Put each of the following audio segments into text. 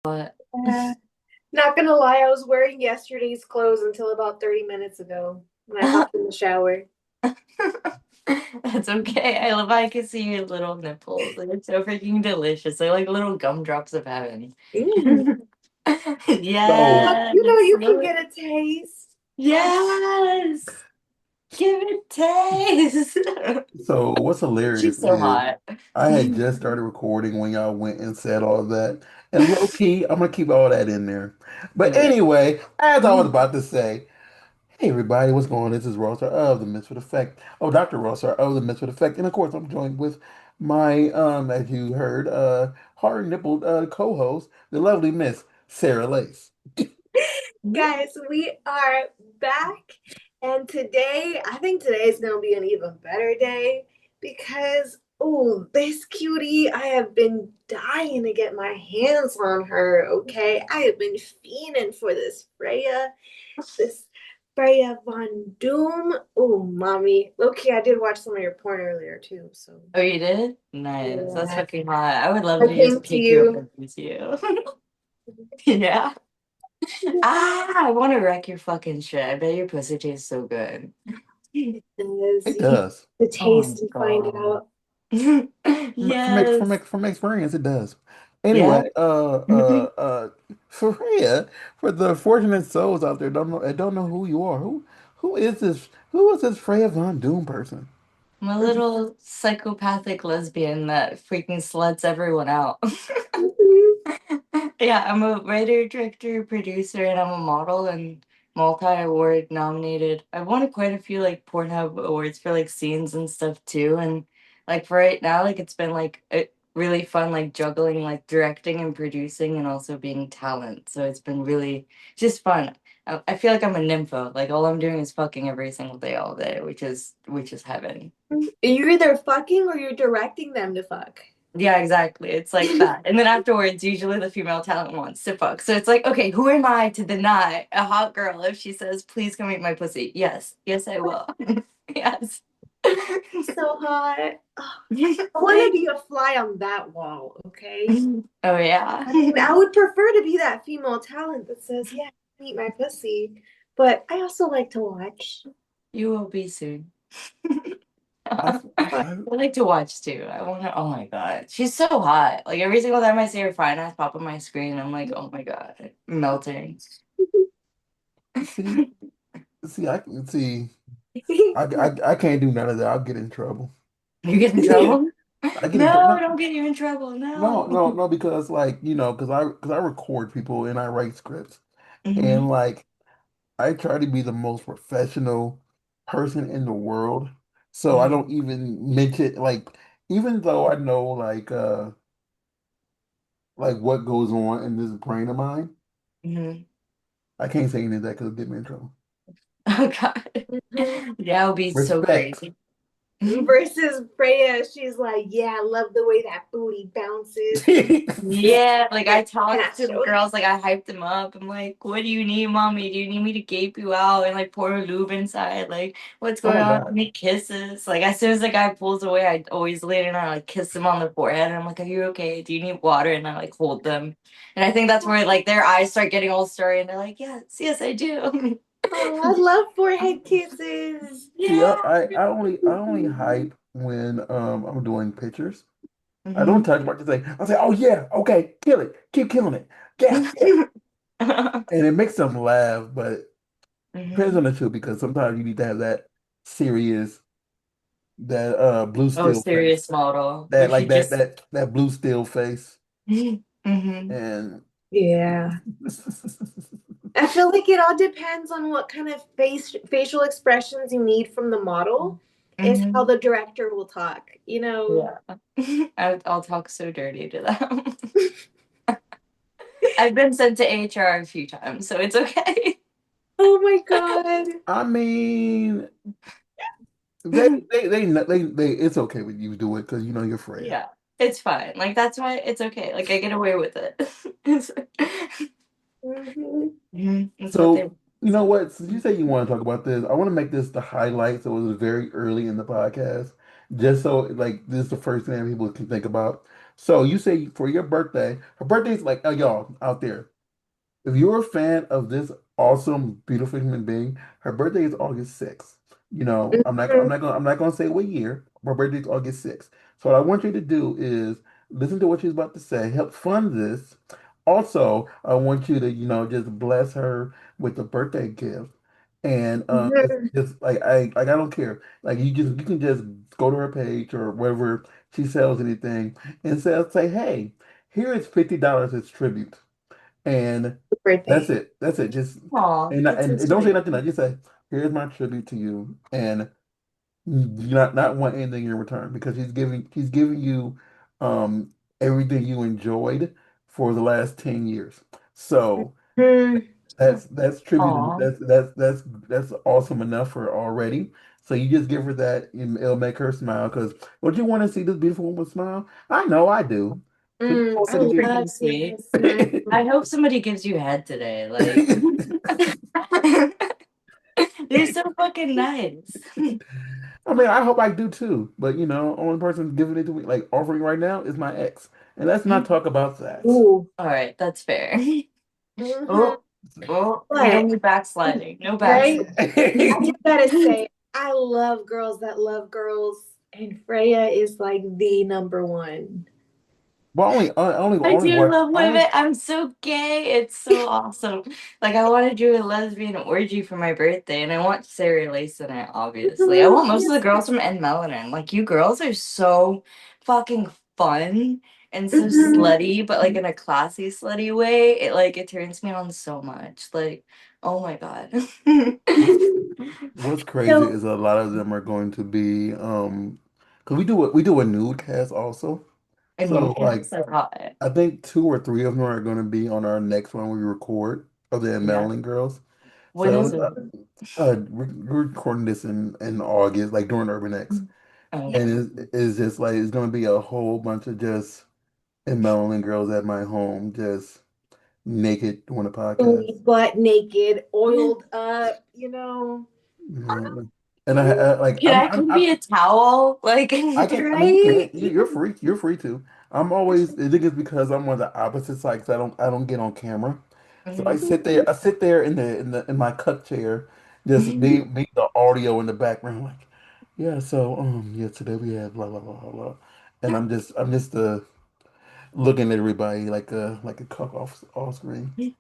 But Uh, Not gonna lie, I was wearing yesterday's clothes until about 30 minutes ago when I hopped in the shower. that's okay. I love how I can see your little nipples. Like, it's so freaking delicious. They're like little gumdrops of heaven. Mm. So, Yes. You can get a taste. Yes. Give it taste. what's hilarious She's so is hot. I had just started recording when y'all went and said all of that. And low key, I'm gonna keep all that in there. But Yeah. anyway, as I was about to say, hey everybody, what's going on? This is Rosser of the Misfit Effect. Oh, Dr. Rosser of the Misfit Effect. And of course I'm joined with my as you heard, hard nippled co-host, the lovely Miss Sarah Lace. Guys, we are back, and I think today is gonna be an even better day because this cutie, I have been dying to get my hands on her. Okay, I have been fiending for this Freya Von Doom. Oh, mommy. Okay, I did watch some of your porn earlier too, so Oh, you did? Nice. That's yeah. fucking hot. I would love I to came just to pick you up you. and kiss you. Yeah. Ah, I want to wreck your fucking shit. I bet your pussy tastes so good. As It you does. the Oh my taste and find god. out. Yes. From experience, it does. Yeah. Anyway, for Freya, for the fortunate souls out there don't know who you are. Who is this? Who is this Freya Von Doom person? I'm a little psychopathic lesbian that freaking sluts everyone out. Yeah, I'm a writer, director, producer, and I'm a model and multi-award nominated. I've won quite a few like Pornhub awards for like scenes and stuff too. And like for right now, like it's been like really fun like juggling like directing and producing and also being talent. So it's been really just fun. I feel like I'm a nympho. Like all I'm doing is fucking every single day, all day, which is heaven. You're either fucking or you're directing them to fuck. Yeah, exactly. It's like that. And then afterwards, usually the female talent wants to fuck. So it's like, okay, who am I to deny a hot girl if she says, please come eat my pussy? Yes. Yes, I will. Yes. So hot. I want to be a fly on that wall, okay? Oh, yeah. I mean, I would prefer to be that female talent that says, yeah, eat my pussy. But I also like to watch. You will be soon. I, I I, like to watch too. I want to, oh my God. She's so hot. Like every single time I see her fine ass pop on my screen, I'm like, oh my God, melting. see, I can see. I can't do none of that. I'll get in trouble. You get in trouble? I get in trouble. No, No, don't get you in trouble. No. no, because like because I record people and I write scripts and Hmm. like I try to be the most professional person in the world. So I don't even mention like even though I know like what goes on in this brain of mine, Hmm. I can't say any of that because it'll get me in trouble. Oh God. Mhm. That would be so Respect. crazy. Versus Freya, she's like, yeah, I love the way that booty bounces. Yeah, Yeah, like I can talk I to the show you? girls, like I hype them up. I'm like, what do you need, mommy? Do you need me to gape you out and like pour lube inside? Like, what's Oh going my on? God. Need kisses. Like as soon as the guy pulls away, I always lean in and I like kiss him on the forehead and I'm like, are you okay? Do you need water? And I like hold them. And I think that's where like their eyes start getting all starry and they're like, yes, yes, I do. Oh, I love forehead kisses. See, Yeah. I only hype when I'm doing pictures. I don't Hmm. touch much. I say, oh yeah, okay, kill it, keep killing it, yeah, yeah, and it makes them laugh. But depends Hmm. on the show because sometimes you need to have that serious, that blue Oh, steel face, serious model. that Which like you just that blue steel face, hmm. and Yeah. I feel like it all depends on what kind of facial expressions you need from the model, is how Hmm. the director will talk, you know. Yeah. I'll talk so dirty to them. I've been sent to HR a few times, so it's okay. Oh my God. I mean, it's okay when you do it because you know you're Freya. Yeah, it's fine. Like that's why it's okay. Like I get away with it. It's, Hmm. mhm, it's what they. So, you know what? Since you say you want to talk about this, I want to make this the highlight. So it was very early in the podcast, just so like this is the first thing that people can think about. So you say for your birthday, her birthday's like, y'all out there. If you're a fan of this awesome, beautiful human being, her birthday is August 6th. You know, Mhm. I'm not gonna say what year. Her birthday is August 6th. So what I want you to do is listen to what she's about to say, help fund this. Also, I want you to, just bless her with a birthday gift. And Mhm. just like I don't care. Like you can just go to her page or wherever she sells anything and say, hey, here is $50 as tribute. And that's Birthday. it. That's it. Just Aw, that's so and don't say sweet. nothing. I just say, "Here's my tribute to you," and you not want anything in return because he's giving you um everything you enjoyed for the last 10 years. So Mhm. that's tribute. Aw. That's awesome enough for her already. So you just give her that, and it'll make her smile. Because don't you want to see this beautiful woman smile? I know I do. So just Mm, go ahead so and Oh, give. pretty. that's sweet. Yes. Mhm. I hope somebody gives you head today. Like, you're so fucking nice. I mean, I hope I do too, but only person giving it to me, like offering right now, is my ex, and let's not talk about that. Ooh. All right, that's fair. Hmm. Oh, oh, we don't But need backsliding. No right, backsliding. I just gotta say, I love girls that love girls, and Freya is like the number one. Well, I only do watch, love I only. women. I'm so gay. It's so awesome. Like I want to do a lesbian orgy for my birthday, and I want Sarah Lace in it. Obviously, I Mhm. want most of the girls from Ed Melanin. Like you girls are so fucking fun and so Mhm. slutty, but like in a classy slutty way. It turns me on so much. Like oh my god. What's What's crazy So, is a lot of them are going to be, because we do a nude cast also. A new So like, cast so hot. I think two or three of them are going to be on our next one we record of the Yeah. Mailing Girls. When is So it? we're recording this in August, like during Urban X. Oh. And it's just like it's gonna be a whole bunch of just emailing girls at my home, just naked doing a podcast. fully butt naked, oiled up, you know. You know, and like Can I come be a towel? Like, I can. I mean, you can. Right? You're free. You're free to. I'm always. I think it's because I'm on the opposite side. 'Cause I don't get on camera. So I Mhm. sit there. I sit there in my cuck chair, just be the audio in the background, like, yeah. So yeah. Today we have blah blah blah blah blah, and I'm just looking at everybody like a cuck off screen.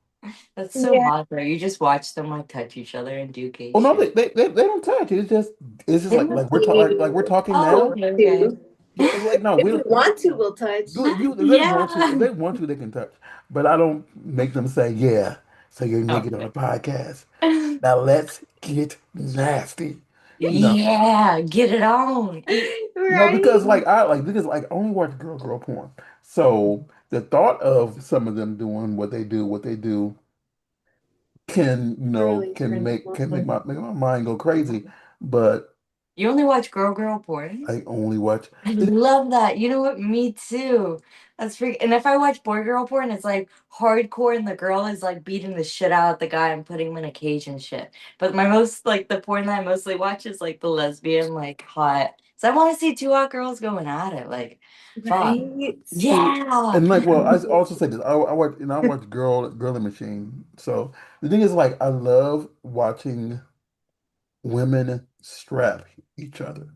That's so Yeah. hot though. You just watch them like touch each other and do gay Oh no, shit. they don't touch. It's just They like must we're be. like we're talking Oh, now. okay, okay. To. Yeah, it's like no, If we we don't. want to, we'll touch. If Yeah. they want to, they can touch. But I don't make them say, yeah. So you're naked on Okay. a podcast. Now let's get nasty. No, Yeah, get it on. no, Right? because like I only watch girl porn. So the thought of some of them doing what they do can Really can turns make them can on. make my mind go crazy. But You only watch girl porn? I only watch. I love that. You know what? Me too. That's freak. And if I watch boy girl porn, it's like hardcore, and the girl is like beating the shit out of the guy and putting him in a cage and shit. But my most like the porn that I mostly watch is like the lesbian, like hot. So I want to see two hot girls going at it. Like, fuck. Right? Yeah. And like, well, I also say this. I watch, I watch Girly Machine. So the thing is, like, I love watching women strap each other,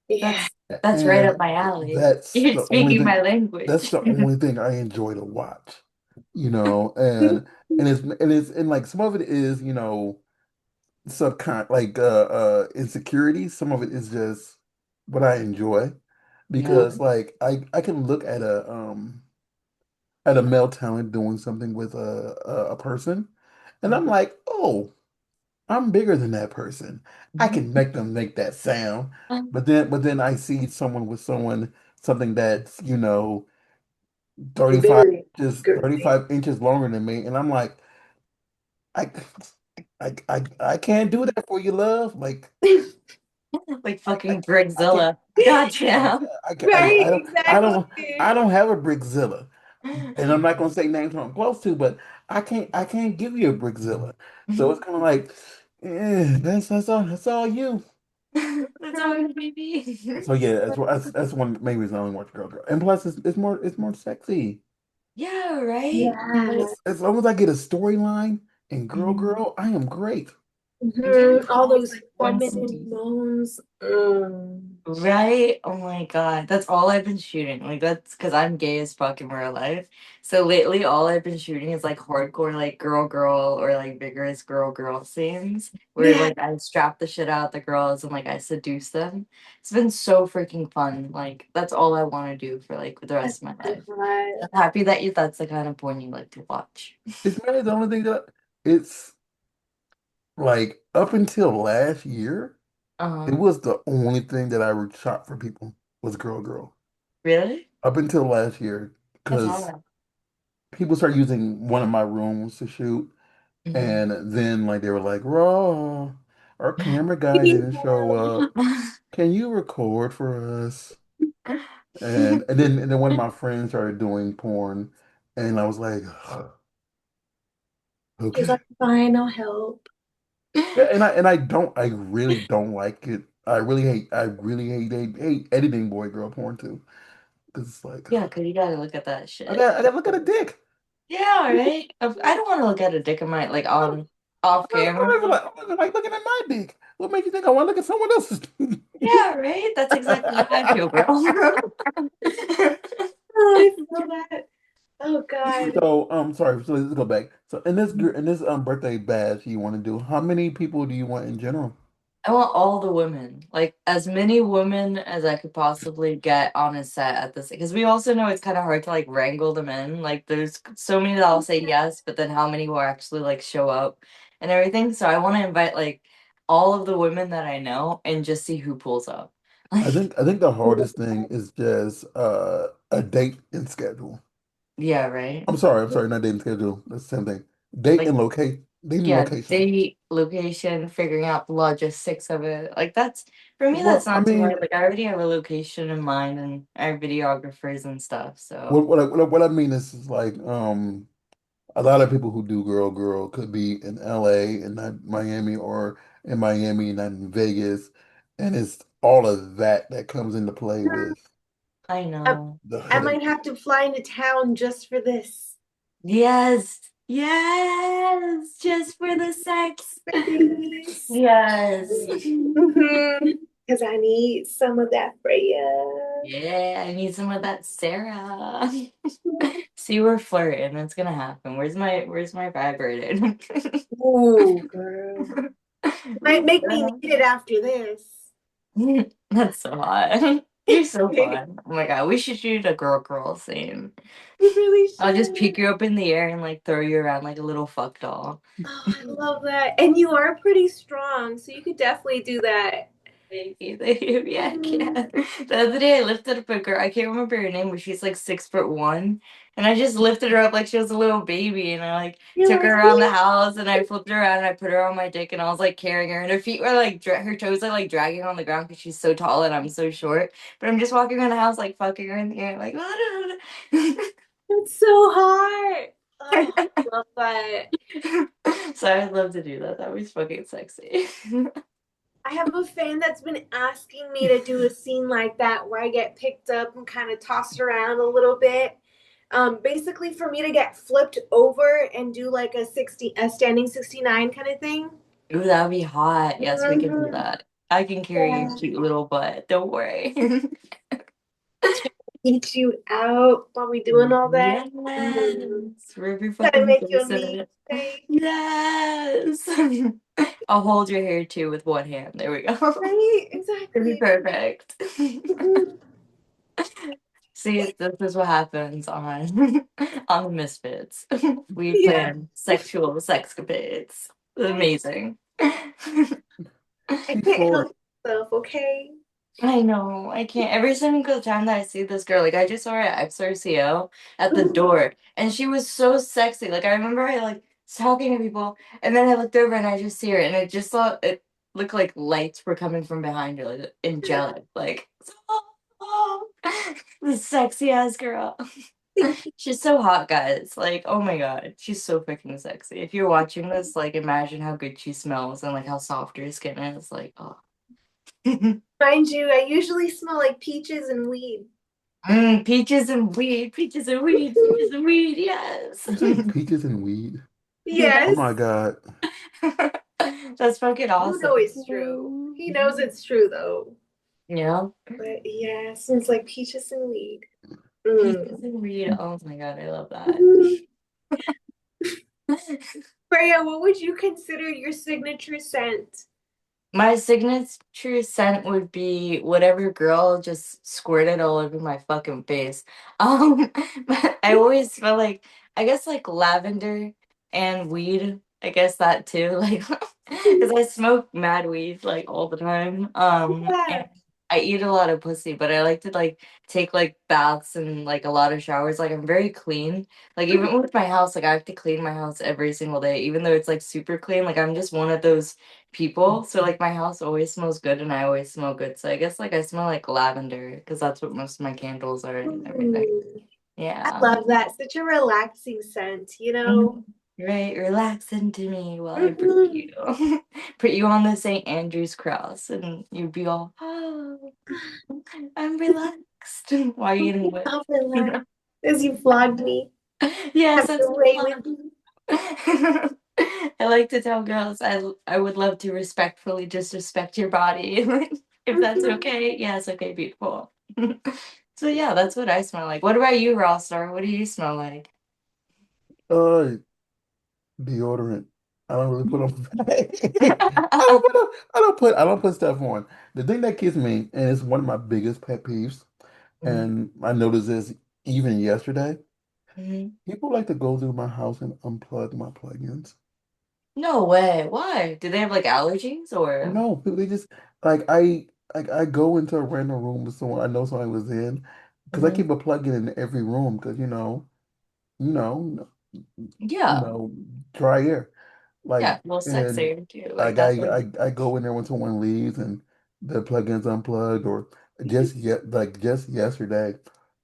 Yeah. That's right and up my alley. that's You're the only speaking thing. my That's language. the only thing I enjoy to watch. And like some of it is subcon like insecurity. Some of it is just what I enjoy Yeah. because like I can look at a male talent doing something with a person, and I'm like, oh, I'm bigger than that person. I can make them make that sound. But then I see someone with something that's 35 Very inches girly. 35 inches longer than me, and I'm like, I I can't do that for you, love. Like Like I I, fucking I can't. Brickzilla. I, Gotcha. Right? I Exactly. don't have a Brickzilla. And I'm not gonna say names who I'm close to, but I can't give you a Brickzilla. So it's kind of like, that's all you. That's all I'm gonna be. So yeah, that's one main reason I only watch Girl Girl. And plus, it's more sexy. Yeah, right? Yeah. Like, As long as I get a storyline in Girl mhm. Girl, I am great. Yeah, All it's those like one feminine scene. moans. Mm. Right? Oh my God. That's all I've been shooting. Like that's because I'm gay as fuck in real life. So lately all I've been shooting is like hardcore like girl girl or like vigorous girl girl scenes where Yeah. like I strap the shit out the girls and like I seduce them. It's been so freaking fun. Like that's all I want to do for like the That's rest of my so life. hot. I'm happy that you that's the kind of porn you like to watch. It's really the only thing that it's like up until last year, it Uh-huh. was the only thing that I would shot for people was Girl Girl. Really? Up until last year, That's because hot. people started using one of my rooms to shoot, Hmm. and then like they were like, "Raw, our camera guy didn't show up. Can you record for us?" And then one of my friends started doing porn, and I was like, He's "Okay." like, fine, I'll help. Yeah, and I really don't like it. I really hate editing boy girl porn too. 'Cause it's like Yeah, because you gotta look at that I shit. got I got to look at a dick. Yeah, right. I don't want to look at a dick of mine like on off camera. I don't even like looking at my dick. What makes you think I want to look at someone else's dick? Yeah, right. That's exactly how I feel, girl. Oh, I feel that. Oh God. So sorry, so let's go back. So in this birthday bash you want to do, how many people do you want in general? I want all the women, like as many women as I could possibly get on a set at this, because we also know it's kind of hard to like wrangle them in. Like, there's so many that I'll say yes, but then how many will actually like show up and everything. So I want to invite like all of the women that I know and just see who pulls up. I think the hardest thing is just a date and schedule. Yeah, right. I'm sorry, not date and schedule. That's the same thing. Date Like, and locate, date and yeah, location. date, location, figuring out the logistics of it. Like that's for me, that's Well, I not too hard. mean, Like I already have a location in mind and I have videographers and stuff. So what I mean is like a lot of people who do girl girl could be in LA and not Miami, or in Miami and not in Vegas, and it's all of that comes into play with I I, know. the I headache. might have to fly into town just for this. Yes. Yes. Just for the sex. Birthdays. Yes. Because I need some of that Freya. Yeah, I need some of that Sarah. See, we're flirting. That's gonna happen. Where's my vibrator? Ooh, girl. Might make me need it after this. That's so hot. You're so fun. Oh my God, we should shoot a girl girl scene. We really I'll just should. pick you up in the air and like throw you around like a little fuck doll. Oh, I love that. And you are pretty strong, so you could definitely do that. Yeah, I Mhm. can. The other day I lifted up a girl, I can't remember her name, but she's like 6'1". And I just lifted her up like she was a little baby and I like You're took like, her around the "Wee." house and I flipped her around and I put her on my dick and I was like carrying her and her feet were like her toes are like dragging on the ground because she's so tall and I'm so short. But I'm just walking around the house like fucking her in the air like It's so hot. Oh, I love that. So I'd love to do that. That was fucking sexy. I have a fan that's been asking me to do a scene like that where I get picked up and kind of tossed around a little bit. Basically for me to get flipped over and do like a standing 69 kind of thing. Ooh, that would be hot. Yes, we can do Mhm. that. I can carry your Yeah. cute little butt. Don't worry. Eat you out while we doing all that. Yes. Mm. Rub your Gotta fucking make your face in knees it. shake. Yes. I'll hold your hair too with one hand. There we go. Right? It'll be Exactly. perfect. Mhm. See, this is what happens on on the Misfits. We Yeah. plan sexual sexcapades. Amazing. I can't Before help myself, okay? I know. I can't. Every single time that I see this girl, like I just saw her at XRCO at the Mhm. door, and she was so sexy. Like I remember I like talking to people, and then I looked over and I just see her, and I just saw it looked like lights were coming from behind her, like angelic, like oh, the sexy ass girl. She's so hot, guys. Like, oh my God, she's so freaking sexy. If you're watching this, like, imagine how good she smells and like how soft her skin is. Like, oh. Mind you, I usually smell like peaches and weed. Peaches and weed, peaches and weed, peaches and weed, yes. You say peaches and weed? Oh Yes. my God. That's fucking You know awesome. it's true. He knows it's true though. Yeah. But yeah, it smells like peaches and weed. Peaches Mm. and weed. Oh my God, I love that. Mhm. Freya, what would you consider your signature scent? My signature scent would be whatever girl just squirted all over my fucking face. Um, I always smell like, I guess like lavender and weed. I guess that too, like, because I smoke mad weed like all the time. And Yeah. I eat a lot of pussy, but I like to like take like baths and like a lot of showers. Like I'm very clean. Like even with my house, like I have to clean my house every single day, even though it's like super clean. Like I'm just one of those people. So like my house always smells good and I always smell good. So I guess like I smell like lavender because that's what most of my candles are and everything. Mm. I Yeah. love that. Such a relaxing scent, you know? Mhm. Right, relax into me while I breathe you. Mhm. Put you on the St. Andrew's cross and you'd be all, oh, I'm relaxed while you're eating whip. I'll relax as you flogged me. Yes, Have that's your the way with plan. me. I like to tell girls I would love to respectfully disrespect your body. If that's Mhm. okay. Yes, okay, beautiful. So yeah, that's what I smell like. What about you, Rockstar? What do you smell like? Uh, Deodorant. I don't really put on. I don't put stuff on. The thing that gets me, and it's one of my biggest pet peeves, Mhm. and I noticed this even yesterday. Mhm. People like to go through my house and unplug my plugins. No way. Why? Do they have like allergies or? No, people they just I go into a random room with someone I know somebody was in because I Mhm. keep a plug-in in every room because you know you Yeah. know dry air. Like, Yeah, well and sexier too. Like like that's like I go in there when someone leaves and the plug-in's unplugged, or just yesterday,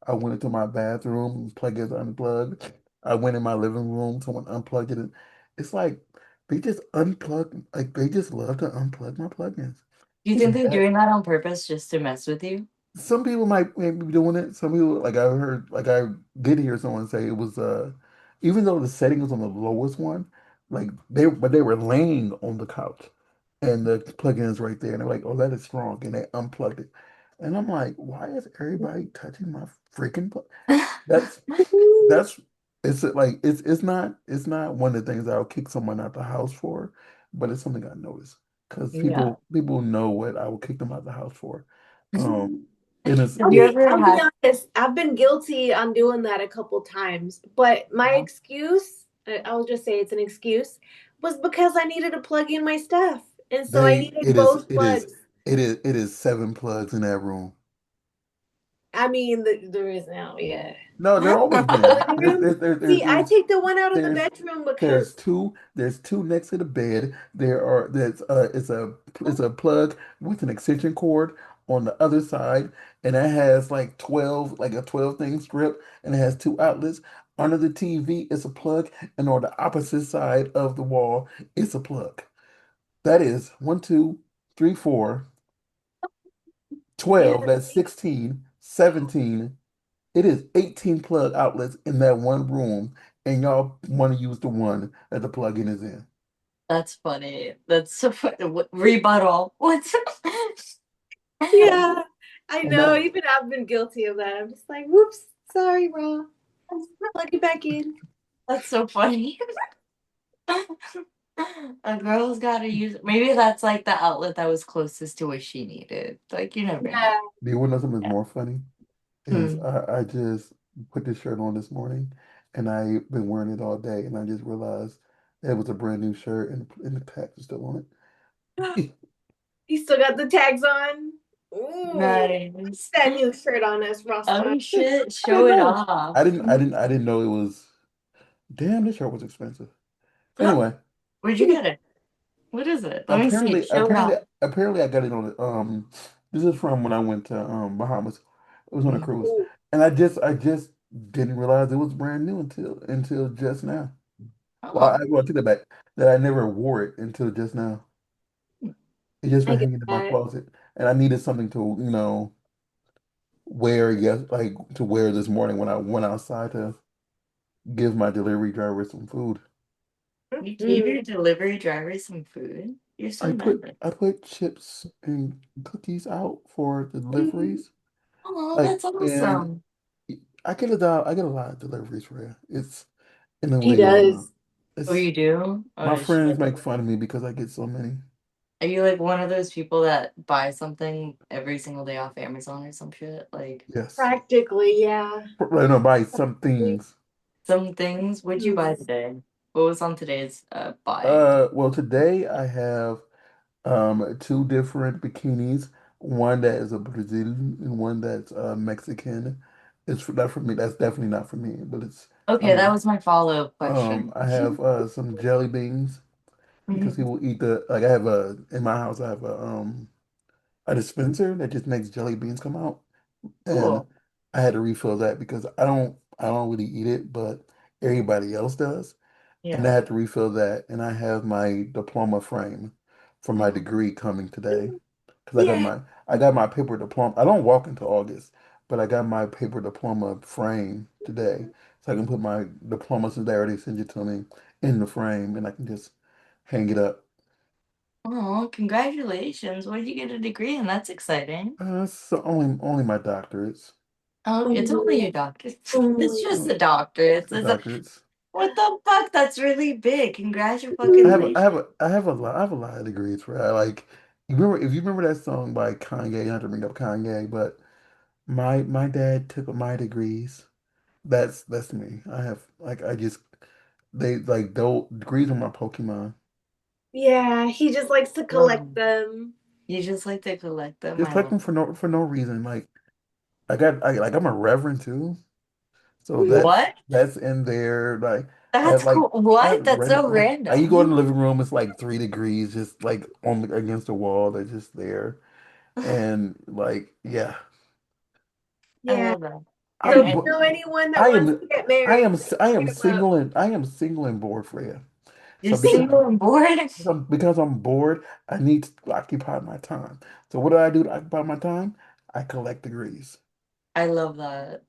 I went into my bathroom, plug-in's unplugged. I went in my living room, someone unplugged it. And it's like they just unplug, like they just love to unplug my plugins. do you It's think they're bad. doing that on purpose just to mess with you? Some people might maybe be doing it. Some people, like I heard, like I did hear someone say it was even though the setting was on the lowest one, like they were laying on the couch and the plug-in is right there and they're like, oh, that is strong, and they unplugged it. And I'm like, why is everybody touching my freaking plug? That's that's it's not one of the things I'll kick someone out the house for, but it's something I notice because Yeah. people know what I will kick them out the house for. Um, and it's Have you ever I'll be had honest, I've been guilty on doing that a couple times, but my excuse, I'll just say it's an excuse, was because I needed to plug in my stuff. And so I they needed both plugs. it is seven plugs in that room. I mean, there is now, yeah. No, there always The been. living room. See, I There's take the one out of the there's bedroom because there's two next to the bed. There's it's a plug with an extension cord on the other side, and it has like 12 like a 12 thing strip, and it has two outlets. Under the TV is a plug, and on the opposite side of the wall is a plug. That is one, two, three, four, yeah, 12. That's 16, 17. It is 18 plug outlets in that one room, and y'all want to use the one that the plug-in is in. that's funny. That's so funny. Rebuttal. What's yeah. I And know. that Even I've been guilty of that. I'm just like, whoops, sorry, bro. Plug it back in. that's so funny. A girl's gotta use maybe that's like the outlet that was closest to what she needed. Like you never know. Yeah. do you want to know something Yeah. more funny? Is Hmm. I just put this shirt on this morning, and I've been wearing it all day, and I just realized it was a brand new shirt, and the tag is still on it. You still got the tags on? Ooh, Nice. that new shirt on us, Rostar. Oh shit, I show didn't it know. off. I didn't know it was. Damn, this shirt was expensive. Anyway, Where'd you get it? What is it? Let me see. Show it off. apparently I got it on this is from when I went to Bahamas. It was on a Mhm. cruise. Ooh. And I just didn't realize it was brand new until just now. Oh, Well, I take that back. That I never wore it until just now. It's just I been get hanging in my that. closet. and I needed something to, wear, yes, like to wear this morning when I went outside to give my delivery driver some food. You gave Mm. your delivery driver some food? You're so nice. I put chips and cookies out for the Mm. deliveries. Oh, Like, that's and awesome. I get a lot of deliveries for you. It's in the He way going on. does. Oh, It's you do? My Oh, friends shit. make fun of me because I get so many. Are you like one of those people that buy something every single day off Amazon or some shit? Like Yes. Practically, yeah. Right, no, buy some things. some things. What'd you buy Mhm. today? What was on today's buying? Well, today I have two different bikinis. One that is a Brazilian and one that's Mexican. Not for me. That's definitely not for me. But it's I Okay, that mean, was my follow-up question. I have some jelly beans because Mhm. people eat the like I have a in my house I have a dispenser that just makes jelly beans come out, and Cool. I had to refill that because I don't really eat it, but everybody else does. And I Yeah. had to refill that. And I have my diploma frame for my degree coming today because Yeah. I got my paper diploma. I don't walk until August, but I got my paper diploma frame today, so I can put my diploma since they already sent it to me in the frame, and I can just hang it up. Oh, congratulations. What did you get a degree in? That's exciting. So only my doctorates. Oh, it's only Oh, a doctorate. It's oh. just a Only doctorate. just the It's a, doctorates. what the fuck? That's really big. Congratulations. I have a lot of degrees for that. Like, if you remember that song by Kanye, not to bring up Kanye, but my dad took my degrees. That's me. I have like I just they like those degrees are my Pokemon. Yeah, he just likes to collect Love. them. You just like to collect them. Just I collect love. them for no reason. Like I'm a reverend too, so What? that's in there. Like I That's have like cool. I have What? That's so random like you go in the random. living room, it's like 3 degrees just like against the wall. They're just there, and like yeah. I Yeah. love that. You're So I'm if you an bo- know anyone that I wants am to get married, I hit am him up. single and bored, Freya. you're So single and bored. because I'm bored, I need to occupy my time. So what do I do to occupy my time? I collect degrees. I love that.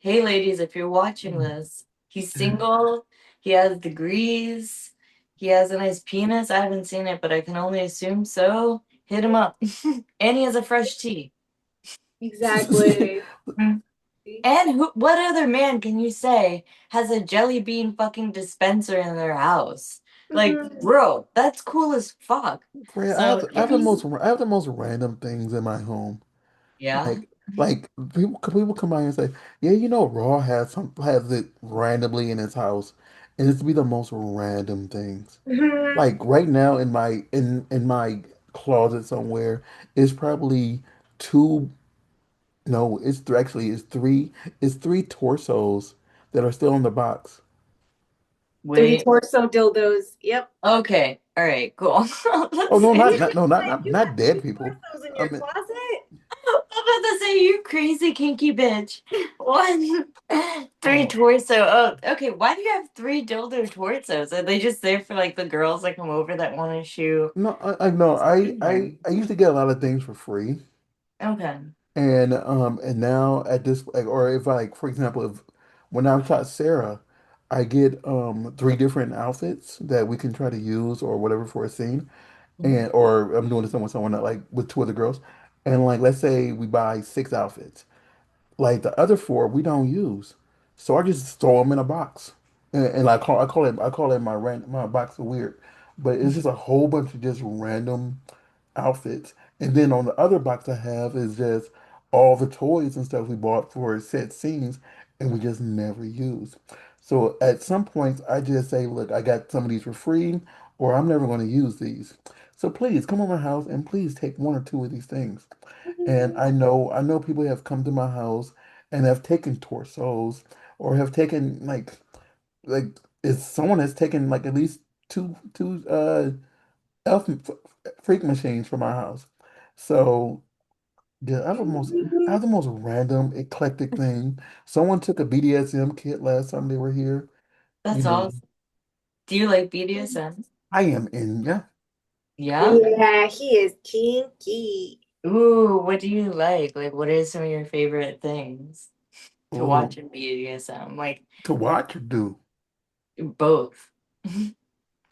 Hey, ladies, if you're watching Mm. this, he's single. He has degrees. He has a nice penis. I haven't seen it, but I can only assume so. Hit him up. And he has a fresh tea. Exactly. Mm. And who, what other man can you say has a jelly bean fucking dispenser in their house? Like, Hmm. bro, that's cool as fuck. Freya, So, yes. I have the most random things in my home. Yeah. Like people come by and say, yeah, Raw has it randomly in his house, and it's be the most random things. Hmm. Like right now in my closet somewhere is probably two no, it's three torsos that are still in the box. Three Wait. torso dildos. Yep. Okay. All right, cool. Oh Let's no, You see. not no, like you not have dead three people. torsos in I your mean, closet? I'm about to say, you crazy kinky bitch. One, three oh torso. Oh, okay. Why do you have three dildo torsos? Are they just there for like the girls that come over that want to shoot? no, I no, What's in there? I used to get a lot of things for free, Okay. and now at this like, or if I like for example if when I shot Sarah, I get three different outfits that we can try to use or whatever for a scene. Mhm. And or I'm doing this with someone like with two other girls, and like let's say we buy 6 outfits, like the other four we don't use, so I just throw them in a box, and I call it my box of weird, but it's just a whole bunch of just random outfits. And then on the other box I have is just all the toys and stuff we bought for set scenes and we just never use. So at some points I just say, look, I got some of these for free or I'm never going to use these. So please come on my house and please take one or two of these things. And I know people have come to my house and have taken torsos or have taken like if someone has taken like at least two elf freak machines from our house. So yeah, I have the most random eclectic thing. Someone took a BDSM kit last time they were here. You That's know, awesome. Do you like BDSM? I am in, yeah. Yeah. Yeah, he is kinky. Ooh, what do you like? Like, what are some of your favorite things to watch Oh, in BDSM? Like, to watch or do? both.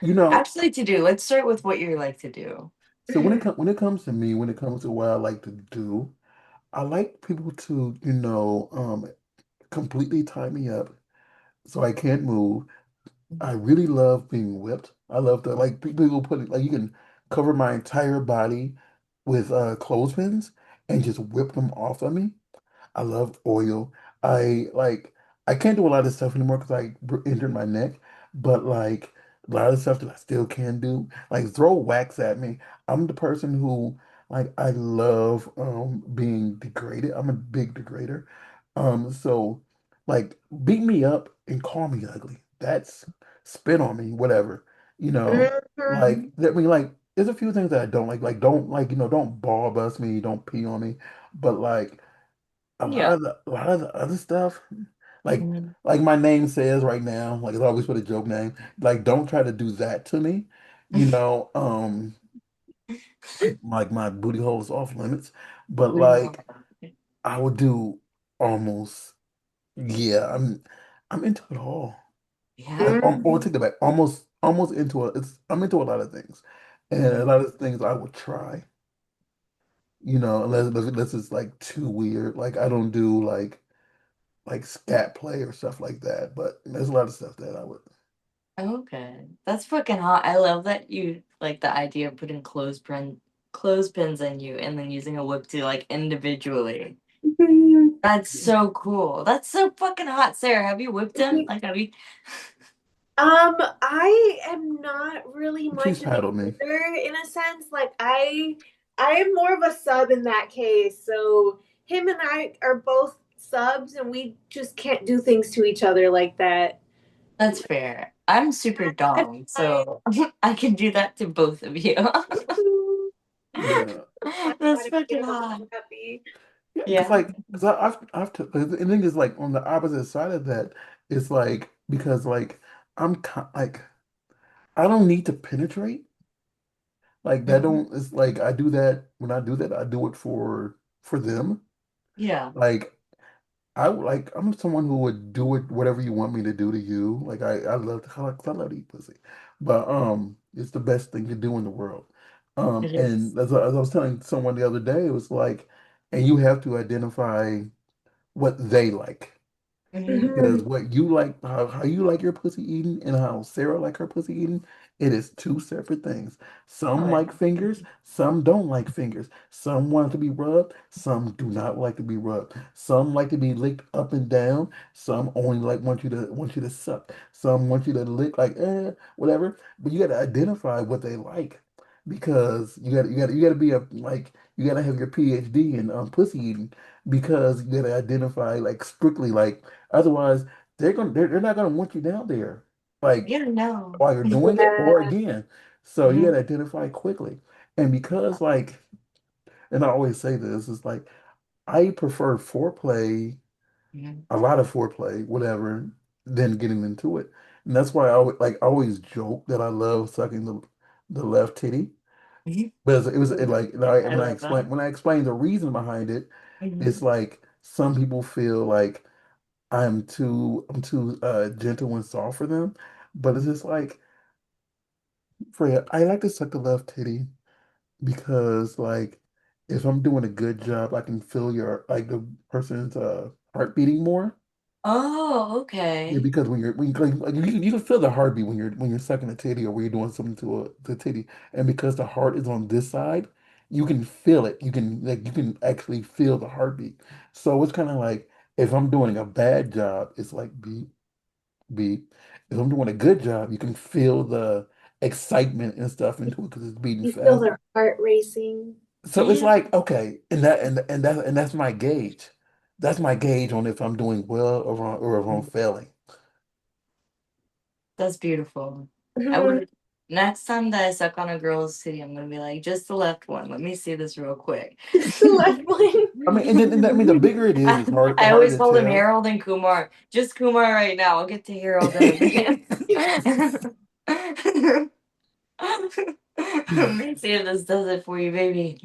You know, Actually, to do. Let's start with what you like to do. so when it comes to me, when it comes to what I like to do, I like people to, completely tie me up so I can't move. I really love being whipped. I love the like people who put it like you can cover my entire body with clothespins and just whip them off of me. I love oil. I can't do a lot of stuff anymore because injured my neck, but like a lot of stuff that I still can do, like throw wax at me. I'm the person who I love being degraded. I'm a big degrader. So like beat me up and call me ugly. That's spit on me, whatever. You know, Mhm. like there's a few things that I don't like. Like don't don't ball bust me, don't pee on me. But like Yeah. a lot of the other stuff, like Mhm. my name says right now, like it's always put a joke name. Like don't try to do that to me. You know, like my booty hole is off limits. But Yeah. like I would do almost yeah, I'm into it all. Like Yeah. or take it back, almost into it. I'm into a lot of things. And a Mhm. lot of things I would try, unless it's like too weird. Like I don't do like scat play or stuff like that. But there's a lot of stuff that I would. Okay. That's fucking hot. I love that you like the idea of putting clothespins in you and then using a whip to like individually. That's so cool. That's so fucking hot, Sarah. Have you whipped him? Like, have you? I am not really She's much of a paddled me. user in a sense. Like I am more of a sub in that case. So him and I are both subs and we just can't do things to each other like that. That's fair. I'm super I dom, find so I can do that to both of you. Yeah, I That's try to be fucking able to hot. be happy. yeah. Yeah. Because the thing is like on the opposite side of that, it's like because like like I don't need to penetrate. Like that Mhm. don't. It's like I do that when I do that. I do it for them. Yeah. Like I'm someone who would do it whatever you want me to do to you. Like I love I love to eat pussy, but it's the best thing to do in the world. It is. And as I was telling someone the other day, it was like, and you have to identify what they like. Hmm. Because Mhm. what you like, how you like your pussy eaten and how Sarah like her pussy eaten, it is two separate things. Oh, Some yeah. like fingers, some don't like fingers. Some want it to be rubbed, some do not like to be rubbed. Some like to be licked up and down. Some only like want you to suck. Some want you to lick like whatever. But you got to identify what they like because you got to be a like you got to have your PhD in pussy eating because you got to identify like strictly like. Otherwise, they're not gonna want you down there, like Yeah, no. while you're doing it or Yeah. again. So you Hmm. gotta identify quickly. And because like, and I always say this, is like I prefer foreplay, Hmm. a lot of foreplay, whatever, than getting into it. And that's why I always joke that I love sucking the left titty. But like I love that. when I explain the reason behind it, Hmm. it's like some people feel like I'm too gentle and soft for them. But it's just like Freya, I like to suck the left titty because like if I'm doing a good job, I can feel your like the person's heart beating more. Oh, Yeah, okay. because when you like you can feel the heartbeat when you're sucking a titty or when you're doing something to a titty, and because the heart is on this side, you can feel it. You can actually feel the heartbeat. So it's kind of like if I'm doing a bad job, it's like beep beep. If I'm doing a good job, you can feel the excitement and stuff into it because it's beating You feel fast. their heart racing. So it's Yeah, like okay, and that's my gauge. That's my gauge on if I'm doing well or if I'm failing. that's beautiful. I Mhm. would next time that I suck on a girl's titty, I'm gonna be like, just the left one. Let me see this real quick. It's the left one. I mean, and I mean, the bigger it is, the I harder always to call them tell. Harold and Kumar. Just Kumar right now. I'll get to Harold in a minute. Let me see if this does it for you, baby.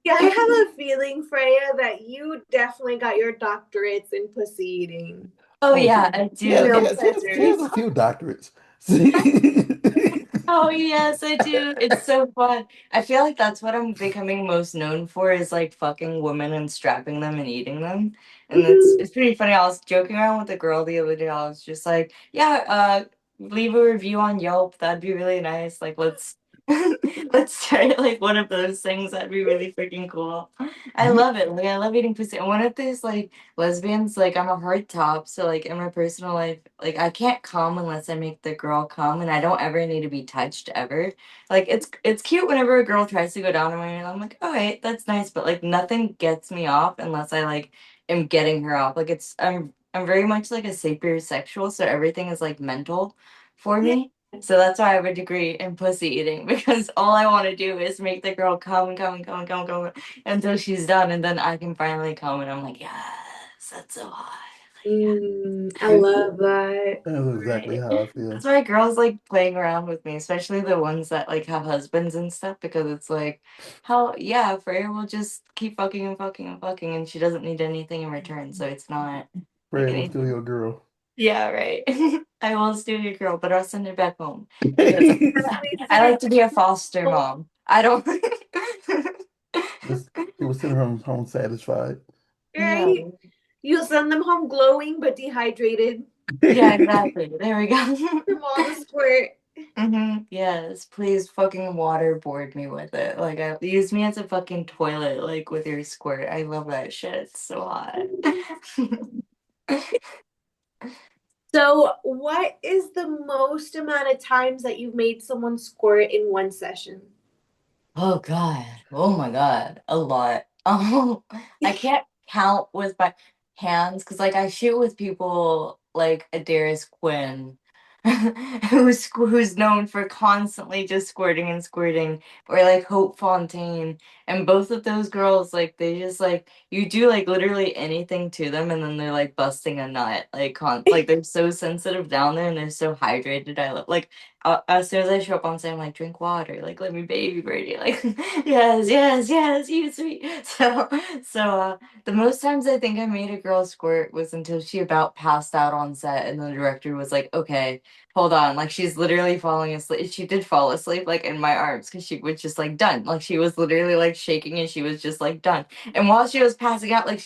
Yeah, I have a feeling, Freya, that you definitely got your doctorates in pussy eating. Oh Oh, yeah, I do. Female she has pleasures. a few doctorates. See? Oh yes, I do. It's so fun. I feel like that's what I'm becoming most known for is like fucking women and strapping them and eating them. And Mhm. it's pretty funny. I was joking around with a girl the other day. I was just like, yeah, leave a review on Yelp. That'd be really nice. Like let's let's start like one of those things. That'd be really freaking cool. I You, love it. Like I love eating pussy. And one of these like lesbians, like I'm a hard top, so like in my personal life, like I can't come unless I make the girl come, and I don't ever need to be touched ever. Like it's cute whenever a girl tries to go down on me, and I'm like, all right, that's nice, but like nothing gets me off unless I like am getting her off. Like I'm very much like a sapiosexual, so everything is like mental for Yeah. me. So that's why I have a degree in pussy eating because all I want to do is make the girl come, come, come, come, come until she's done, and then I can finally come, and I'm like, yes, that's so hot. I love that. that's exactly Right. how I feel. That's why girls like playing around with me, especially the ones that like have husbands and stuff, because it's like, how, yeah, Freya will just keep fucking and fucking and fucking, and she doesn't need anything in return, so it's not like Freya was still anything. your girl. Yeah, right. I will steal your girl, but I'll send her back home because Definitely I send like to be a foster her mom. I don't. This He was sending her home satisfied. Yeah. right? You send them home glowing but dehydrated Yeah, exactly. There we go. from all the squirt. Yes, please fucking waterboard me with it. Like, use me as a fucking toilet, like with your squirt. I love that shit. It's so hot. So, what is the most amount of times that you've made someone squirt in one session? Oh God. Oh my God. A lot. I can't count with my hands because like I shoot with people like Adarius Quinn, who's known for constantly just squirting and squirting, or like Hope Fontaine. And both of those girls, like they just like you do like literally anything to them and then they're like busting a nut. Like they're so sensitive down there and they're so hydrated. I love like as soon as I show up on set, I'm like, drink water, like let me baby Brady, like yes, yes, yes, you sweet. The most times I think I made a girl squirt was until she about passed out on set, and the director was like, okay, hold on, like she's literally falling asleep. She did fall asleep like in my arms because she was just like done, like she was literally like shaking and she was just like done. And while she was passing out, like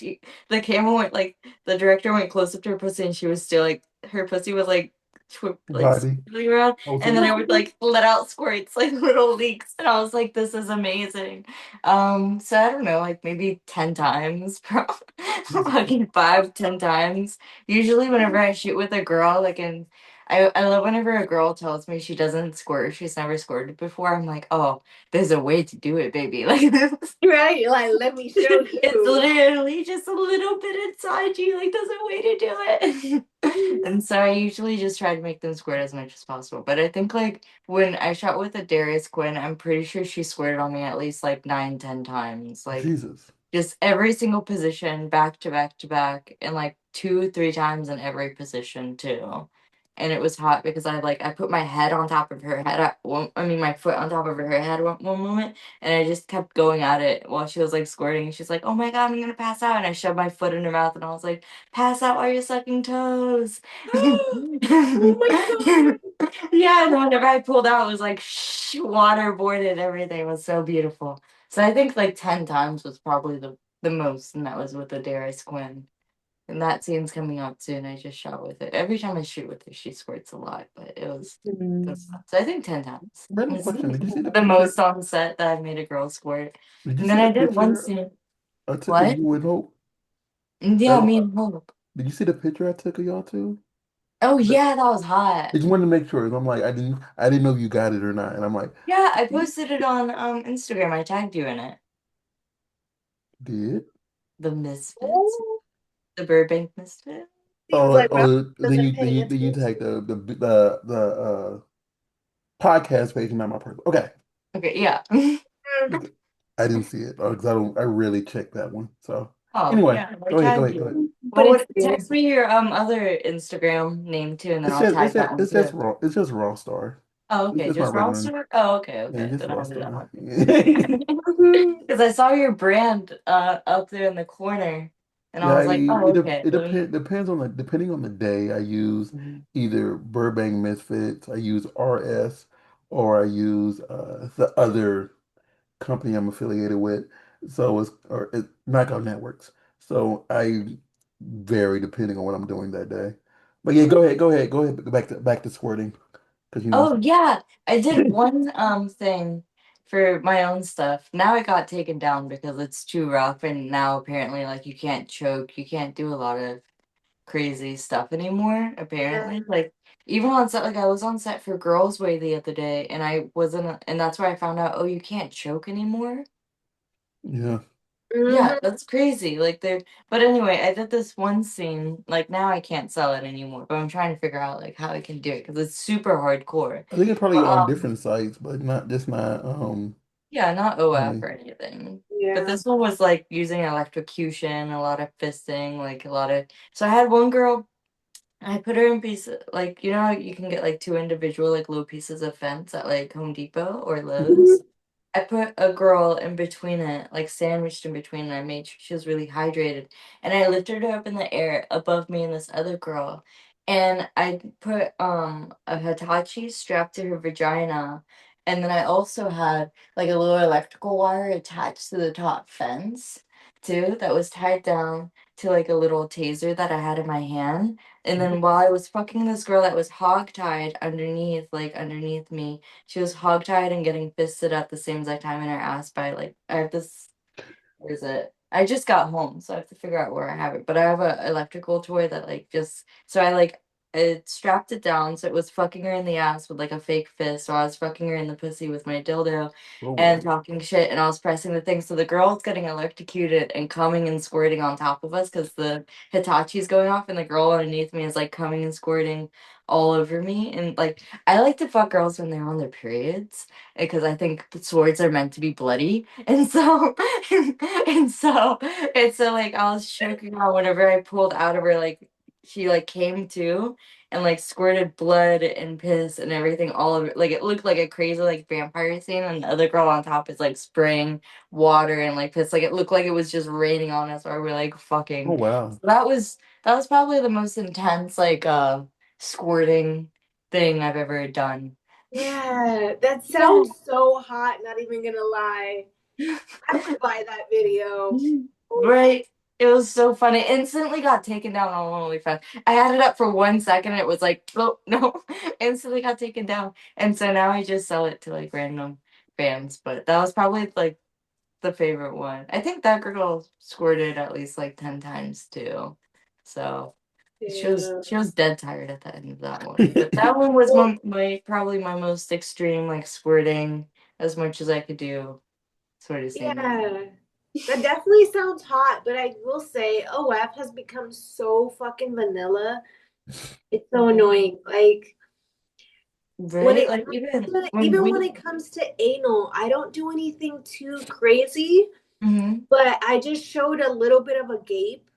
the camera went like the director went close up to her pussy, and she was still like her pussy was like like Vibey. swirling around, and then Pulsating. I would like let out squirts, like little leaks, and I was like, "This is amazing." So I don't know, like maybe 10 times, Jesus fucking 5, 10 times. Usually, whenever I shoot with a girl, like in, I love whenever a girl tells me she doesn't squirt, she's never squirted before. I'm like, "Oh, there's a way to do it, baby." Like Right? Like, let me show it's you. literally just a little bit inside you. Like, there's a way to do it. And so I usually just try to make them squirt as much as possible. But I think like when I shot with a Darius Quinn, I'm pretty sure she squirted on me at least like 9, 10 times. Like Jesus. just every single position, back to back to back, and like 2, 3 times in every position too. And it was hot because I put my head on top of her head at one, I mean my foot on top of her head one moment, and I just kept going at it while she was like squirting. And she's like, "Oh my God, I'm gonna pass out!" And I shoved my foot in her mouth, and I was like, "Pass out while you're sucking toes." Oh my god. Yeah, and whenever I pulled out, it was like shh, waterboarded. Everything was so beautiful. So I think like 10 times was probably the most, and that was with the Darius Quinn. And that scene's coming out soon. I just shot with it. Every time I shoot with her, she squirts a lot, but so I think 10 times Random was question. Did you see the the picture? most on set that I made a girl squirt. Did you And then see the I did one picture scene. I took of What? you and Hope? Yeah, That me and Hope. Did you see the picture I took of y'all too? Oh That- yeah, that was hot. I just wanted to make sure. I'm like, I didn't know if you got it or not. And I'm like, Yeah, I posted it on Instagram. I tagged you in it. did? The Misfits, Oh, the Burbank Misfits. seems like Ralph Then wasn't paying you attention. tag the podcast page, not my personal. Okay. Okay, yeah. Mm. Okay. I didn't see it because I really checked that one. So Oh anyway, yeah, I tagged go ahead. you. But Well, it's text there. me your other Instagram name too, and then I'll tag that one too. It's just Raw Star. Oh, It's okay, just my just regular. roster. Oh, okay, Yeah, okay. just Then raw I'll do that star. one. Yeah, Mhm. Because I saw your brand up there in the corner, and I yeah. was like, oh, okay. It Let me. depends on depending on the day. I use Mhm. either Burbank Misfits, I use RS, or I use the other company I'm affiliated with. So it's Knockout Networks. So I vary depending on what I'm doing that day. But yeah, go ahead. Back to squirting because you know. Oh yeah, I did one thing for my own stuff. Now it got taken down because it's too rough, and now apparently like you can't choke, you can't do a lot of crazy stuff anymore. Yeah. Apparently, like even on set, like I was on set for Girls Way the other day, and I wasn't, and that's where I found out, oh, you can't choke anymore. Yeah. Yeah, Mhm. that's crazy. Like there, but anyway, I did this one scene. Like now I can't sell it anymore, but I'm trying to figure out like how I can do it because it's super hardcore. I think it's probably But, on different sites, but not yeah, not OF only. or anything. But Yeah. this one was like using electrocution, a lot of fisting, like a lot of. So I had one girl. I put her in pieces, like, you know, how you can get like two individual, like little pieces of fence at like Home Depot or Mhm. Lowe's. I put a girl in between it, like sandwiched in between, and I made sure she was really hydrated. And I lifted her up in the air above me and this other girl. And I put a Hitachi strapped to her vagina. And then I also had like a little electrical wire attached to the top fence too that was tied down to like a little taser that I had in my hand. And then while I was fucking this girl that was hogtied underneath, like underneath me, she was hogtied and getting fisted at the same exact time in her ass by like I have this. Where is it? I just got home, so I have to figure out where I have it. But I have a electrical toy that like just so I like it strapped it down so it was fucking her in the ass with like a fake fist. So I was fucking her in the pussy with my dildo Oh and well. talking shit and I was pressing the thing. So the girl's getting electrocuted and coming and squirting on top of us because the Hitachi's going off and the girl underneath me is like coming and squirting all over me. And like I like to fuck girls when they're on their periods because I think the swords are meant to be bloody. And so and so like I was choking her whenever I pulled out of her, like she like came to and like squirted blood and piss and everything all over, like it looked like a crazy like vampire scene, and the other girl on top is like spraying water and like piss, like it looked like it was just raining on us while we're like Oh fucking. wow. So that was probably the most intense like squirting thing I've ever done. Yeah. That Yeah. sounds so hot, not even gonna lie. I would buy that video. Ooh. Right. It was so funny. Instantly got taken down on OnlyFans. I had it up for 1 second. It was like, oh no, instantly got taken down. And so now I just sell it to like random fans. But that was probably like the favorite one. I think that girl squirted at least like 10 times too. So Yeah. she was dead tired at the end of that one. But that one was Well, my probably my most extreme, like squirting as much as I could do sort of scene. yeah. That definitely sounds hot, but I will say OF has become so fucking vanilla. It's so annoying. Like when Right? it Like comes even to when even when we it comes to anal, I don't do anything too crazy, hmm but I just showed a little bit of a gape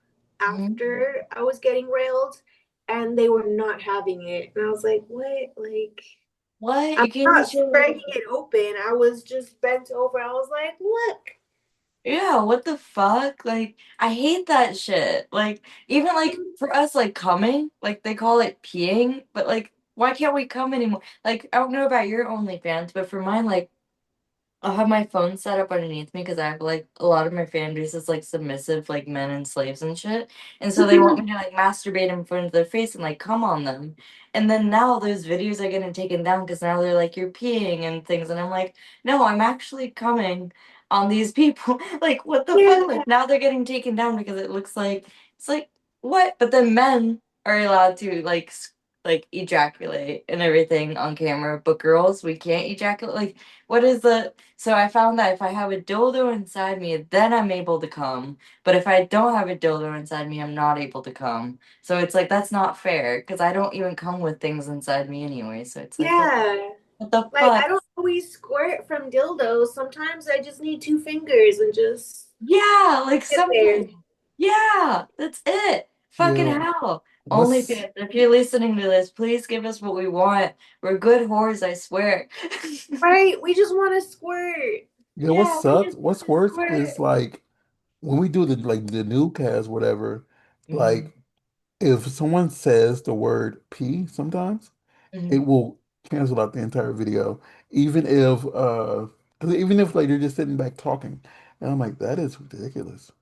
hmm after I was getting railed, and they were not having it. And I was like, what? Like, what? I'm You can't not just show like spreading it open. I was just bent over. I was like, look. yeah, what the fuck? Like I hate that shit. Like even like for us like coming, like they call it peeing, but like why can't we come anymore? Like I don't know about your OnlyFans, but for mine like I'll have my phone set up underneath me because I have like a lot of my fan base is like submissive, like men and slaves and shit. And so they want me to like masturbate in front of their face and like come on them. And then now those videos are getting taken down because now they're like, you're peeing and things. And I'm like, no, I'm actually coming on these people. Like, what the fuck? Yeah, Like, now they're getting taken down because it looks like, it's like, what? But then men are allowed to like ejaculate and everything on camera, but girls, we can't ejaculate. Like, what is the so I found that if I have a dildo inside me, then I'm able to come. But if I don't have a dildo inside me, I'm not able to come. So it's like that's not fair because I don't even come with things inside me anyway. So it's like yeah. what the Like fuck? I don't always squirt from dildos. Sometimes I just need two fingers and just Yeah, like get there. something. Yeah, that's it. Fucking Yeah. hell. What's OnlyFans, if you're listening to this, please give us what we want. We're good whores, I swear. Right? We just want to squirt. yeah, what Yeah, we sucks? just want What's to worse is squirt. like when we do the new cast, whatever, Mhm, like if someone says the word P sometimes, it mhm. will cancel out the entire video. Even if 'cause even if like you're just sitting back talking. And I'm like, that is ridiculous.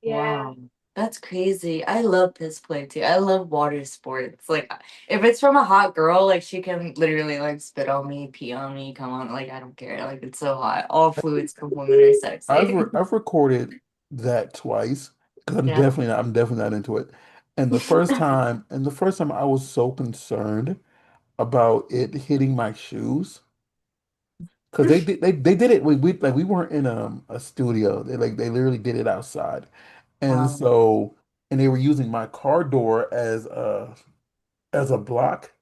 Yeah. Wow, that's crazy. I love piss play too. I love water sports. Like, if it's from a hot girl, like she can literally like spit on me, pee on me, come on, like I don't care. Like it's so hot. All fluids from women are sexy. I've recorded that twice because Yeah. I'm definitely not into it. And the first time I was so concerned about it hitting my shoes because they did it. We weren't in a studio. They literally did it outside, and Um, so and they were using my car door as a block.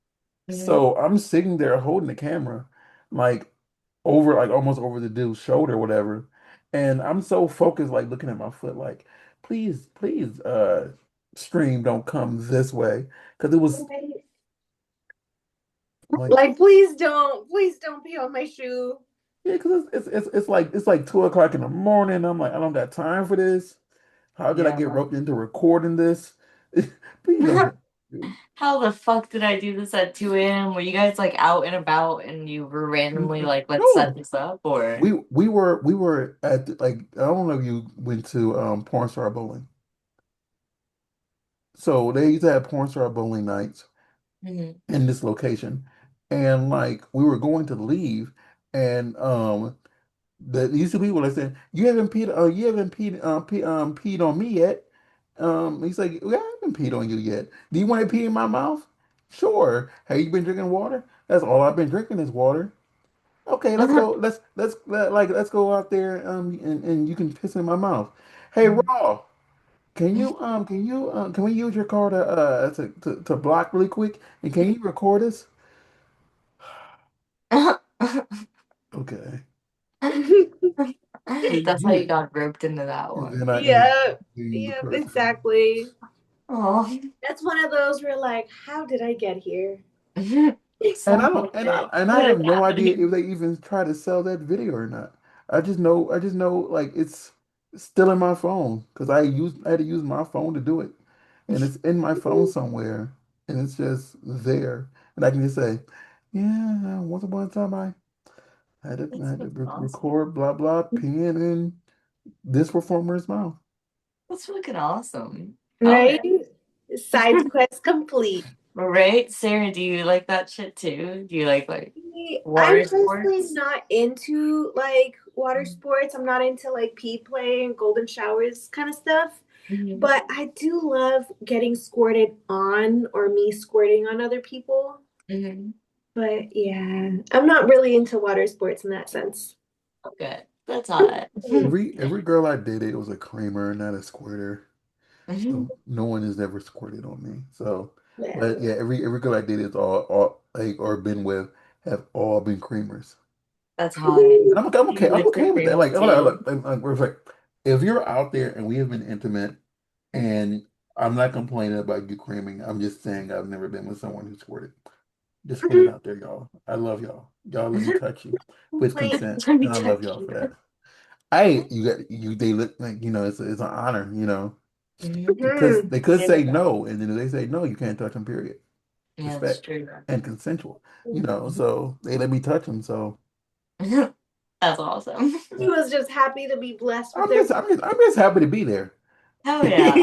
mhm. So I'm sitting there holding the camera, like over like almost over the dude's shoulder, or whatever. And I'm so focused, like looking at my foot, like, please, stream don't come this way. Cause it was Right. like, Like, please don't pee on my shoe. yeah, cause it's like 2 o'clock in the morning. I'm like, I don't got time for this. How did I Yeah. get roped into recording this? Please don't hit me. How the fuck did I do this at 2 a.m.? Were you guys like out and about and you were randomly like, let's set No, this up or? we were at like I don't know if you went to Porn Star Bowling. So they used to have Porn Star Bowling nights Mhm. in this location, and like we were going to leave, and these two people are saying you haven't peed on me yet. He's like, well, I haven't peed on you yet. Do you want to pee in my mouth? Sure. Have you been drinking water? That's all I've been drinking is water. Okay, let's go. Let's go out there and you can piss in my mouth. Hey, Raw, can we use your car to block really quick? And can you record us? Okay. That's how you got roped into that And one. then I ended up Yep. being the Yep, person. exactly. Oh. That's one of those where like, how did I get here? And I Some don't bullshit. and I What is have no idea happening? if they even try to sell that video or not. I just know like it's still in my phone because I had to use my phone to do it. And it's in my phone somewhere and it's just there. And I can just say, yeah, once upon a time I That's had to fucking awesome. record blah blah peeing in this performer's mouth. That's fucking awesome. Hell Right? yeah. Side quest complete. Right? Sarah, do you like that shit too? Do you like I'm water personally sports? not into like water sports. I'm not into like pee play and golden showers kind of stuff. Mhm. But I do love getting squirted on or me squirting on other people. Mhm. But yeah, I'm not really into water sports in that sense. Okay. That's hot. Every girl I dated was a creamer, not a squirter. So no one has ever squirted on me. So, but Yeah. yeah, every girl I dated is all like or been with have all been creamers. That's hot. And You I'm like the okay with that. cream Like, tea. we're like, if you're out there and we have been intimate, and I'm not complaining about you creaming, I'm just saying I've never been with someone who squirted. Just put it out there, y'all. I love y'all. Y'all let me touch you with Complaint. consent, Let me and I love touch y'all you. for that. I you got you they look like it's an honor, because Hmm. they could It is say hot. no, and then if they say no, you can't touch them. Period. Yeah, it's Respect true. and consensual. So they let me touch them. So That's awesome. He was just happy to be blessed with I'm just happy to be there. Hell yeah.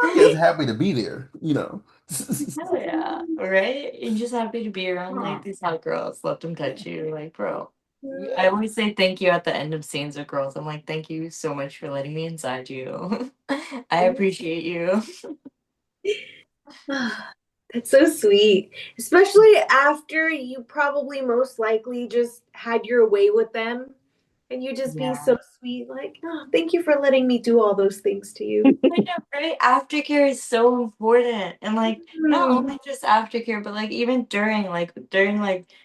I'm just happy to be there. Hell yeah. Right? You're just happy to be around like these hot girls. Let them touch you. Like, bro. I always say thank you at the end of scenes with girls. I'm like, thank you so much for letting me inside you. I appreciate you. That's so sweet. Especially after you probably most likely just had your way with them and you just being Yeah. so sweet, like, oh, thank you for letting me do all those things to you. I know, right? Aftercare is so important. And like not Hmm. only just aftercare, but like even during like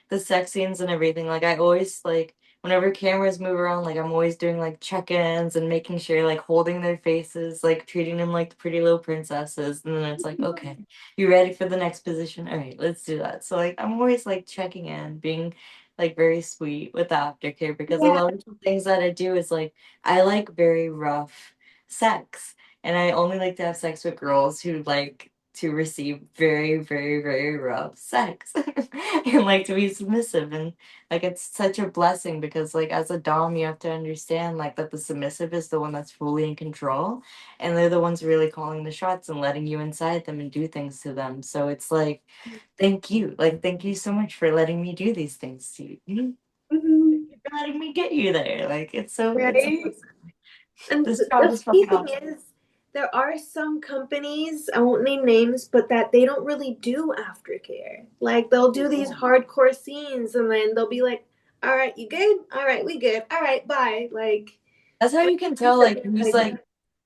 the sex scenes and everything. Like I always like whenever cameras move around, like I'm always doing like check-ins and making sure like holding their faces, like treating them like the pretty little princesses. And then it's like, okay, you ready for the next position? All right, let's do that. So like I'm always like checking in, being like very sweet with the aftercare because a Yeah. lot of the things that I do is like I like very rough sex. And I only like to have sex with girls who like to receive very, very, very rough sex and like to be submissive. And like it's such a blessing because like as a dom you have to understand like that the submissive is the one that's fully in control and they're the ones really calling the shots and letting you inside them and do things to them. So it's like thank you. Like thank you so much for letting me do these things to you. Mhm. Thank you for letting me get you there. Like it's a Right. And this job the is funny fucking thing awesome. is, there are some companies, I won't name names, but that they don't really do aftercare. Like they'll do these hardcore scenes and then they'll be like, all right, you good? All right, we good. All right, bye. That's how Like you can tell treat like them who's like like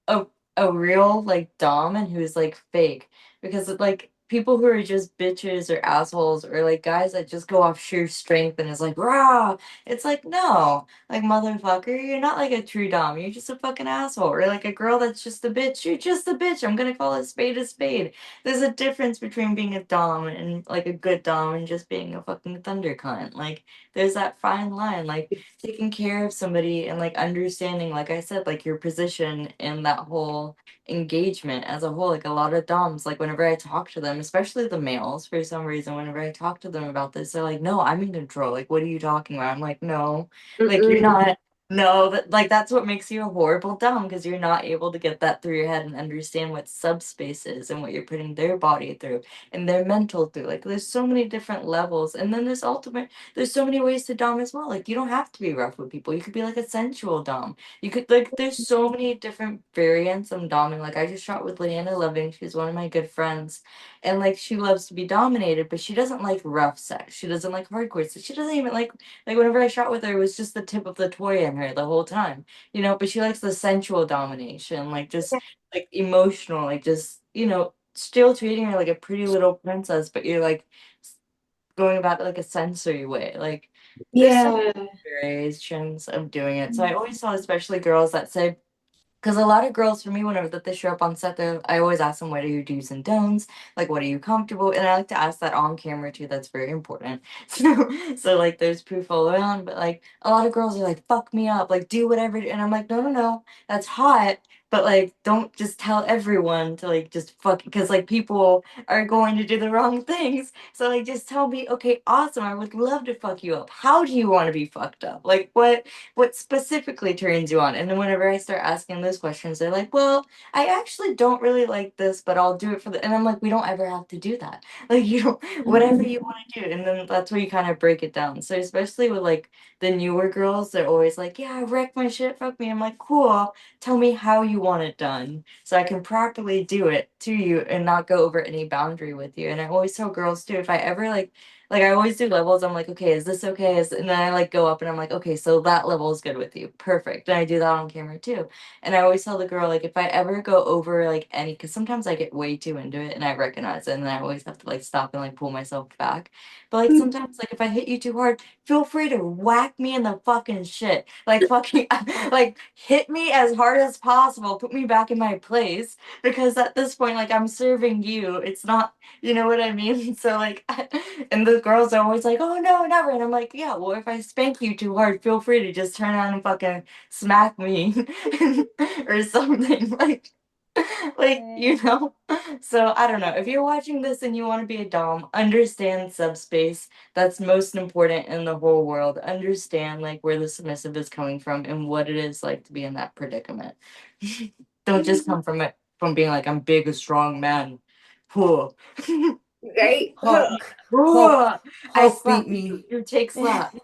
a a real like dom and who's like fake because like people who are just bitches or assholes or like guys that just go off sheer strength and is like rah, it's like no, like motherfucker, you're not like a true dom, you're just a fucking asshole. Or like a girl that's just a bitch, you're just a bitch. I'm gonna call a spade a spade. There's a difference between being a dom and like a good dom and just being a fucking thunder cunt. Like there's that fine line. Like taking care of somebody and like understanding, like I said, like your position in that whole engagement as a whole. Like a lot of doms, like whenever I talk to them, especially the males, for some reason, whenever I talk to them about this, they're like, no, I'm in control. Like, what are you talking about? I'm like, no, like you're mm-mm. not. No, that like that's what makes you a horrible dom because you're not able to get that through your head and understand what subspace is and what you're putting their body through and their mental through. Like there's so many different levels. And then there's so many ways to dom as well. Like you don't have to be rough with people. You could be like a sensual dom. You could like there's so many different variants of doming. Like I just shot with Leanna Loving. She's one of my good friends. And like she loves to be dominated, but she doesn't like rough sex. She doesn't like hardcore sex. She doesn't even like whenever I shot with her, it was just the tip of the toy in her the whole time. But she likes the sensual domination, like just like emotional, like just, still treating her like a pretty little princess, but you're like going about it like a sensory way. Like there's so many Yeah. variations of doing it. So I always tell especially girls that say because a lot of girls, for me, whenever that they show up on set, I always ask them, what are your do's and don'ts? Like, what are you comfortable? And I like to ask that on camera too. That's very important. So like, there's proof all around. But like, a lot of girls are like, fuck me up, like, do whatever. And I'm like, no, no, no, that's hot. But like, don't just tell everyone to like just fuck because like people are going to do the wrong things. So like, just tell me, okay, awesome. I would love to fuck you up. How do you want to be fucked up? Like, what specifically turns you on? And then whenever I start asking those questions, they're like, well, I actually don't really like this, but I'll do it for the, and I'm like, we don't ever have to do that. Like, you don't, whatever you want to do. And then that's where you kind of break it down. So, especially with like the newer girls, they're always like, yeah, I wrecked my shit, fuck me. I'm like, cool. Tell me how you want it done so I can properly do it to you and not go over any boundary with you. And I always tell girls too, if I ever like I always do levels. I'm like, okay, is this okay? And then I like go up and I'm like, okay, so that level is good with you. Perfect. And I do that on camera too. And I always tell the girl, like, if I ever go over like any, because sometimes I get way too into it and I recognize it and then I always have to like stop and like pull myself back. But like sometimes, like if I hit you too hard, feel free to whack me in the fucking shit. Like fucking, like hit me as hard as possible. Put me back in my place because at this point, like I'm serving you. It's not, you know what I mean? So like, and the girls are always like, "Oh no, never." And I'm like, "Yeah, well, if I spank you too hard, feel free to just turn on and fucking smack me or something like Yeah. you know." So I don't know. If you're watching this and you want to be a dom, understand subspace. That's most important in the whole world. Understand like where the submissive is coming from and what it is like to be in that predicament. Don't just come from it from being like I'm big, a strong man. Whoa. Right? Hulk, Hulk, Whoa. I Hulk slap beat you. me. You take slap.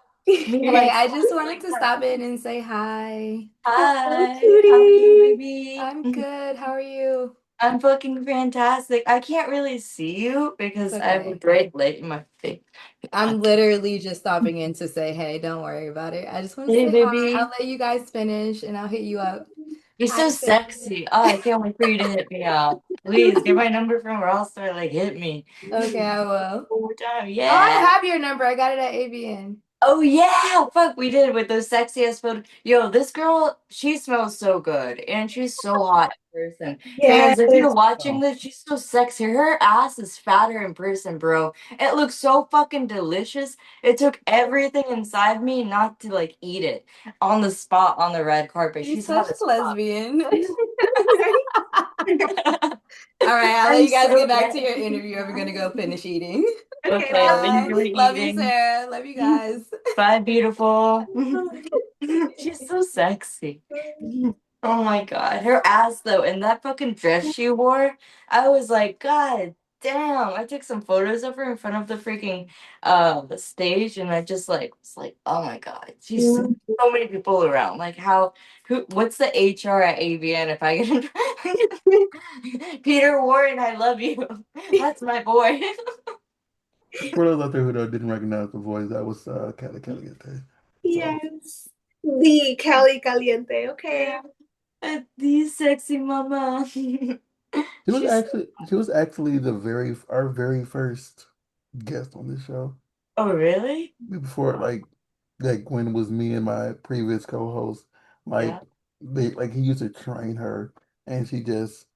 Me Hey, like I slap. just You wanted like to slap. stop in and say hi. Oh, Hi. How are you, cutie. baby? I'm good. How are you? I'm fucking fantastic. I can't really see you It's because I have a okay. bright light in my face. I'm literally just stopping in to say hey, don't worry about it. I just want to Hey, say hi. I'll baby. let you guys finish and I'll hit you up. You're Hi, so Sam. sexy. Oh, I can't wait for you to hit me up. Please get my number from Rockstar. Like, hit me. Okay, I will. One more time. Oh, I Yeah. have your number. I got it at ABN. Oh yeah, fuck, we did with those sexy ass photos. Yo, this girl, she smells so good, and she's so hot in person. Fans, if you're Yes. watching Oh, this, she's so sexy. Her ass is fatter in person, bro. It looks so fucking delicious. It took everything inside me not to like eat it on the spot on the red carpet. You're She's such hot a as fuck. lesbian. Right? All right, I'll let I'm you guys get so back dead. to your interview. We're gonna go finish eating. Okay, Okay, love Bye. enjoy you. Love you, eating. Sarah. Love you guys. Bye, beautiful. She's so sexy. Oh my God. Her ass though, and that fucking dress she wore, I was like, God damn. I took some photos of her in front of the freaking the stage and I just like was like, oh my God. She's so many people around. Like how what's the HR at AVN if I get Peter Warren, I love you. That's my boy. for those out there who didn't recognize the voice, that was Cali Caliente. So Yes. The Cali Caliente. Yeah. Okay. The sexy mama. She's she was actually the our very first guest on this show. oh really? Before like when it was me and my previous co-host, like Yeah. they like he used to train her and she just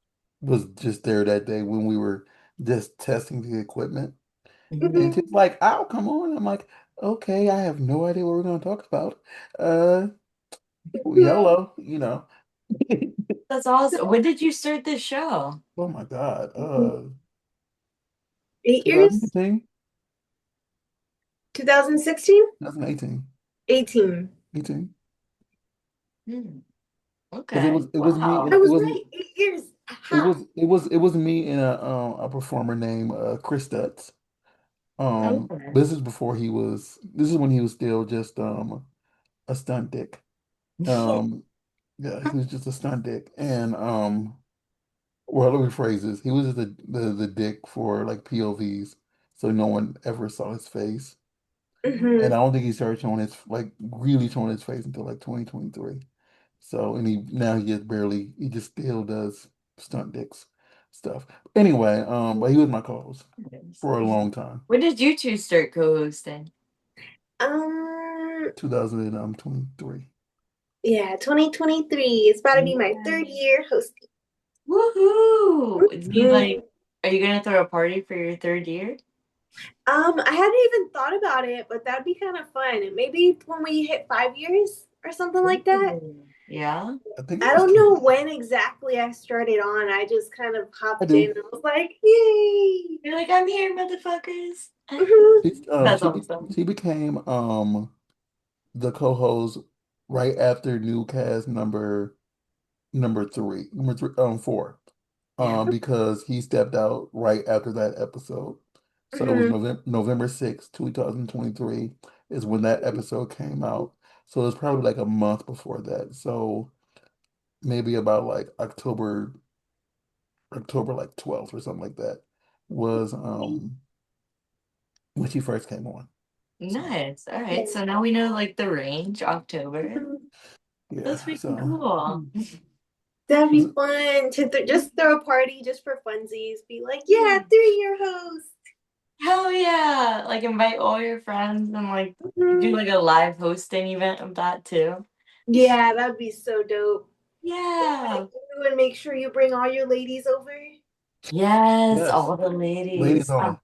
was just there that day when we were just testing the equipment. And Mhm. she's like, "Oh, come on." I'm like, "Okay, I have no idea what we're gonna talk about." Uh YOLO, you know. That's awesome. When did you start this show? Oh my God. 8 years? 2018, 2016? 2018, 18. 18. Hmm. Because Okay. it was me I Wow. it was was right. 8 years. Aha. it was me and a performer named Chris Stutz. Okay. This is before this is when he was still just a stunt dick. Um yeah, he was just a stunt dick. And well, let me rephrase this. He was just the dick for like POVs, so no one ever saw his face. And I Hmm. don't think he started showing his like really showing his face until like 2023. So and he just barely he just still does stunt dicks stuff. Anyway, but he was my co-host Nice. for a long time. When did you two start co-hosting? Um, 2023. yeah, 2023. It's about to be my third Nice. year hosting. Woohoo! Do you Mhm. like, are you gonna throw a party for your third year? I hadn't even thought about it, but that'd be kind of fun. And maybe when we hit 5 years or something like that. Ooh. Yeah. I think it I was don't 10. know when exactly I started on. I just kind of I hopped in do. and was like, yay. You're like, I'm here, motherfuckers. Mhm. That's awesome. She became the co-host right after new cast number three, four, Yeah. because he stepped out right after that episode. So it was Mhm. November 6th, 2023 is when that episode came out. So it was probably like a month before that. So maybe about like October like 12th or something like that was when she first came on. So Nice. All right. Yeah. So now we know like the range, October. Mhm. That's yeah, freaking so cool. That'd be fun to just throw a party just for funsies. Be like, yeah, Yeah. 3 year host. Hell yeah. Like invite all your friends and like do Mhm. like a live hosting event of that too. Yeah, that'd be so dope. Yeah. You and make sure you bring all your ladies over. Yes, yes, all the ladies ladies. only.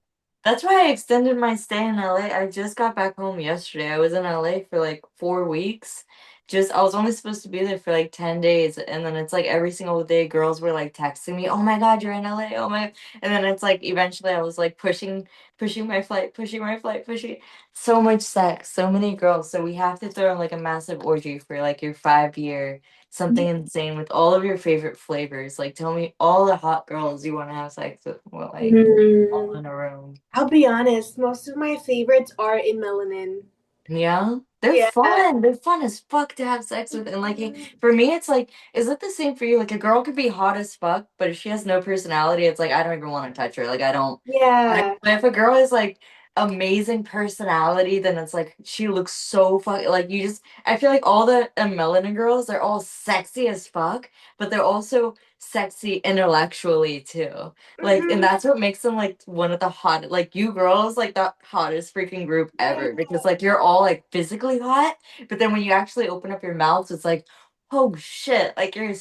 That's why I extended my stay in LA. I just got back home yesterday. I was in LA for like 4 weeks. Just I was only supposed to be there for like 10 days. And then it's like every single day girls were like texting me, "Oh my God, you're in LA. Oh my." And then it's like eventually I was like pushing my flight, pushing my flight, pushing so much sex, so many girls. So we have to throw in like a massive orgy for like your 5 year something insane with all of your favorite flavors. Like tell me all the hot girls you want to have sex with. Well, like all Mm. in a room. I'll be honest, most of my favorites are in melanin. Yeah, they're Yeah. fun. They're fun as fuck to have sex with. And like for me, it's like, is it the same for you? Like a girl could be hot as fuck, but if she has no personality, it's like I don't even want to touch her. Like I don't. Yeah. But if a girl is like amazing personality, then it's like she looks so fuck like you just I feel like all the melanin girls, they're all sexy as fuck, but they're also sexy intellectually too. Like, and Hmm. that's what makes them like one of the hot like you girls like the hottest freaking group ever because like you're all like physically hot, but then when you actually open up your mouths, it's like, oh shit, like you're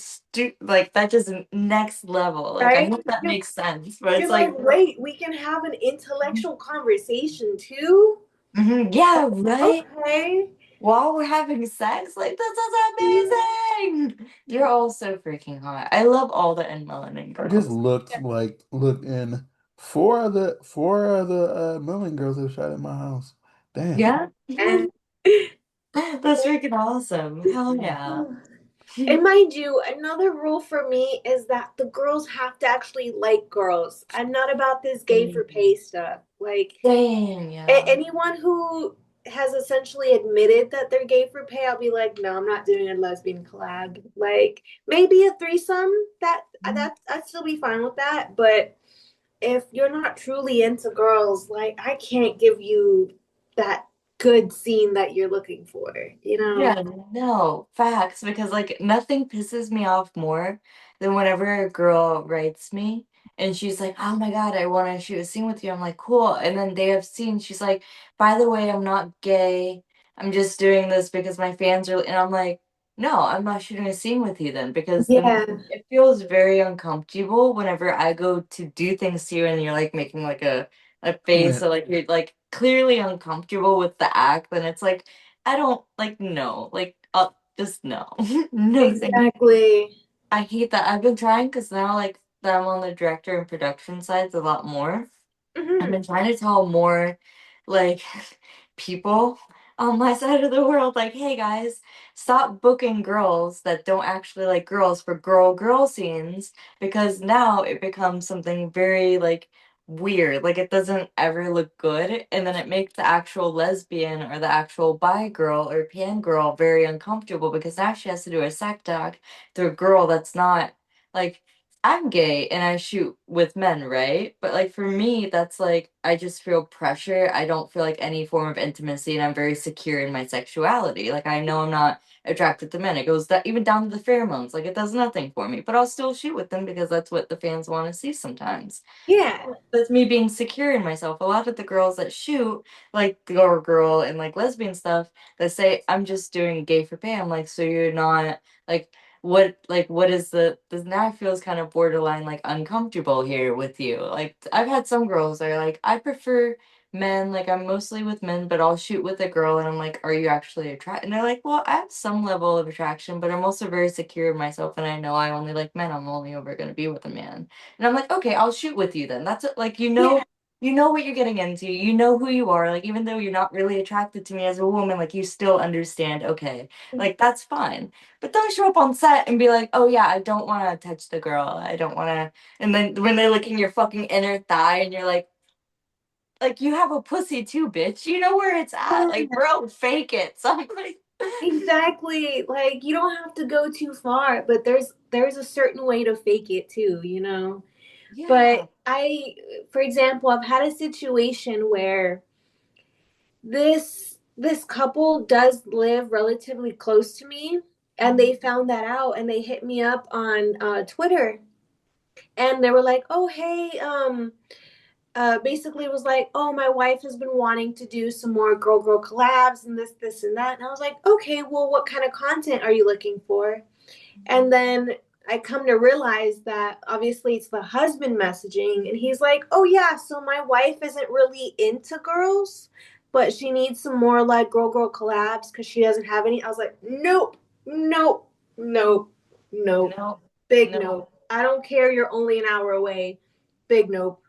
like that just next level. Like I Right? hope that makes sense, but it's You're like, like wait, we can have an intellectual conversation too? mhm, yeah, right. Okay. While we're having sex, like this is amazing. You're all so freaking hot. I love all the melanin I just girls. looked in four of the Millen girls have shot at my house. Damn. Yeah. And That's freaking awesome. Hell yeah. and mind you, another rule for me is that the girls have to actually like girls. I'm not about this gay for pay stuff. Like Dang, yeah. anyone who has essentially admitted that they're gay for pay, I'll be like, no, I'm not doing a lesbian collab. Like maybe a threesome. That I'd still be fine with that. But if you're not truly into girls, like I can't give you that good scene that you're looking for. You know? Yeah, no, facts, because like nothing pisses me off more than whenever a girl writes me and she's like, "Oh my God, I want to shoot a scene with you." I'm like, "Cool." And then they have seen, she's like, "By the way, I'm not gay. I'm just doing this because my fans are," and I'm like, "No, I'm not shooting a scene with you then," because then Yeah. it feels very uncomfortable whenever I go to do things to you and you're like making like a face Clint. or like you're like clearly uncomfortable with the act, then it's like I don't like no, like just no. No, thank you. Exactly. I hate that. I've been trying because now like that I'm on the director and production sides a lot more. I've Hmm. been trying to tell more like people on my side of the world, like, hey guys, stop booking girls that don't actually like girls for girl scenes because now it becomes something very like weird. Like it doesn't ever look good, and then it makes the actual lesbian or the actual bi girl or pan girl very uncomfortable because now she has to do a sex doc to a girl that's not like I'm gay and I shoot with men, right? But like for me, that's like I just feel pressure. I don't feel like any form of intimacy and I'm very secure in my sexuality. Like I know I'm not attracted to men. It goes that even down to the pheromones. Like it does nothing for me. But I'll still shoot with them because that's what the fans want to see sometimes. Yeah. That's me being secure in myself. A lot of the girls that shoot, like the girl and like lesbian stuff, that say I'm just doing gay for pay. I'm like, so you're not like what is the this now feels kind of borderline like uncomfortable here with you. Like I've had some girls that are like, I prefer men, like I'm mostly with men, but I'll shoot with a girl and I'm like, are you actually attracted? And they're like, well, I have some level of attraction, but I'm also very secure in myself and I know I only like men. I'm only ever gonna be with a man. And I'm like, okay, I'll shoot with you then. That's it. Like, Yeah. you know what you're getting into. You know who you are. Like, even though you're not really attracted to me as a woman, like, you still understand, okay, like, that's fine. But don't show up on set and be like, oh, yeah, I don't want to touch the girl. I don't want to. And then when they're licking your fucking inner thigh and you're like, you have a pussy too, bitch. You know where it's at. Like, bro, fake it. So I'm like, Exactly. Like you don't have to go too far, but there's a certain way to fake it too, you know. yeah. But for example, I've had a situation where this couple does live relatively close to me, and they found that out, and they hit me up on Twitter, and they were like, "Oh, hey, basically it was like, oh, my wife has been wanting to do some more girl collabs and this and that." And I was like, okay, well, what kind of content are you looking for? And then I come to realize that obviously it's the husband messaging, and he's like, oh yeah, so my wife isn't really into girls, but she needs some more like girl collabs because she doesn't have any. I was like, nope, nope, nope, nope, No, big no. nope. I don't care, you're only an hour away. Big nope.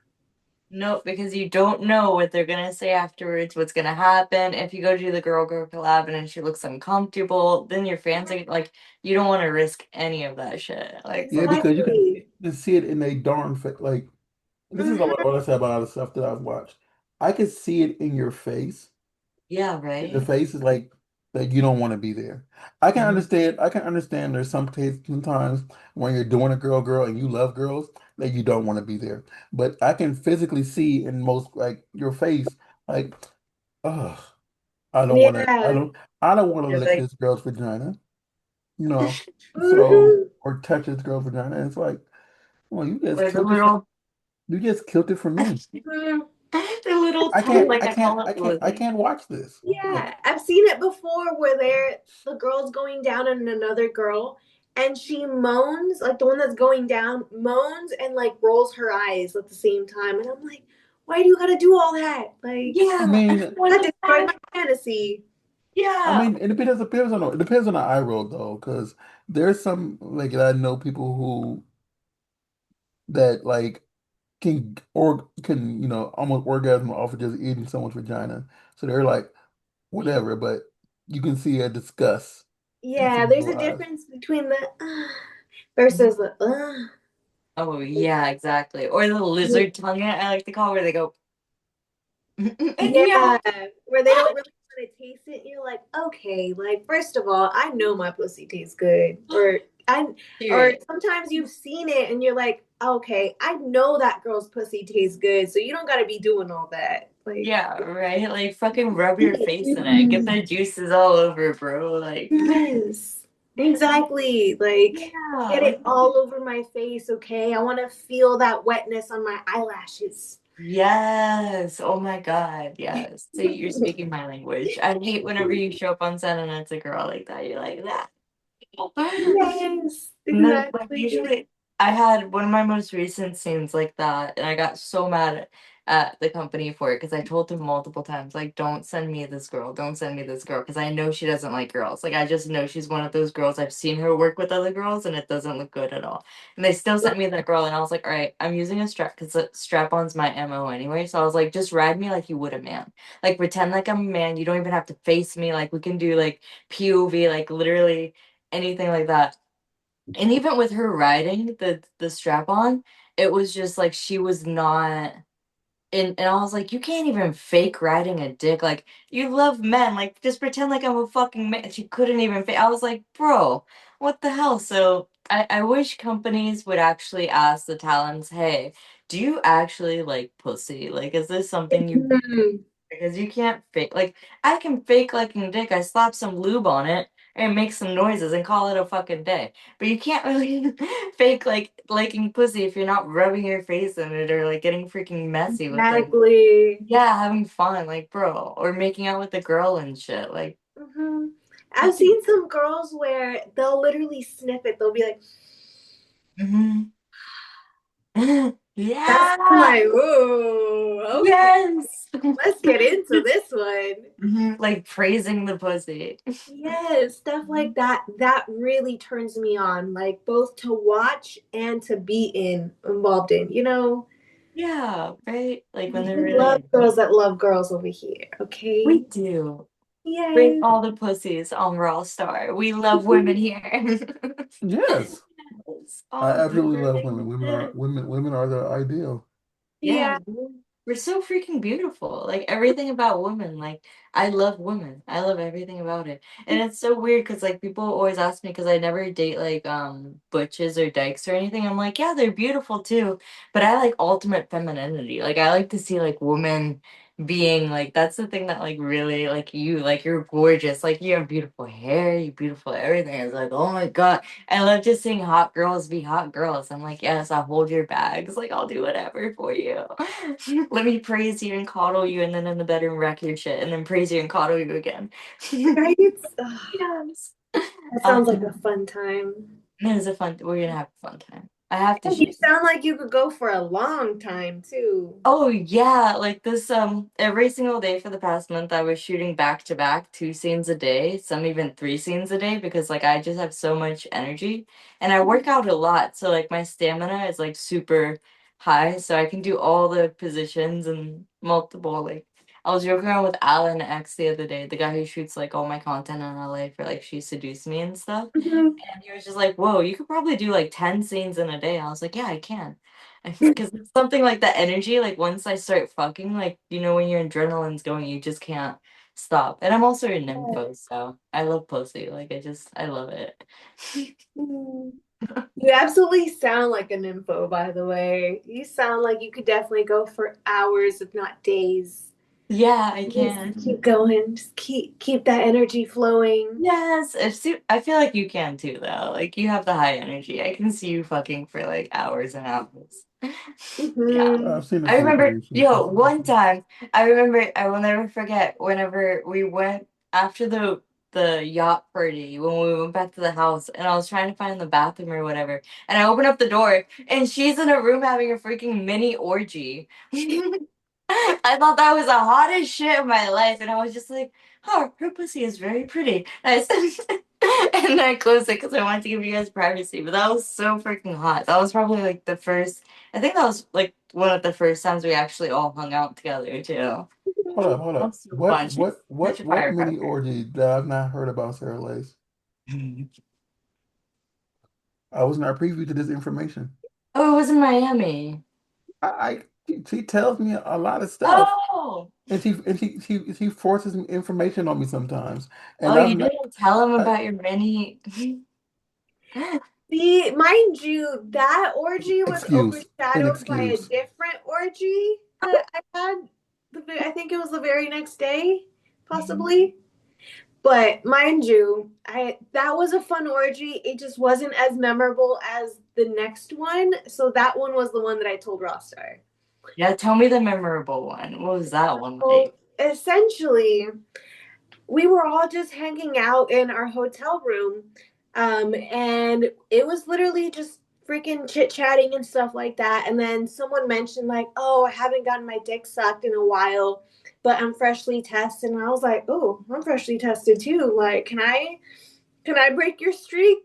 No, because you don't know what they're gonna say afterwards, what's gonna happen. If you go do the girl collab and then she looks uncomfortable, then your fans are like, you don't want to risk any of that shit. Like, Yeah, so because Exactly. you can see it in a darn like this is Mm-hmm. all I say about other stuff that I've watched. I can see it in your face. yeah, The right. face is like that you don't want to be there. Mhm. I can understand there's some cases sometimes when you're doing a girl and you love girls that you don't want to be there. But I can physically see in most like your face Like, ugh, I don't want to. Yeah. I don't want to You're lick like, this girl's vagina. You know, so Mhm. or touch this girl's vagina. And it's like, well, or the little, you just killed it for me. Mhm. the little tongue, like I call it I lizard. can't watch this. Yeah, Like, I've seen it before where the girl's going down on another girl and she moans, like the one that's going down moans and like rolls her eyes at the same time. And I'm like, why do you gotta do all that? Like, I Yeah, mean, what that the destroyed fuck? my fantasy. Yeah. it depends on the eye roll though, because there's some like I know people who that like can almost orgasm off of just eating someone's vagina. So they're like whatever, but you can see a disgust in Yeah, some there's people's a eyes. difference between the versus the Oh yeah, exactly. Or the lizard tongue, I like to call where they go, yeah, Yeah, where they don't really want to taste it. You're like, okay, like first of all, I know my pussy tastes good, or period. sometimes you've seen it and you're like, okay, I know that girl's pussy tastes good, so you don't got to be doing all that. Like, Yeah, right. Like fucking rub see your it face in it. Get too. the juices all over, bro. Like, Yes, exactly. Like, yeah, get like it all over my face, okay? I want to feel that wetness on my eyelashes. yes. Oh my God. Yes. So you're speaking my language. I hate whenever you show up on set and it's a girl like that. You're like that. Yes, And then, like, exactly. usually, I had one of my most recent scenes like that, and I got so mad at the company for it because I told them multiple times, like, don't send me this girl, don't send me this girl, because I know she doesn't like girls. Like, I just know she's one of those girls. I've seen her work with other girls, and it doesn't look good at all. And they still sent me that girl, and I was like, all right, I'm using a strap because strap-on's my MO anyway. So I was like, just ride me like you would a man. Like, pretend like I'm a man. You don't even have to face me. Like, we can do like POV, like literally anything like that. And even with her riding the strap on, it was just like she was not and I was like, you can't even fake riding a dick. Like, you love men. Like, just pretend like I'm a fucking man. She couldn't even fake. I was like, bro, what the hell? So I wish companies would actually ask the talents, hey, do you actually like pussy? Like, is this something you Mhm. because you can't fake like I can fake liking a dick. I slap some lube on it and make some noises and call it a fucking day. But you can't really fake like liking pussy if you're not rubbing your face in it or like getting freaking messy with like Exactly. yeah, having fun, like bro, or making out with a girl and shit. Like Hmm. I've seen some girls where they'll literally sniff it. They'll be like, mhm. that's I'm Yeah. like, ooh, okay, Yes. let's get into this one. Mhm. Like praising the pussy. Yes, stuff like that. That really turns me on, like both to watch and to be involved in. Yeah, right? Like when they're We really love into girls it. that love girls over here, We okay? do. Bring Yes. all the pussies on Raw Star. We love women here. Yes, Yes. I Oh, absolutely love burning women. the shit. Women are the ideal. Yeah, Yeah. we're so freaking beautiful. Like everything about women. Like I love women. I love everything about it. And it's so weird because like people always ask me because I never date like butches or dykes or anything. I'm like, yeah, they're beautiful too. But I like ultimate femininity. Like I like to see like women being like that's the thing that like really like you're gorgeous. Like you have beautiful hair, you beautiful everything. It's like, oh my God. I love just seeing hot girls be hot girls. I'm like, yes, I'll hold your bags. Like, I'll do whatever for you. Let me praise you and coddle you, and then in the bedroom wreck your shit, and then praise you and coddle you again. Right? Ugh, Yes. that Um, sounds like a fun time. it is a fun. We're gonna have a fun time. I have to And show you you. sound like you could go for a long time too. Oh yeah, like this every single day for the past month I was shooting back to back 2 scenes a day, some even 3 scenes a day because like I just have so much energy and I work out a lot. So like my stamina is like super high so I can do all the positions and multiple like I was joking around with Alan X the other day, the guy who shoots like all my content in LA for like She Seduced Me and stuff. Mhm. And he was just like, whoa, you could probably do like 10 scenes in a day. I was like, yeah, I can. Because it's something like the energy, like once I start fucking, like, when your adrenaline's going, you just can't stop. And I'm also a nympho, so I love pussy. Like, I love it. Mhm. You absolutely sound like an info, by the way. You sound like you could definitely go for hours, if not days. Yeah, I Just can. keep going. Just keep that energy flowing. Yes, I feel like you can too, though. Like you have the high energy. I can see you fucking for like hours and hours. Yeah. Hmm. I've seen a I few remember, producers yo, talk about one that. time, I remember, I will never forget whenever we went after the yacht party when we went back to the house and I was trying to find the bathroom or whatever. And I opened up the door and she's in a room having a freaking mini orgy. I thought that was the hottest shit of my life, and I was just like, "Oh, her pussy is very pretty." And and then I closed it because I wanted to give you guys privacy. But that was so freaking hot. That was probably like the first. I think that was like one of the first times we actually all hung out together too. Hold up, hold That up. was so fun. She's such a What mini firecracker. orgy that I've not heard about Sarah Lace? I was not privy to this information. Oh, it was in Miami. She tells me a lot of stuff, Oh, and she forces information on me sometimes, oh, and you I'm not. didn't tell him I, about your mini. See, mind you, that orgy was an overshadowed by a excuse. different orgy that I had. I think it was the very next day, possibly. But mind you, I that was a fun orgy. It just wasn't as memorable as the next one. So that one was the one that I told Rockstar. Yeah, tell me the memorable one. What was that one So like? essentially, we were all just hanging out in our hotel room. And it was literally just freaking chit chatting and stuff like that. And then someone mentioned, like, oh, I haven't gotten my dick sucked in a while, but I'm freshly tested. And I was like, oh, I'm freshly tested too. Like, can I break your streak?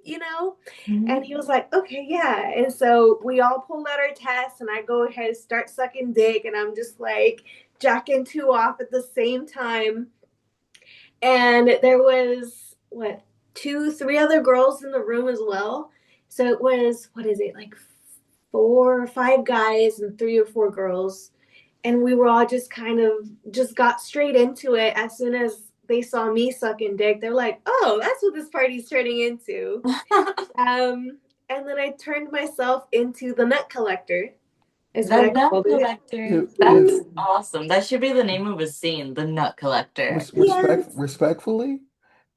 And he was like, okay, yeah. And so we all pulled out our tests, and I go ahead and start sucking dick, and I'm just like jacking two off at the same time. And there was what, two, three other girls in the room as well. So it was, what is it, like four or five guys and three or four girls. And we were all just kind of just got straight into it as soon as they saw me sucking dick. They're like, oh, that's what this party's turning into. And then I turned myself into the nut collector, is what The I nut called it. collector. If That's awesome. That should be the name of a scene, the nut collector. Yes. respectfully,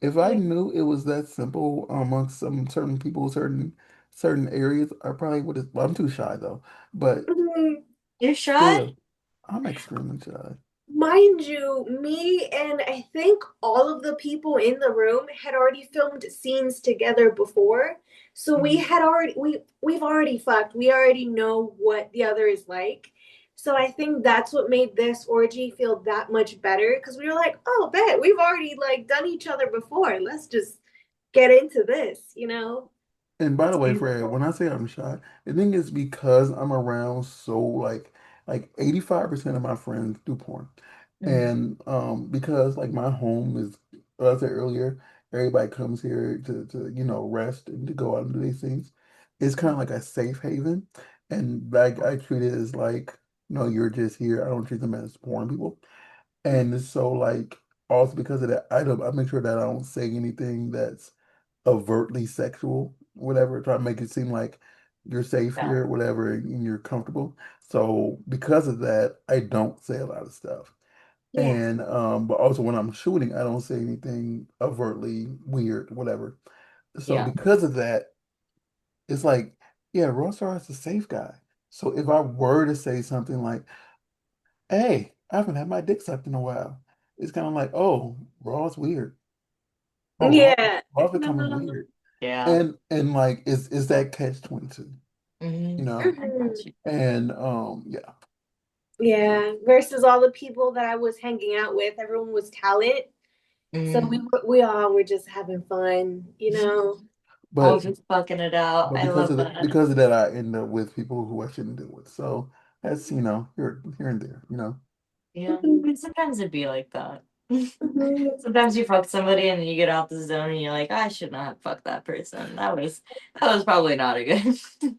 if I Yeah. knew it was that simple amongst some certain people, certain areas, I probably would have. Well, I'm too shy though, but Mhm. You shy? still, I'm extremely shy. Mind you, me and I think all of the people in the room had already filmed scenes together before. So we Mhm. had already we've already fucked. We already know what the other is like. So I think that's what made this orgy feel that much better because we were like, "Oh, bet we've already like done each other before. Let's just get into this." And by the way, Mhm. Fred, when I say I'm shy, the thing is because I'm around so like 85% of my friends do porn. Mhm. And because like my home is, as I said earlier, everybody comes here to rest and to go out and do these things. It's kind of like a safe haven. And like I treat it as like, no, you're just here. I don't treat them as porn people. And so like also because of that, I make sure that I don't say anything that's overtly sexual, whatever, try to make it seem like you're safe Yeah. here, whatever, and you're comfortable. So because of that, I don't say a lot of stuff. Yeah. And but also when I'm shooting, I don't say anything overtly weird, whatever. So Yeah. because of that, it's like, yeah, Rockstar is a safe guy. So if I were to say something like, hey, I haven't had my dick sucked in a while, it's kind of like, oh, Raw's weird. Oh, Yeah. Raw's becoming No. weird. Yeah. And like is that catch 22, you know? I got Mhm. you. And yeah. Yeah. Versus all the people that I was hanging out with, everyone was talent. So Mhm. we all were just having fun. All But just fucking it out. but I love that. because of that I end up with people who I shouldn't deal with. So that's, here and there, Yeah. Mhm. And sometimes it'd be like that. Mhm. Sometimes you fuck somebody and then you get out the zone and you're like, I should not fuck that person. That was probably not a good.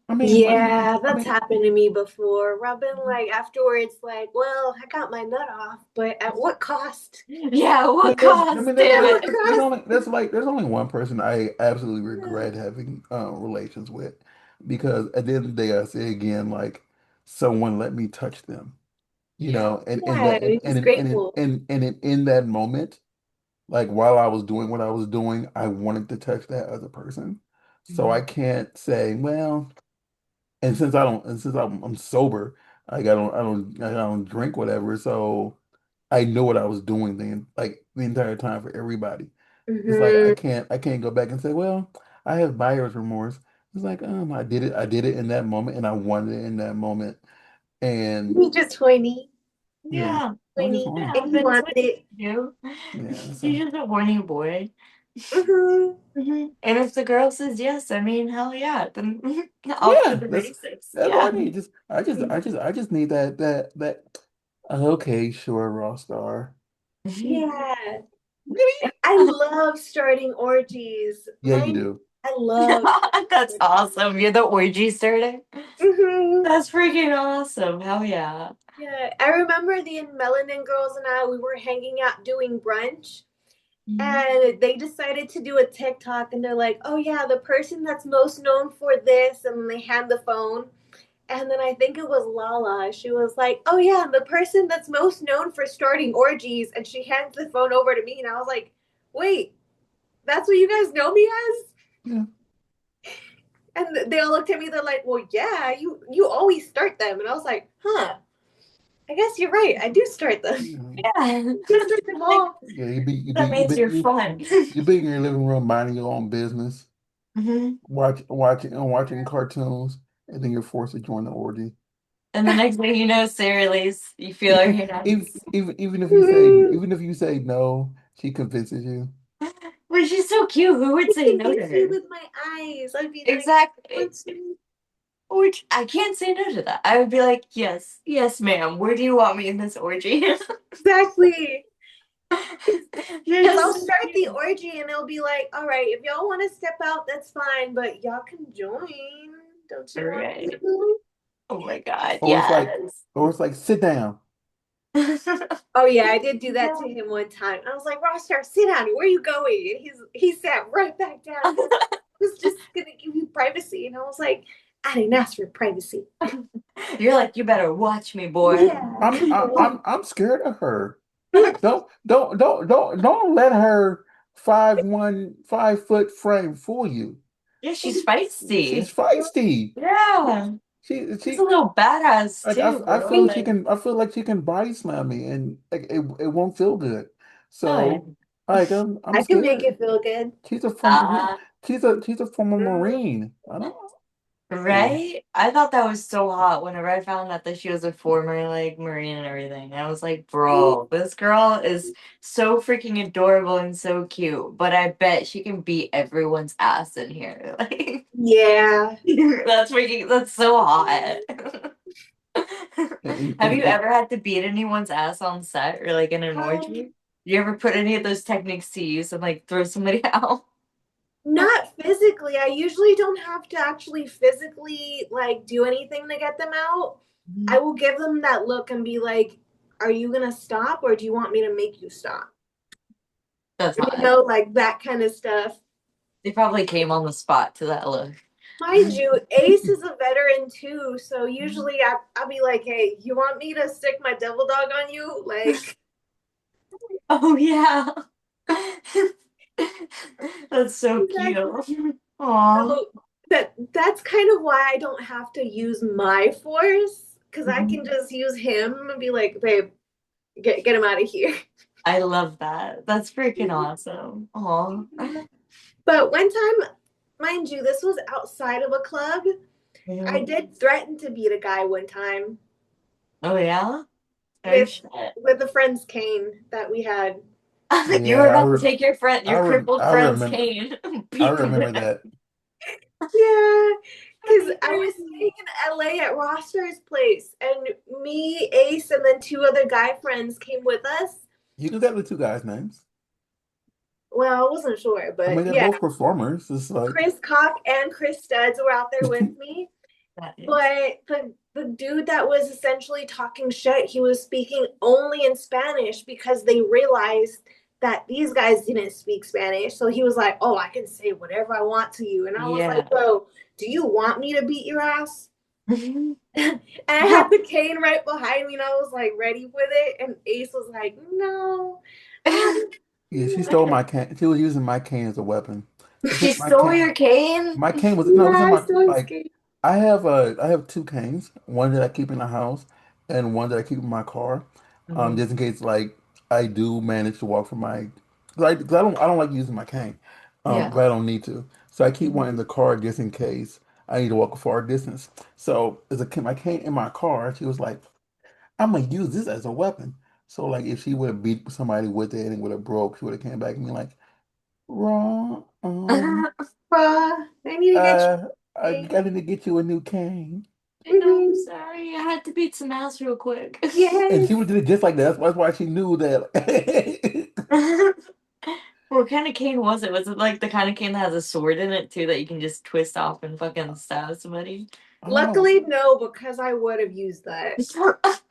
I mean like Yeah, I that's mean happened to me before. Robin, like afterwards, like, well, I got my nut off, but at what cost? Yeah, I what mean, cost? Damn At what it. cost? there's only one person I absolutely regret having relations with because at the end of the day I say again like someone let me touch them. you know, and in Yeah, that he's grateful. in that moment, like while I was doing what I was doing, I wanted to touch that other person. So I Mhm. can't say, well, and since I'm sober, like I don't drink whatever, so I know what I was doing then, like the entire time for everybody. It's like Hmm. I can't go back and say, well, I have buyer's remorse. It's like, I did it in that moment and I wanted it in that moment. And He's just 20. yeah, Yeah, I'm just 20, it horny. and he happens. wanted What it. do you Yeah, do? so He's just a horny boy. Hmm. And if the girl says yes, I mean, hell yeah, then off to yeah, the races. that's all I Yeah. need. I just need that okay, sure, raw star. Yeah. Really? I love starting orgies. Yeah, you Mine, do. I love. That's awesome. You're the orgy starter. Hmm. That's freaking awesome. Hell yeah. Yeah, I remember the Melanin girls and I, we were hanging out doing brunch, Mhm. and they decided to do a TikTok, and they're like, oh yeah, the person that's most known for this, and they hand the phone. And then I think it was Lala. She was like, oh yeah, the person that's most known for starting orgies, and she hands the phone over to me, and I was like, wait, that's what you guys know me as? Yeah. And they all looked at me, they're like, well, yeah, you always start them. And I was like, huh, I guess you're right. I do start them. Yeah. Yeah. I start them Like, all. Yeah, that means you're fun. you be in your living room minding your own business, Mhm. watching cartoons, and then you're forced to join the orgy. And the next thing you know, Sarah Lace, you feel her hands. Even if you say no, she convinces you. Well, she's so cute. Who would I say no to convince you her? with my eyes. I'd be like, Exactly. what's Which I can't say no to that. I would be like, yes, yes, ma'am. Where do you want me in this orgy? exactly? You're Because just I'll so start the cute. orgy and it'll be like, all right, if y'all want to step out, that's fine, but y'all can join. Don't you want Right. to? Oh my God. Or it's like, Yes. sit down. Oh yeah, I did do that to him one time. I was like, Rockstar, sit down. Where are you going? And he sat right back down. He's like, I was just gonna give you privacy. And I was like, I didn't ask for privacy. You're like, you better watch me, boy. Yeah, come on. I'm scared of her. Don't let her 5'1", 5 foot frame fool you. Yeah, she's She's feisty. feisty. Yeah. She's a She little badass like too, I bro. feel Like, I feel like she can body slam me and like it won't feel good. oh yeah. So like I'm I can make scared. it feel good. She's a former Uh, she's a former Mhm. Marine. I don't yeah. right? I thought that was so hot whenever I found out that she was a former like Marine and everything. I was like, bro, this girl is so freaking adorable and so cute. But I bet she can beat everyone's ass in here. Like Yeah. that's so hot. Have you And ever had to beat anyone's ass on set or like in an Um, orgy? You ever put any of those techniques to use and like throw somebody out? Not physically. I usually don't have to actually physically like do anything to get them out. I will give them that look and be like, "Are you gonna stop, or do you want me to make you stop?" That's You hot. know, like that kind of stuff. They probably came on the spot to that look. Mind you, Ace is a veteran too, so usually I'll be like, "Hey, you want me to stick my devil dog on you?" Like, Oh yeah. That's so cute. exactly. Aw. So that's kind of why I don't have to use my force because I can just use him and be like, "Babe, get him out of here." I love that. That's freaking awesome. Aw. But one time, mind you, this was outside of a club. I Mhm. did threaten to beat a guy one time Oh yeah? Oh with shit. with a friend's cane that we had. You were yeah, about to take your your crippled I friend's remember cane, I beat them to remember death. that. Yeah, because That's I was crazy. staying in LA at Roster's place, and me, Ace, and then two other guy friends came with us. You can tell the two guys' names. Well, I wasn't sure, I mean, but they're yeah, both performers. It's like Chris Cock and Chris Studs were out there with me. That is. But the dude that was essentially talking shit, he was speaking only in Spanish because they realized that these guys didn't speak Spanish. So he was like, "Oh, I can say whatever I want to you." And I was like, Yeah. "Bro, do you want me to beat your ass?" And I had the cane right behind me, and I was like ready with it. And Ace was like, "No, I Yeah, she don't stole want my cane. She was using my cane as a weapon. The thing, She stole your cane? my cane was no, it was in Yeah, my so like. scared. I have two canes. One that I keep in the house, and one that I keep in my car. Mhm. Just in case like I do manage to walk from my, 'cause I don't like using my cane, Yeah. but I don't need to. So I keep one Mhm. in the car just in case I need to walk a far distance. So my cane in my car. She was like, I'm gonna use this as a weapon. So like if she would have beat somebody with it and it would have broke, she would have came back and be like, wrong. Bruh, I need to get I you. got to get you a new cane. I know, I'm Mhm. sorry. I had to beat some ass real quick. And she Yes. would have did it just like that. That's why she knew that. What kind of cane was it? Was it like the kind of cane that has a sword in it too that you can just twist off and fucking stab somebody? I don't know. Luckily, no, because I would have used that.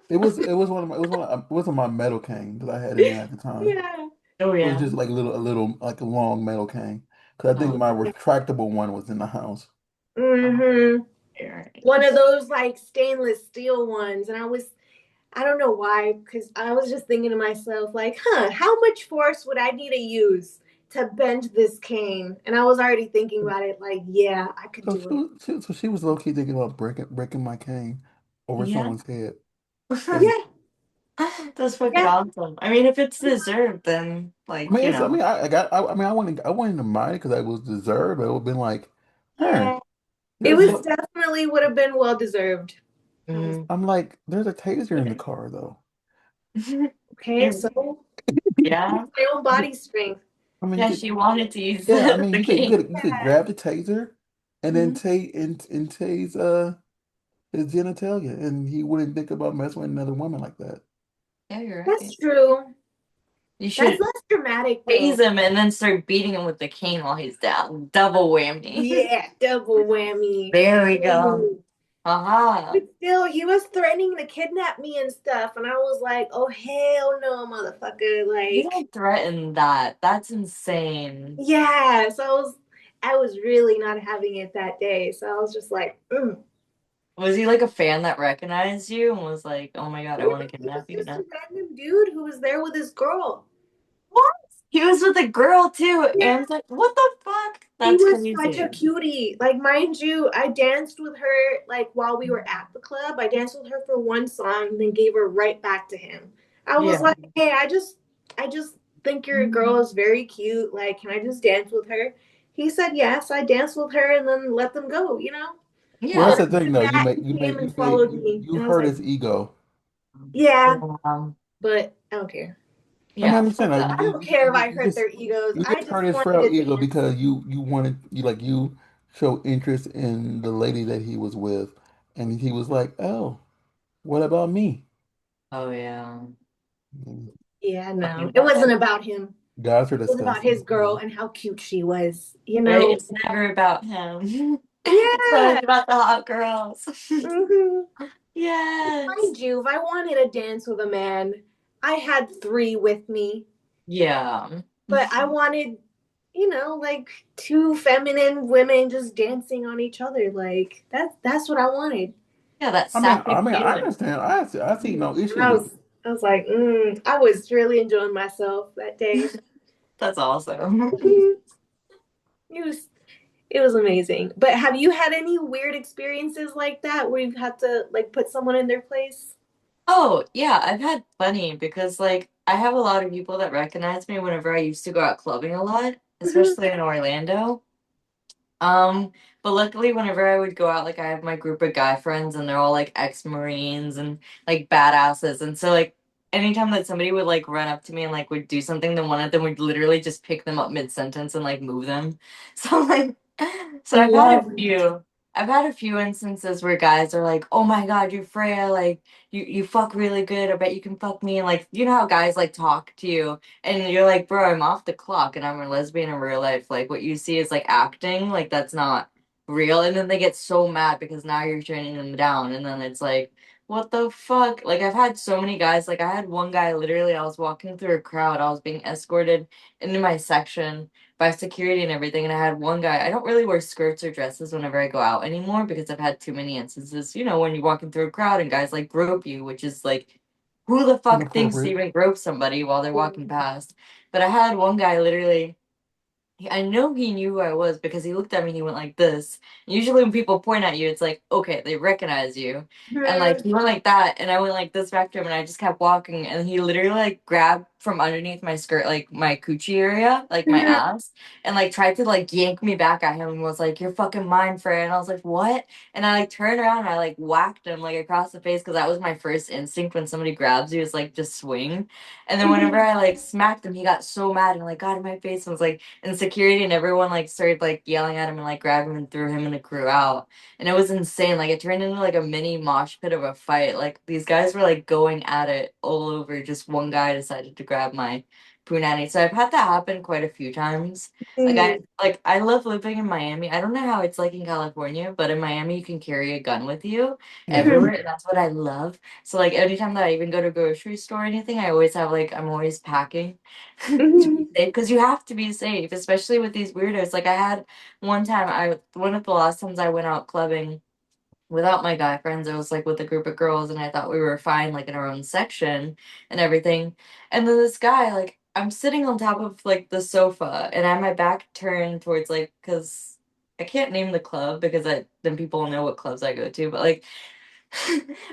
It was one of my it wasn't my metal cane that I had in there at the time. Yeah. Oh It was yeah. just like a little like a long metal cane. Because I think Oh, my retractable one was in the house. oh, Mm-hmm. alright. One of those like stainless steel ones. And I don't know why, because I was just thinking to myself, like, how much force would I need to use to bend this cane? And I was already thinking about it, like, yeah, I could So do it. so she was low key thinking about breaking my cane over Yeah. someone's head. And Yeah, That's fucking yeah, awesome. I mean, if it's deserved, then I like, mean, you I know. mean, I mean, I wouldn't have minded because I was deserved. But it would have been like, hey, yeah. It there's was a. So, definitely would have been well deserved. I was mm, I'm like, there's a taser in the car though. okay, you- so yeah. my own body strength. I mean, you Yeah, could, she wanted to use yeah, I mean, the cane. you could grab the taser and then Mhm. tase his genitalia, and he wouldn't think about messing with another woman like that. Yeah, you're That's right. true. You That's should less dramatic tase though. him and then start beating him with the cane while he's down. Double whammy. Yeah, double whammy. There we go. Ooh. Aha. But still, he was threatening to kidnap me and stuff, and I was like, "Oh hell no, motherfucker!" You Like, don't threaten that. That's insane. yeah. So I was really not having it that day. So I was just like, Was he like a fan that recognized you and was like, oh my God, I Yeah, want to he was kidnap you just a now? random dude who was there with his girl. What? He was with a girl too. Yeah, And like, what the fuck? she That's was such a crazy. cutie. Like, mind you, I danced with her like while we were at the club. I danced with her for one song, and then gave her right back to him. I was Yeah. like, "Hey, I just think your girl is very cute. Like, can I just dance with her?" He said yes. I danced with her, and then let them go. You know. Well, Yeah. that's But the thing, after though. that, he came and followed me, You and I was hurt like, his ego. "Yeah, Um, but I don't care. I mean, I yeah. understand. Fuck Like, that. I don't care if I hurt their egos. you I just just hurt his wanted frail to ego dance." because you wanted you show interest in the lady that he was with, and he was like, "Oh, what about me?" Oh yeah. Mm. Yeah, Fucking no, it wasn't guy. about him. Guys are It was about his disgusting. girl and how cute she was, you Right? know? It's never about him. It's always Yeah. about the hot girls. Hmm. Yes. Mind you, if I wanted to dance with a man, I had three with me, Yeah. but I wanted, like two feminine women just dancing on each other. Like that's what I wanted. Yeah, that sappy I feeling. understand. I see no And issue I with was it. I was like, I was really enjoying myself that day. That's awesome. Mhm. It was It was amazing. But have you had any weird experiences like that where you've had to like put someone in their place? Oh, yeah, I've had plenty because like I have a lot of people that recognize me whenever I used to go out clubbing a lot, Mhm. especially in Orlando. Um, but luckily, whenever I would go out, like I have my group of guy friends, and they're all like ex-Marines and like badasses, and so like anytime that somebody would like run up to me and like would do something, then one of them would literally just pick them up mid-sentence and like move them. So like, so I've had a Love it. few. I've had a few instances where guys are like, "Oh my God, you're Freya! Like you fuck really good. I bet you can fuck me." And like, you know how guys like talk to you and you're like, bro, I'm off the clock and I'm a lesbian in real life. Like, what you see is like acting, that's not real. And then they get so mad because now you're turning them down. And then it's like, what the fuck? Like I've had so many guys, like I had one guy literally I was walking through a crowd, I was being escorted into my section by security and everything, and I had one guy, I don't really wear skirts or dresses whenever I go out anymore because I've had too many instances, when you're walking through a crowd and guys like grope you, which is like who the fuck thinks to Inappropriate. even grope somebody while they're walking past? But I had one guy literally I know he knew who I was because he looked at me and he went like this. Usually when people point at you, it's like, okay, they recognize you. And like Mhm. he went like that and I went like this back to him and I just kept walking and he literally like grabbed from underneath my skirt, like my coochie area, like my Mhm. ass, and like tried to like yank me back at him and was like, you're fucking mine, Freya. And I was like, what? And I like turned around and I like whacked him like across the face because that was my first instinct when somebody grabs you is like just swing. And then whenever Mhm. I like smacked him, he got so mad and like got in my face and was like, and security and everyone like started like yelling at him and like grabbed him and threw him and the crew out. And it was insane. Like it turned into like a mini mosh pit of a fight. Like these guys were like going at it all over. Just one guy decided to grab my punani. So I've had that happen quite a few times. Mhm. Like I love living in Miami. I don't know how it's like in California, but in Miami you can carry a gun with you Mm-hmm. everywhere, and that's what I love. So like anytime that I even go to a grocery store or anything, I always have like I'm always packing to be Mhm. safe because you have to be safe, especially with these weirdos. Like I had one of the last times I went out clubbing without my guy friends, I was like with a group of girls and I thought we were fine, like in our own section and everything. And then this guy, like, I'm sitting on top of like the sofa and I have my back turned towards like, because I can't name the club because then people know what clubs I go to, but like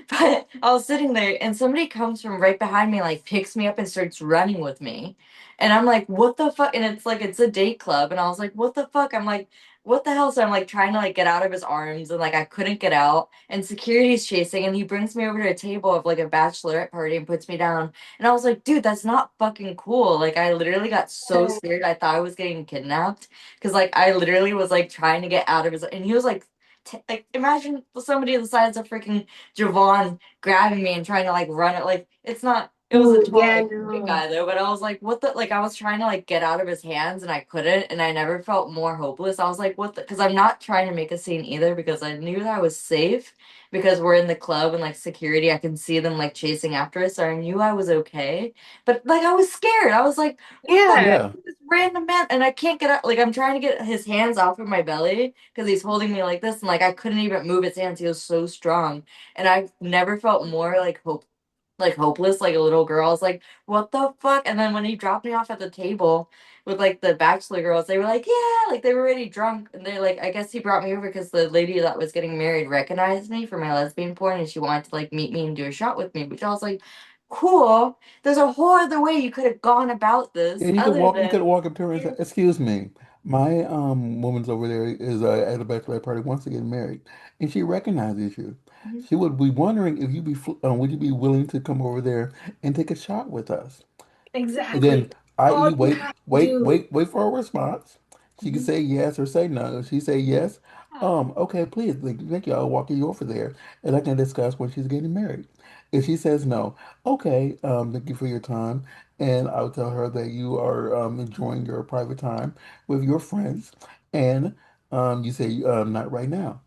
but I was sitting there and somebody comes from right behind me, like picks me up and starts running with me. And I'm like, what the fuck? And it's like, it's a date club. And I was like, what the fuck? I'm like, what the hell? So I'm like trying to like get out of his arms and like I couldn't get out. And security's chasing and he brings me over to a table of like a bachelorette party and puts me down. And I was like, dude, that's not fucking cool. Like I literally got so scared. I thought I was getting kidnapped. Cause like I literally was like trying to get out of his and he was like like imagine somebody the size of freaking Javon grabbing me and trying to like run it. Like it's not. It was a Ooh, tall yeah, like big no. guy though, but I was like, what the? Like I was trying to like get out of his hands and I couldn't, and I never felt more hopeless. I was like, what the? Because I'm not trying to make a scene either because I knew that I was safe because we're in the club and like security, I can see them like chasing after us, so I knew I was okay. But like I was scared. I was like, what the? Yeah. Yeah. This random man and I can't get out like I'm trying to get his hands off of my belly because he's holding me like this and like I couldn't even move his hands. He was so strong. And I've never felt more like hopeless like a little girl. I was like, what the fuck? And then when he dropped me off at the table with like the bachelor girls, they were like, yeah, like they were already drunk. And they're like, I guess he brought me over because the lady that was getting married recognized me for my lesbian porn and she wanted to like meet me and do a shot with me, which I was like, cool. There's a whole other way you could have gone about this And other you could than walk up to her and say, "Excuse me, my woman's over there is at a bachelor party wants to get married, and she recognizes you. She would be wondering if would you be willing to come over there and take a shot with us?" And Exactly. then All you you have to do. wait for a response. She can say yes or say no. If she say yes, okay, please, thank you. I'll walk you over there, and I can discuss when she's getting married. If she says no, okay, thank you for your time, and I'll tell her that you are enjoying your private time with your friends, and you say not right now.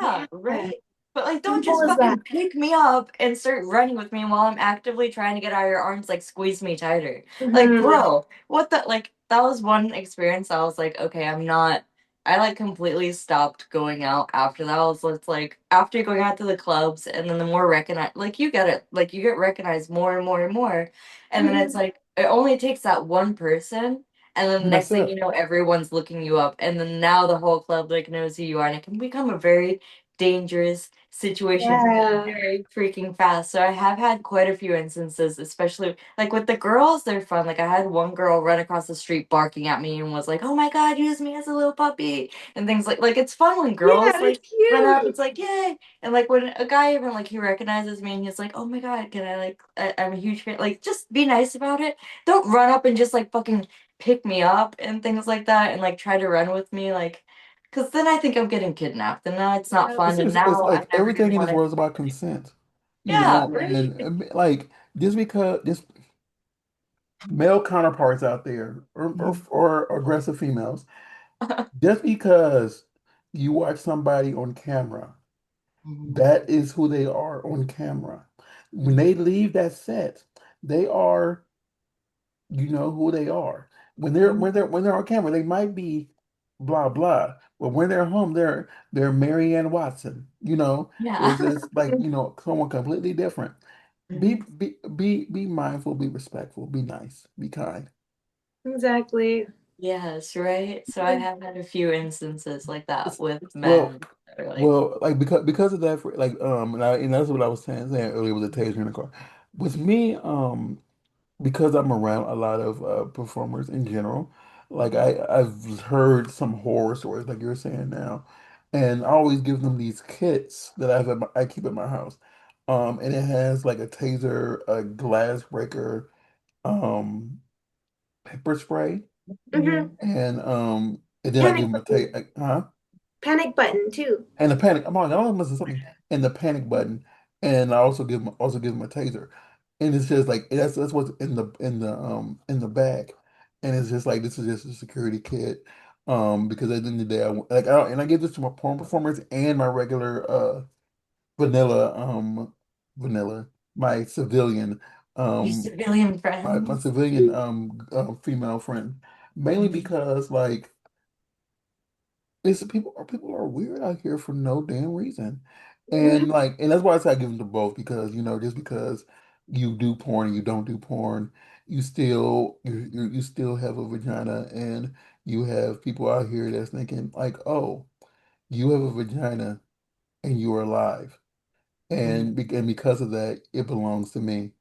Yeah, Yeah. right? But like don't Simple just as that. fucking pick me up and start running with me while I'm actively trying to get out of your arms, like squeeze me tighter. Like, Mhm. bro, what the like that was one experience I was like, okay, I'm not I like completely stopped going out after that. I was it's like after going out to the clubs and then the more recognized like you get it, like you get recognized more and more and more. And then it's Mhm. like it only takes that one person and then the And next that's thing it. you know, everyone's looking you up. And then now the whole club like knows who you are. And it can become a very dangerous situation Yeah. very freaking fast. So I have had quite a few instances, especially like with the girls, they're fun. Like I had one girl run across the street barking at me and was like, "Oh my God, use me as a little puppy," and things like it's fun when Yeah, girls that's like run up. cute. It's like yay, and like when a guy even like he recognizes me and he's like, "Oh my God, can I like I'm a huge fan." Like just be nice about it. Don't run up and just like fucking pick me up and things like that and like try to run with me like. Because then I think I'm getting kidnapped, and now it's not Yeah. fun, and It's now I'm like never everything gonna in want this to. world is about consent, Yeah, right. and like just male counterparts out there or aggressive females, just because you watch somebody on camera Mhm. That is who they are on camera. When they leave that set, they are, you know who they are. When they're on camera, they might be blah blah, but when they're home, they're Mary Ann Watson. They're Yeah. just like someone completely different. Be mindful, be respectful, be nice, be kind. Exactly. Yes, right. So I have had a few instances like that It's- with Well, men that are like, well, like because of that, like and that's what I was saying earlier with the taser in the car. With me, because I'm around a lot of performers in general, like I've heard some horror stories like you're saying now, and I always give them these kits that I keep at my house, and it has like a taser, a glass breaker, um, pepper spray, Hmm. mhm. and then I give Panic them a button. huh? Panic button too. And the panic. I'm like, oh, missing something. And the panic button, and I also give them a taser, and it's just like that's what's in the bag, and it's just like this is just a security kit, because at the end of the day, and I give this to my porn performers and my regular vanilla vanilla my civilian You um civilian my friends. civilian female friend, mainly Mhm. because like. It's people are weird out here for no damn reason. And Mhm. like and that's why I say I give them to both because just because you do porn and you don't do porn, you still have a vagina and you have people out here that's thinking like, oh, you have a vagina and you're alive. And because of that, it belongs to me,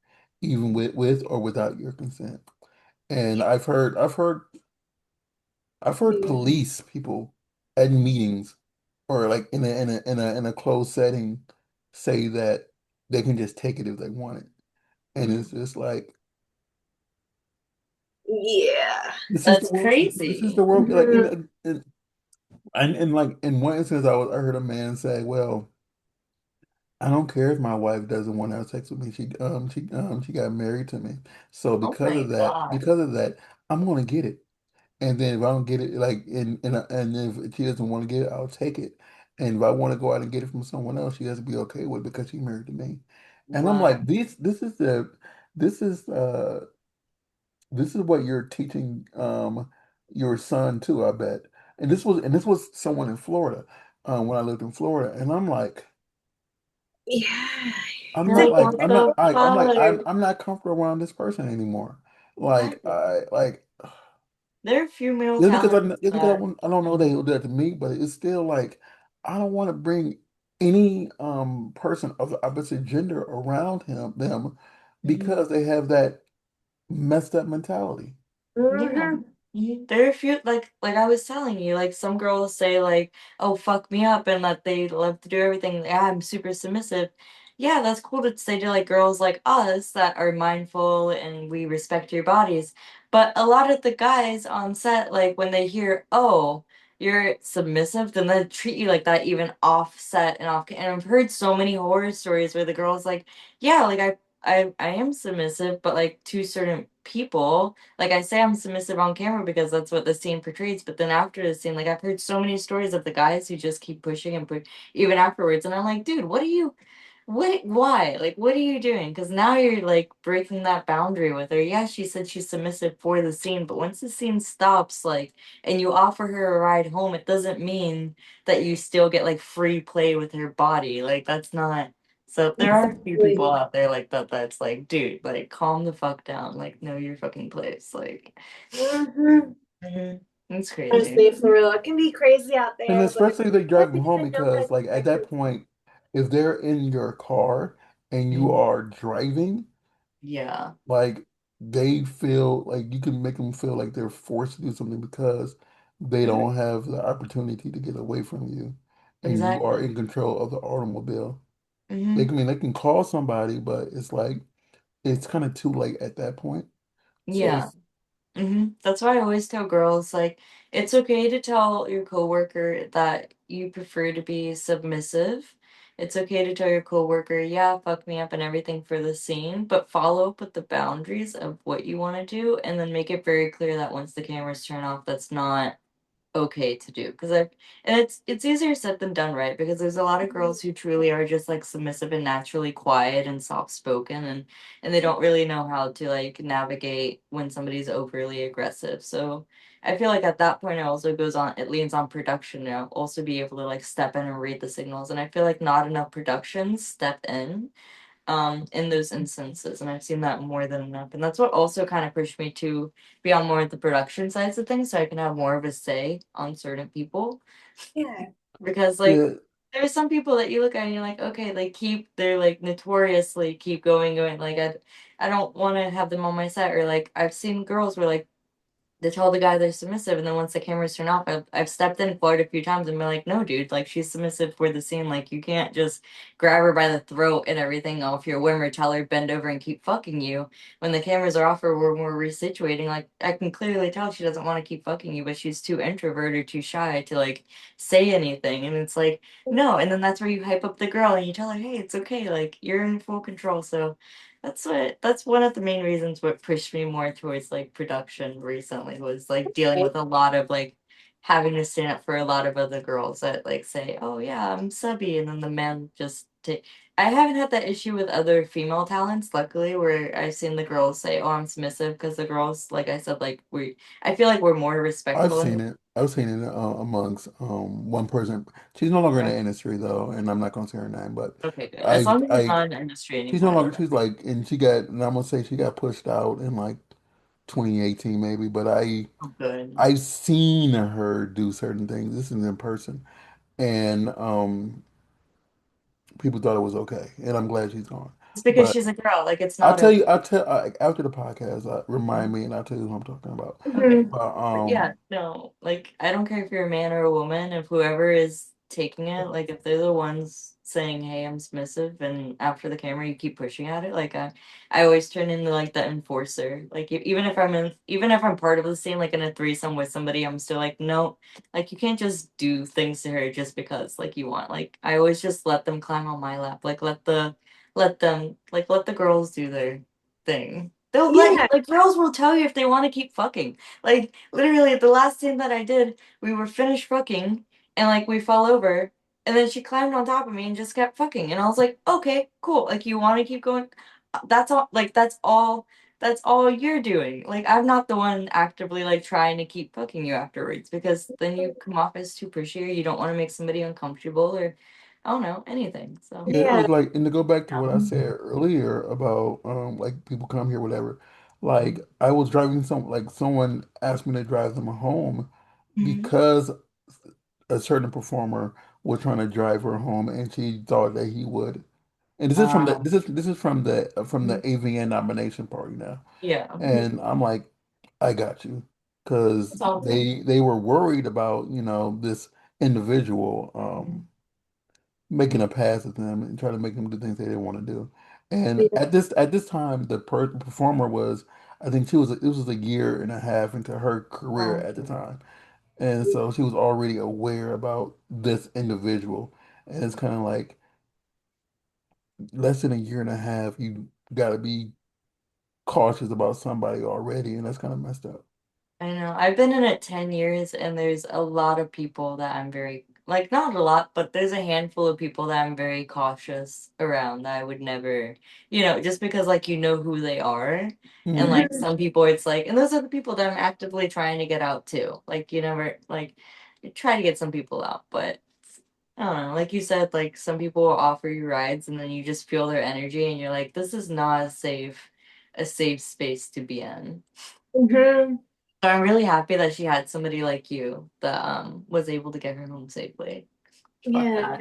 even with or without your consent. And I've heard Yeah. police people at meetings or like in a closed setting say that they can just take it if they want it. And it's just like Yeah. this is the That's world. This is the crazy. world. Like Mhm. and like in one instance, I heard a man say, "Well, I don't care if my wife doesn't want to have sex with me. She got married to me. So Oh my God. because of that, I'm gonna get it." And then if I don't get it, like, and if she doesn't want to get it, I'll take it. And if I want to go out and get it from someone else, she has to be okay with it because she married to me. And I'm Wow. like, this is uh, this is what you're teaching your son too, I bet. And this was someone in Florida, when I lived in Florida, and I'm like, Yeah. I'm You're not like, like what I'm not the I, I'm like fuck? I'm not comfortable around this person anymore. Like What? I like. There are few male Just because I talents just because I, that. want, I don't know they will do that to me, but it's still like I don't want to bring any person of the opposite gender around them Mhm. because they have that messed up mentality. Yeah. Hmm. There are a few like I was telling you, like some girls say like, "Oh, fuck me up," and that they love to do everything. Yeah, I'm super submissive. Yeah, that's cool to say to like girls like us that are mindful and we respect your bodies. But a lot of the guys on set, like when they hear, "Oh, you're submissive," then they treat you like that, even off set and off. And I've heard so many horror stories where the girl's like, "Yeah, like I am submissive, but like to certain people." Like I say I'm submissive on camera because that's what the scene portrays, but then after the scene, like I've heard so many stories of the guys who just keep pushing and push even afterwards, and I'm like, dude, why? Like, what are you doing? Because now you're like breaking that boundary with her. Yeah, she said she's submissive for the scene, but once the scene stops, like, and you offer her a ride home, it doesn't mean that you still get like free play with her body. Like, that's not. So there are a few people Exactly. out there like that that's like, dude, like calm the fuck down. Like know your fucking place. Like Hmm. mhm. It's crazy. Honestly, for real, it can be crazy out And there, but especially if they I drive them don't home even know how because to like at protect that yourself. point, if they're in your car and you Mhm. are driving, Yeah. like they feel like you can make them feel like they're forced to do something because they Mhm. don't have the opportunity to get away from you and you are Exactly. in control of the automobile. Hmm. They can call somebody, but it's like it's kind of too late at that point. So Yeah. That's why I always tell girls like it's okay to tell your coworker that you prefer to be submissive. It's okay to tell your coworker, yeah, fuck me up and everything for the scene, but follow up with the boundaries of what you want to do and then make it very clear that once the cameras turn off, that's not okay to do because I and it's easier said than done, right? Because there's a lot of girls who truly are just like submissive and naturally quiet and soft spoken and they don't really know how to like navigate when somebody's overly aggressive. So I feel like at that point it also goes on, it leans on production now also be able to like step in and read the signals. And I feel like not enough productions step in those instances, and I've seen that more than enough. And that's what also kind of pushed me to be on more of the production sides of things so I can have more of a say on certain people. Yeah. Because like Yeah, there's some people that you look at and you're like, okay, like they're like notoriously keep going. Like I don't want to have them on my set. Or like I've seen girls where like they tell the guy they're submissive, and then once the cameras turn off, I've stepped in for it a few times and been like, no, dude, like she's submissive for the scene. Like you can't just grab her by the throat and everything off your whim or tell her bend over and keep fucking you when the cameras are off or when we're resituating. Like I can clearly tell she doesn't want to keep fucking you, but she's too introverted or too shy to like say anything. And it's like, no. And then that's where you hype up the girl and you tell her, hey, it's okay. Like you're in full control. So that's one of the main reasons what pushed me more towards like production recently was like dealing with a lot of like having to stand up for a lot of other girls that like say, "Oh yeah, I'm subby," and then the men just take. I haven't had that issue with other female talents, luckily, where I've seen the girls say, "Oh, I'm submissive," because the girls, like I said, like I feel like we're more I've respectful. seen And it. I've seen it amongst one person. She's no longer in okay, the industry though, and I'm not gonna say her name, but okay, good. As I've long as it's I not in the industry she's no anymore, longer then she's like and she got and I'm gonna say she got pushed out in like 2018 maybe, but I'm good. I've seen her do certain things. This is in person, and people thought it was okay, and I'm glad she's gone. It's because But she's a girl. Like it's not After the podcast, remind me, and I'll tell you who I'm talking about. okay. Mhm. But But yeah, no, like I don't care if you're a man or a woman, if whoever is taking it, like if they're the ones saying, "Hey, I'm submissive," and after the camera you keep pushing at it, like I always turn into like the enforcer. Like even if I'm part of the scene, like in a threesome with somebody, I'm still like, no, like you can't just do things to her just because like you want. Like I always just let them climb on my lap. Like let them like let the girls do their thing. They'll let you Yeah. like girls will tell you if they want to keep fucking. Like literally the last scene that I did, we were finished fucking and like we fell over and then she climbed on top of me and just kept fucking and I was like, "Okay, cool. Like you want to keep going? That's all like that's all you're doing. Like I'm not the one actively like trying to keep fucking you afterwards because then you come off as too pushy or you don't want to make somebody uncomfortable or I don't know, anything." So, yeah, it Yeah. was like, and to go back to yeah. what I said earlier about like people come here, whatever. Like I was driving like someone asked me to drive them home Mhm. because a certain performer was trying to drive her home, and she thought that he would. And this is from the Um, this is from the AVN nomination party now. yeah. And I'm like, I got you, because That's all good. they were worried about this individual making a pass at them and trying to make them do things they didn't want to do. And Yeah. at this time, the performer was, I think she was it was a year and a half into her career Oh, at the time, and so she was already aware about this individual. And it's kind of like less than a year and a half, you got to be cautious about somebody already, and that's kind of messed up. I know. I've been in it 10 years and there's a lot of people that I'm very like not a lot, but there's a handful of people that I'm very cautious around that I would never, just because like you know who they are. And Hmm. like Mhm. some people it's like and those are the people that I'm actively trying to get out too. Like you never like you try to get some people out, but I don't know. Like you said, like some people will offer you rides and then you just feel their energy and you're like, this is not a safe space to be in. Mhm. So I'm really happy that she had somebody like you that was able to get her home safely. Fuck Yeah.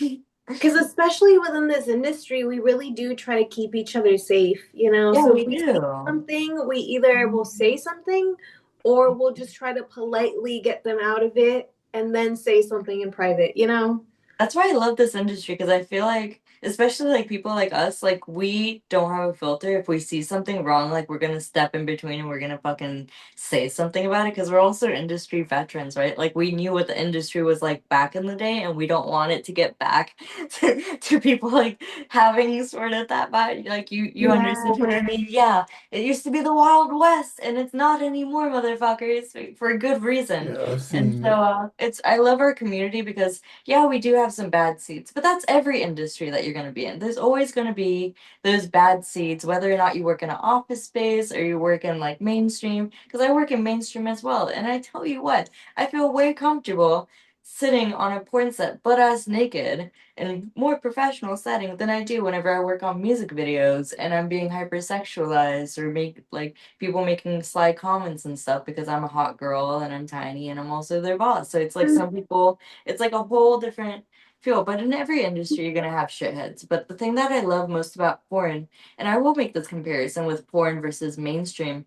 that. Because especially within this industry, we really do try to keep each other safe, you know? Yeah, So if we we see do. something, we either will say something or we'll just try to politely get them out of it and then say something in private, you know? That's why I love this industry because I feel like especially like people like us, like we don't have a filter. If we see something wrong, like we're gonna step in between and we're gonna fucking say something about it because we're also industry veterans, right? Like we knew what the industry was like back in the day, and we don't want it to get back to people like having sort of that vibe. Like you Yeah. understand what I mean? Yeah, it used to be the Wild West, and it's not anymore, motherfuckers, for a good reason. Yeah, I've And seen so it. it's I love our community because yeah, we do have some bad seeds, but that's every industry that you're going to be in. There's always going to be those bad seeds, whether or not you work in an office space or you work in like mainstream. Because I work in mainstream as well, and I tell you what, I feel way comfortable sitting on a porn set, butt ass naked, in a more professional setting than I do whenever I work on music videos and I'm being hypersexualized or make like people making sly comments and stuff because I'm a hot girl and I'm tiny and I'm also their boss. So it's like some people, it's like a whole different feel. But in every industry, you're gonna have shitheads. But the thing that I love most about porn, and I will make this comparison with porn versus mainstream,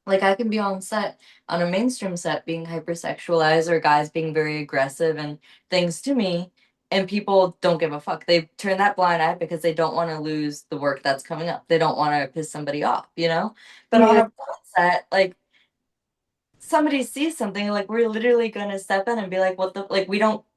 like I can be on set on a mainstream set being hypersexualized or guys being very aggressive and things to me, and people don't give a fuck. They turn that blind eye because they don't want to lose the work that's coming up. They don't want to piss somebody off, you know? But on Yeah. a porn set, like somebody sees something, like we're literally gonna step in and be like, what the like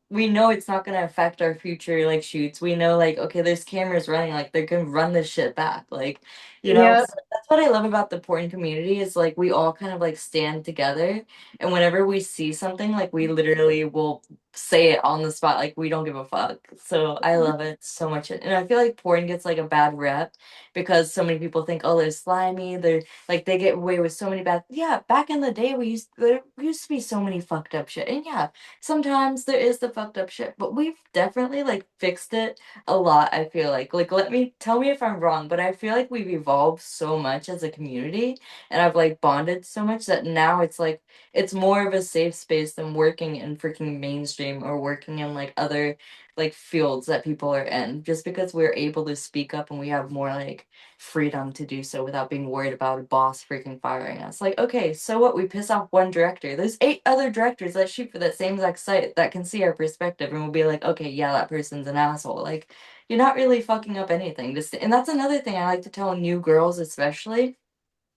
we know it's not gonna affect our future like shoots. We know like okay, there's cameras running, like they're gonna run this shit back. Like, you know, Yep. so that's what I love about the porn community is like we all kind of like stand together and whenever we see something, like we literally will say it on the spot, like we don't give a fuck. So I love it so much. And I feel like porn gets like a bad rep because so many people think, oh, they're slimy, they're like they get away with so many bad. Yeah, back in the day, there used to be so many fucked up shit, and yeah, sometimes there is the fucked up shit, but we've definitely like fixed it a lot. I feel like let me tell me if I'm wrong, but I feel like we've evolved so much as a community, and I've like bonded so much that now it's like it's more of a safe space than working in freaking mainstream or working in like other like fields that people are in, just because we're able to speak up and we have more like freedom to do so without being worried about a boss freaking firing us. Like, okay, so what? We piss off one director. There's eight other directors that shoot for that same exact site that can see our perspective and will be like, okay, yeah, that person's an asshole. Like, you're not really fucking up anything. Just and that's another thing I like to tell new girls, especially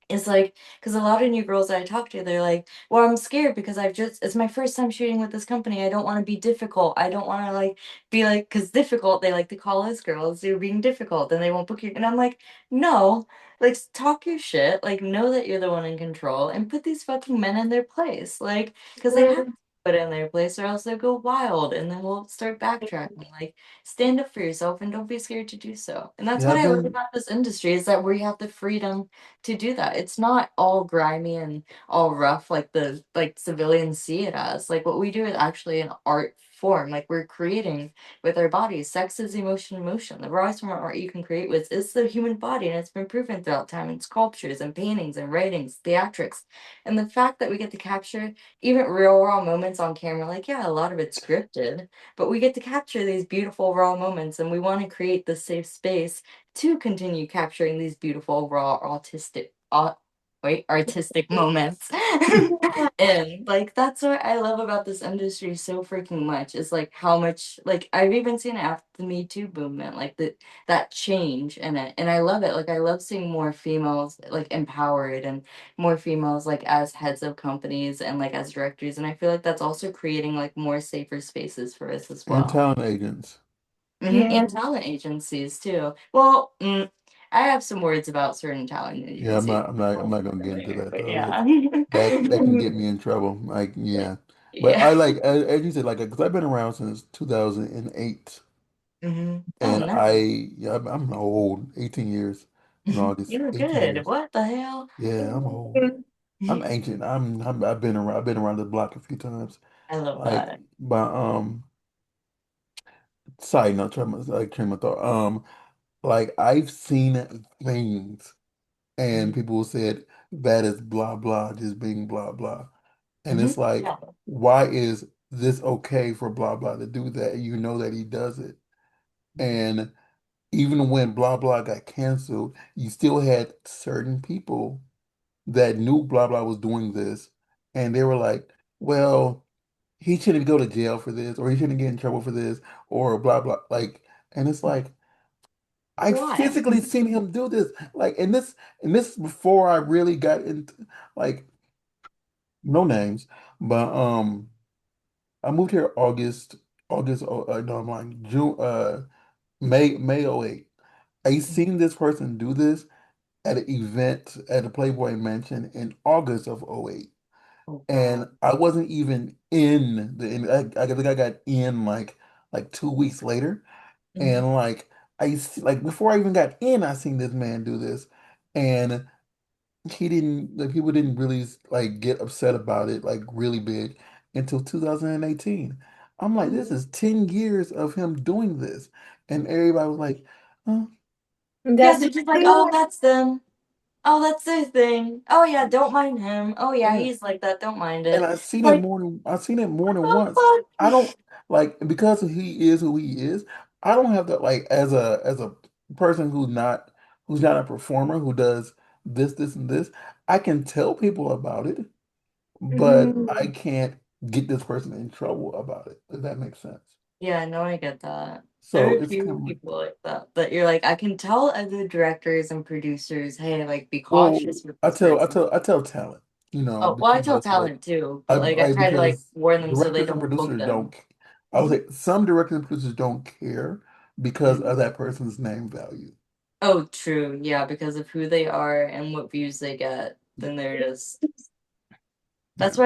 it's like, because a lot of new girls that I talk to, they're like, well, I'm scared because it's my first time shooting with this company. I don't want to be difficult. I don't want to like be like, because difficult, they like to call us girls. You're being difficult and they won't book you. And I'm like, no, like, talk your shit. Like, know that you're the one in control and put these fucking men in their place. Like, because they have to put in their place or else they'll go wild and then we'll start backtracking. Like, stand up for yourself and don't be scared to do so. And that's Yeah, what I've I love been about this industry is that we have the freedom to do that. It's not all grimy and all rough like the like civilians see it as. Like what we do is actually an art form. Like we're creating with our bodies. Sex is emotion, emotion. The rawest form of art you can create with is the human body, and it's been proven throughout time in sculptures and paintings and writings, theatrics. And the fact that we get to capture even real raw moments on camera, like yeah, a lot of it's scripted, but we get to capture these beautiful raw moments, and we want to create this safe space to continue capturing these beautiful, raw, artistic moments. And like that's what I love about this industry so freaking much is like how much like I've even seen it after the Me Too movement, like that change in it. And I love it. Like I love seeing more females like empowered and more females like as heads of companies and like as directors. And I feel like that's also creating like more safer spaces for us as and well. talent agents. Yeah. And talent agencies too. Well, I have some words about certain talent Yeah, agencies I'm not gonna get into later, that but though. yeah. That can get me in trouble. Like, yeah. But Yeah. I like, as you said, like, because I've been around since 2008, Oh, and nice. I'm old, 18 years in August, You were 18 good. years. What the hell? Yeah, I'm old. I'm ancient. I've been around the block a few times. I love Like, that. but side note, train my thought. Like I've seen things, and Mhm. people said that is blah blah, just being blah blah. And it's like, Yeah. why is this okay for blah blah to do that? You know that he does it. And even when blah blah got canceled, you still had certain people that knew blah blah was doing this, and they were like, well, he shouldn't go to jail for this, or he shouldn't get in trouble for this, or blah blah. Like, and it's like, I Why? physically seen him do this. Like, and this is before I really got into like no names, but I moved here no, I'm lying, June May '08. I seen this person do this at an event at the Playboy Mansion in August of '08. Oh And God. I wasn't even in I think I got in like 2 weeks later. Mhm. And like before I even got in, I seen this man do this. And he didn't like people didn't really like get upset about it like really big until 2018. I'm like, this is 10 years of him doing this. And everybody was like, oh, Yeah, That's they're just like, exactly oh, what. that's them. Oh, that's their thing. Oh yeah, don't mind him. Oh yeah, yeah. he's like that. Don't mind And it. Like, I seen it more than what once. the I fuck? don't like because he is who he is. I don't have to like as a person who's not a performer who does this and this. I can tell people about it, but I Mhm. can't get this person in trouble about it. If that makes sense. Yeah, no, I get that. There So are a it's kind few of like, people like that. That you're like, I can tell other directors and producers, hey, like, be well, cautious with this person. I tell talent, you know, Oh, well, I tell because like talent too, but like, I try to like because warn them so they directors and don't book producers them. don't. I would say some directors and producers don't care because Mhm. of that person's name value. Oh, true. Yeah, because of who they are and what views they get, then they're just Yeah.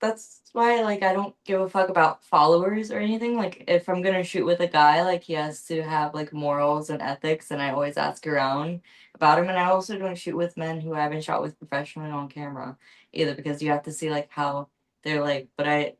that's why like I don't give a fuck about followers or anything. Like if I'm gonna shoot with a guy, like he has to have like morals and ethics and I always ask around about him and I also don't shoot with men who I haven't shot with professionally on camera either because you have to see like how they're like but I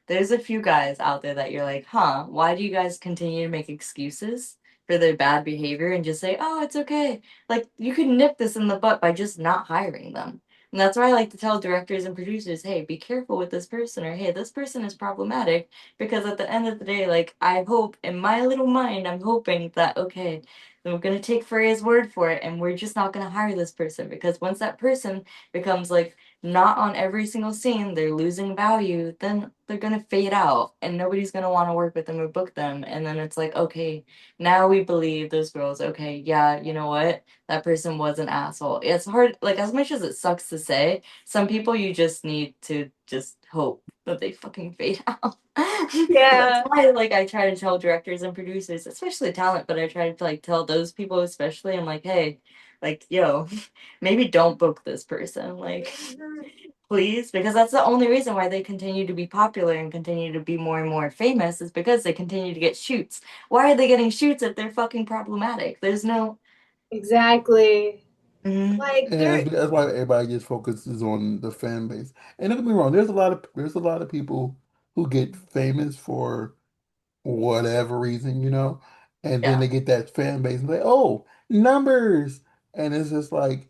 there's a few guys out there that you're like, huh, why do you guys continue to make excuses for their bad behavior and just say, oh, it's okay. Like you could nip this in the butt by just not hiring them. And that's why I like to tell directors and producers, hey, be careful with this person, or hey, this person is problematic. Because at the end of the day, like, I hope in my little mind, I'm hoping that, okay, then we're going to take Freya's word for it, and we're just not going to hire this person. Because once that person becomes like not on every single scene, they're losing value, then they're going to fade out, and nobody's going to want to work with them or book them. And then it's like, okay, now we believe those girls, okay, yeah, you know what? That person was an asshole. It's hard, like, as much as it sucks to say, some people you just need to just hope that they fucking fade out. That's Yeah, why, like, I try to tell directors and producers, especially talent, but I try to, like, tell those people especially, I'm like, hey, like, yo, maybe don't book this person. Like, please, because that's the only reason why they continue to be popular and continue to be more and more famous is because they continue to get shoots. Why are they getting shoots if they're fucking problematic? There's no. exactly. Mhm. Like there. That's why everybody just focuses on the fan base. And don't get me wrong, there's a lot of people who get famous for whatever reason, you know, and then Yeah. they get that fan base and like, oh, numbers. And it's just like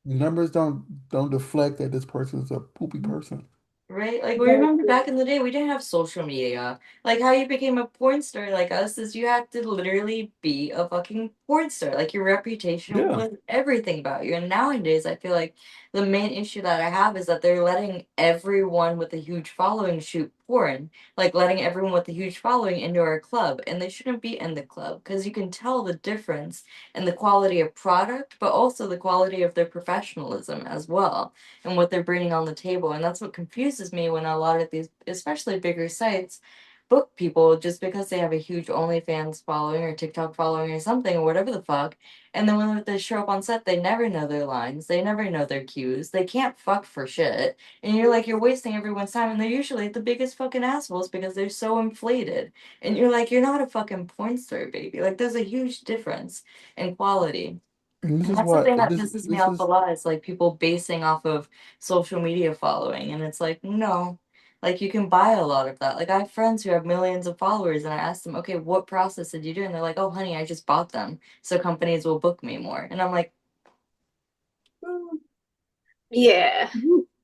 numbers don't deflect that this person's a poopy person. Right? Like, we remember Exactly. back in the day, we didn't have social media. Like, how you became a porn star like us is you had to literally be a fucking porn star. Like, your reputation Yeah. was everything about you. And nowadays, I feel like the main issue that I have is that they're letting everyone with a huge following shoot porn. Like, letting everyone with a huge following into our club. And they shouldn't be in the club because you can tell the difference in the quality of product, but also the quality of their professionalism as well and what they're bringing on the table. And that's what confuses me when a lot of these, especially bigger sites, book people just because they have a huge OnlyFans following or TikTok following or something or whatever the fuck. And then when they show up on set, they never know their lines, they never know their cues, they can't fuck for shit. And you're like, you're wasting everyone's time. And they're usually the biggest fucking assholes because they're so inflated. And you're like, you're not a fucking porn star, baby. Like, there's a huge difference in quality. And this And is that's the why thing that pisses me this off a is lot is like people basing off of social media following. And it's like, no, like you can buy a lot of that. Like I have friends who have millions of followers and I ask them, okay, what process did you do? And they're like, oh, honey, I just bought them. So companies will book me more. And I'm like, Yeah.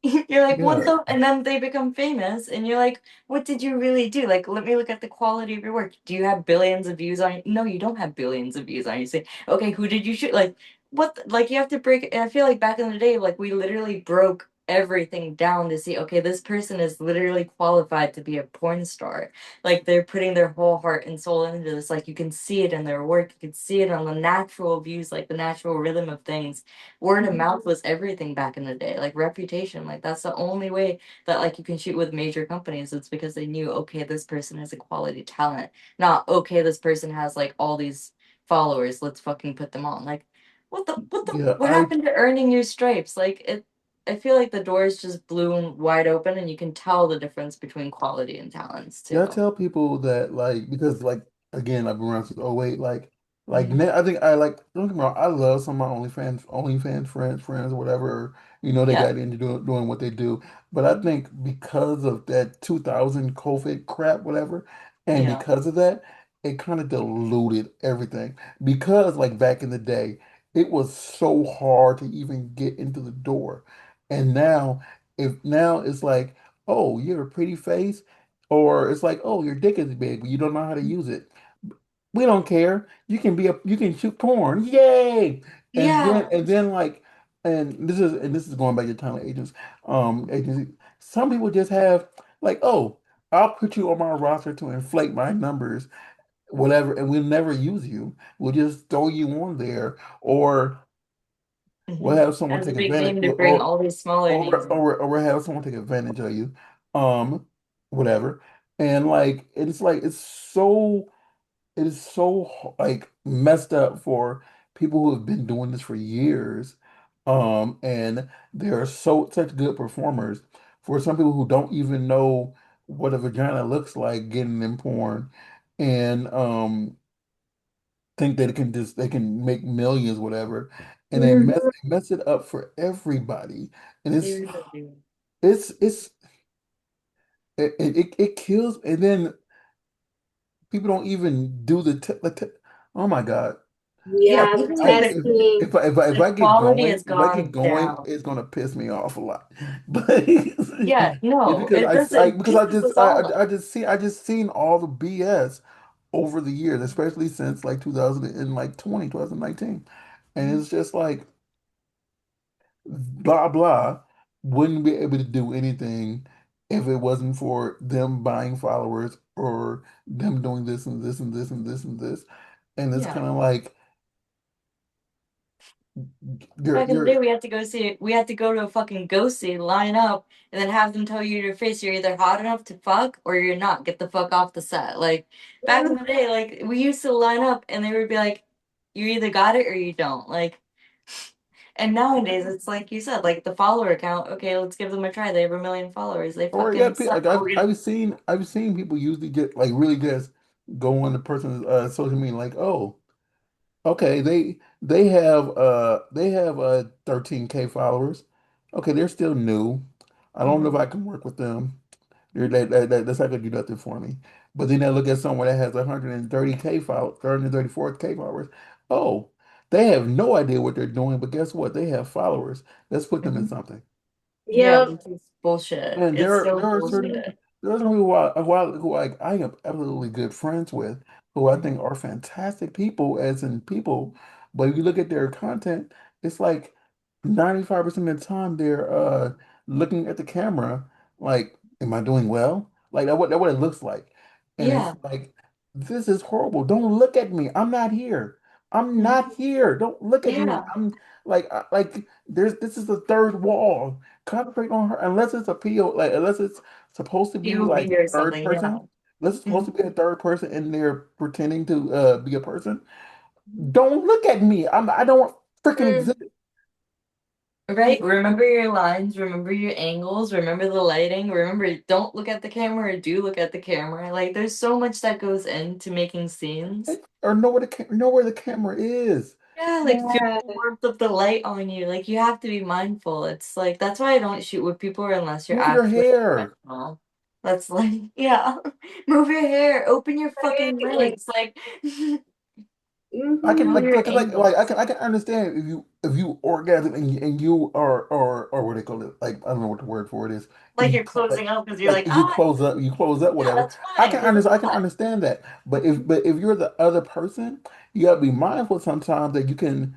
you're like, what yeah. the? And then they become famous, and you're like, what did you really do? Like, let me look at the quality of your work. Do you have billions of views on? No, you don't have billions of views on. You say, okay, who did you shoot? Like, what? Like, you have to break. And I feel like back in the day, like we literally broke everything down to see, okay, this person is literally qualified to be a porn star. Like they're putting their whole heart and soul into this. Like you can see it in their work, you can see it on the natural views, like the natural rhythm of things. Word of mouth was everything back in the day, like reputation. Like that's the only way that like you can shoot with major companies. It's because they knew, okay, this person is a quality talent, not okay, this person has like all these followers, let's fucking put them on. Like Yeah, what happened to earning your stripes? Like it, I feel like the doors just blew wide open and you can tell the difference between quality and talents yeah, I too. tell people that like because like again I've been around since '08. Mhm. I think I like don't get me wrong, I love some of my OnlyFans friends or whatever, they Yeah. got into doing what they do. But I think because of that 2000 COVID crap, whatever, and Yeah. because of that, it kind of diluted everything. Because like back in the day, it was so hard to even get into the door. And now if now it's like, oh, you're a pretty face. Or it's like, oh, your dick is big, but you don't know how to use it. We don't care. You can shoot porn. Yay! Yeah. And then like and this is going back to talent agency. Some people just have like, oh, I'll put you on my roster to inflate my numbers, whatever, and we'll never use you. We'll just throw you on there, or we'll Hmm. have someone As a take big advantage, name to bring all these smaller names in. or we'll have someone take advantage of you, um, whatever. And like it's so it is so like messed up for people who have been doing this for years, and they're such good performers. For some people who don't even know what a vagina looks like, getting in porn, and think that they can make millions, whatever, and Mhm. they mess it up for everybody, and They really do. it's it kills, and then people don't even do oh my God. Yeah, Yeah, the people I the testing. the quality has if I gone get going, down. it's gonna piss me off a lot. But Yeah, it's no, because it does, it because pisses us all off. I just seen all the BS over the years, especially since like 2000 and like 2019, and Mhm. it's just like blah blah wouldn't be able to do anything if it wasn't for them buying followers or them doing this and this and this and this and this, and it's Yeah. kind of like Back in the day, you're we had to go to a fucking go see, line up, and then have them tell you to your face you're either hot enough to fuck or you're not. Get the fuck off the set. Like back in the day, like we used to line up and they would be like, you either got it or you don't. Like, and nowadays it's like you said, like the follower count. Okay, let's give them a try. They have 1 million followers. They or yeah, fucking suck. like Oh, we're gonna. I've seen people usually get like really just go on the person's social media like, oh, okay, they have 13K followers. Okay, they're still new. I don't know if Mhm. I can work with them. That's not gonna do nothing for me. But then I look at someone that has 130K followers, 134K followers. Oh, they have no idea what they're doing, but guess what? They have followers. Let's put them in Mhm. something. Yeah, Yep. this is bullshit. And It's so there are certain bullshit. there are some people who I am absolutely good friends with, who I think are fantastic people, as in people. But if you look at their content, it's like 95% of the time they're looking at the camera like, am I doing well? Like that what it looks like. And it's Yeah. like, this is horrible. Don't look at me. I'm not here. I'm Mhm. not here. Don't look at me. Yeah. I'm like there's this is the third wall. Concentrate on her unless it's a PO, like unless it's supposed to be POV like or third something. Yeah. person. Unless it's supposed Mhm. to be a third person and they're pretending to be a person. Don't look at me. I don't freaking Mm. exist. Right? Remember your lines, remember your angles, remember the lighting, remember don't look at the camera or do look at the camera. Like there's so much that goes into making scenes. Or know where the camera is. Yeah, like feel Yeah. the warmth of the light on you. Like you have to be mindful. It's like that's why I don't shoot with people unless you're Move your actually hair. professional. That's like, yeah. Move your hair, open your fucking Right? Like, legs, like I can hmm know your like angles. I can understand if you orgasm and you are or what they call it, like I don't know what the word for it is, but Like you're closing up because you're like like, ah, you close up, yeah, whatever. that's fine because it's I can hot. understand that. But if you're the other person, you gotta be mindful sometimes that you can.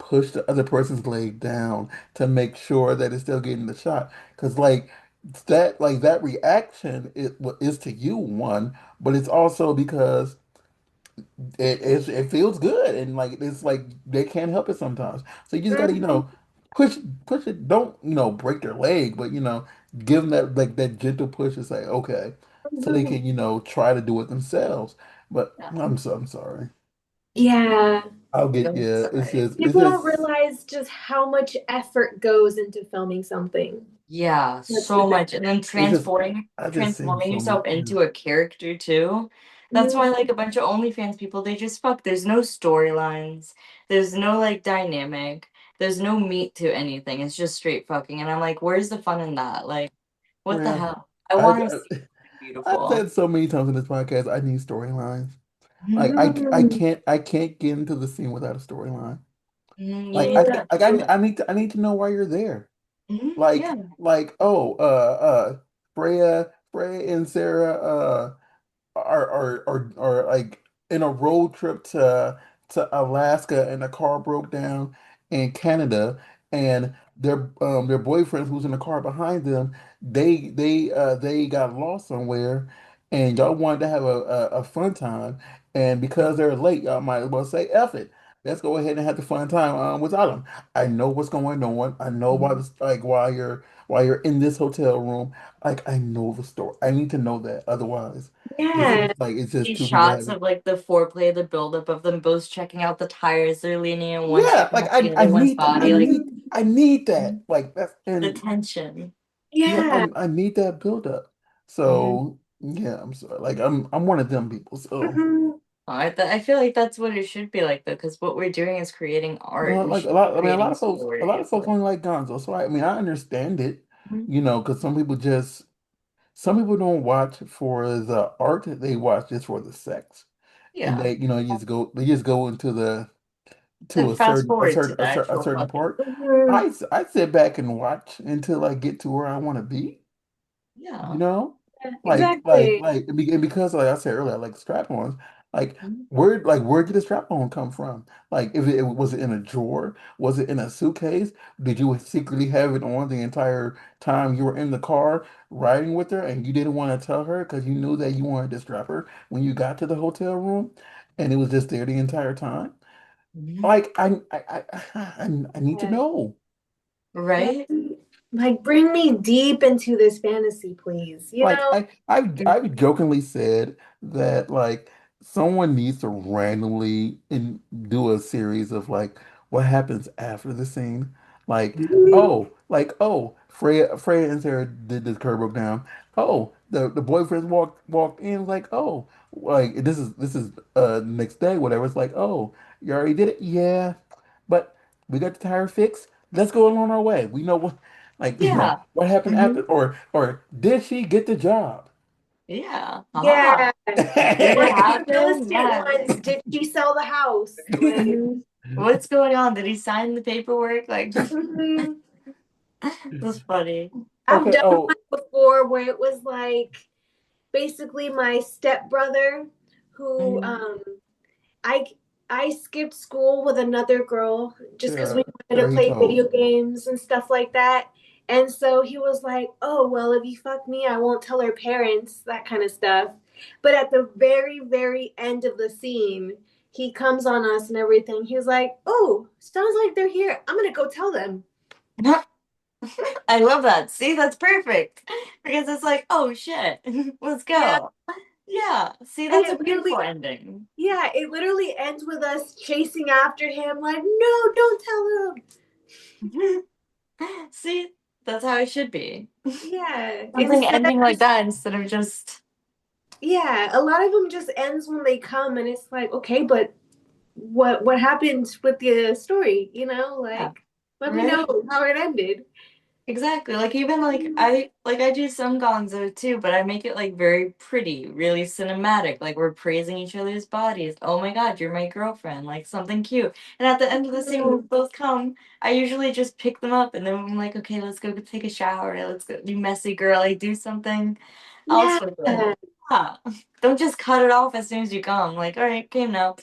push the other person's leg down to make sure that it's still getting the shot. Because that reaction is to you one, but it's also because it feels good and like it's like they can't help it sometimes. So you just gotta, Mhm. push push it. Don't, break their leg, but give them that gentle push and say, okay, so they Mhm. can, try to do it themselves. But Yeah. I'm sorry. Yeah. I'll get, I'm yeah, sorry. it's People don't just realize just how much effort goes into filming something. Yeah, That's the so thing. much. And then it's just transforming I just seen transforming so much. yourself into a character too. That's why Mhm. like a bunch of OnlyFans people, they just fuck. There's no storylines. There's no like dynamic. There's no meat to anything. It's just straight fucking. And I'm like, where's the fun in that? Like, what the Man, hell? I I, want to see something I've beautiful. said so many times in this podcast, I need storylines. Like Mhm. I can't get into the scene without a storyline. You Like need to Yeah. get through it. I need to know why you're there. Yeah. Oh, Freya and Sarah are like in a road trip to Alaska and the car broke down in Canada and their boyfriend who's in the car behind them, they got lost somewhere and y'all wanted to have a fun time, and because they're late y'all might as well say F it, let's go ahead and have the fun time without them. I know what's going on. I know why Mhm. this, like, why you're in this hotel room. Like, I know the story. I need to know that. Otherwise, Yeah. it's just These two people shots having. of like the foreplay, the buildup of them both checking out the tires. They're leaning in, one Yeah, checking out the other one's body. Like Mhm. I need that. mhm, Like that's the and tension. yeah, Yeah. I need that build up. Mhm. So yeah, I'm sorry. Like I'm one of them people. So Mhm. I feel like that's what it should be like though, because what we're doing is creating art. We like should be a lot creating of folks, stories. Like, only like Gonzo. So I mean, I understand it. mhm, Because some people don't watch for the art. They watch just for the sex, and yeah. they just go into the to Then fast forward to the a actual certain fucking. part. Mhm. I sit back and watch until I get to where I want to be. You Yeah. know, Yeah, exactly. and because like I said earlier, like strap-ons, like Mhm. where did the strap-on come from? Like, if it was it in a drawer? Was it in a suitcase? Did you secretly have it on the entire time you were in the car riding with her, and you didn't want to tell her because you knew that you wanted to strap her when you got to the hotel room, and it was just there the entire time? Mhm. Like, I need to Yeah. know. Yeah. Right? Like, bring me deep into this fantasy, please. You Like know? I've jokingly said that like someone needs to randomly do a series of like what happens after the scene. Like, Mhm. Freya and Sarah did this curb broke down. Oh, the boyfriends walked in like, oh, like this is next day, whatever. It's like, oh, you already did it? Yeah. But we got the tire fixed. Let's go on our way. We know what, like, Yeah. what happened after, Mhm. or did she get the job? Yeah. Yeah. Did Or it the real happen? estate Yes. ones, did she sell the house? Like, Mhm. What's going on? Did he sign the paperwork? Like, mhm. that's funny. I've Okay. done one Oh, before where it was like basically my stepbrother who Mhm. I I skipped school with another girl just because we wanted to Sarah, he play told. video games and stuff like that. And so he was like, "Oh, well, if you fuck me, I won't tell her parents," that kind of stuff. But at the very, very end of the scene, he comes on us and everything. He was like, "Oh, sounds like they're here. I'm gonna go tell them." I love that. See, that's perfect. Because it's like, oh shit, let's Yeah, go. Yeah. See, and that's a beautiful ending. it literally ends with us chasing after him, like, "No, don't tell him." See, that's how it should be. Yeah, Something instead of ending like just that instead of just, yeah, a lot of them just ends when they come, and it's like, okay, but what happened with the story? yeah, Like, let me know right? how it ended. Exactly. Like even like I do some gonzo too, but I make it like very pretty, really cinematic. Like we're praising each other's bodies. Oh my God, you're my girlfriend. Like something cute. And at the end of the scene when we Mhm. both come, I usually just pick them up and then I'm like, okay, let's go take a shower. Let's go you messy girl. Like do something else Yeah, with it. Yeah. Don't just cut it off as soon as you come. Like, all right, came now.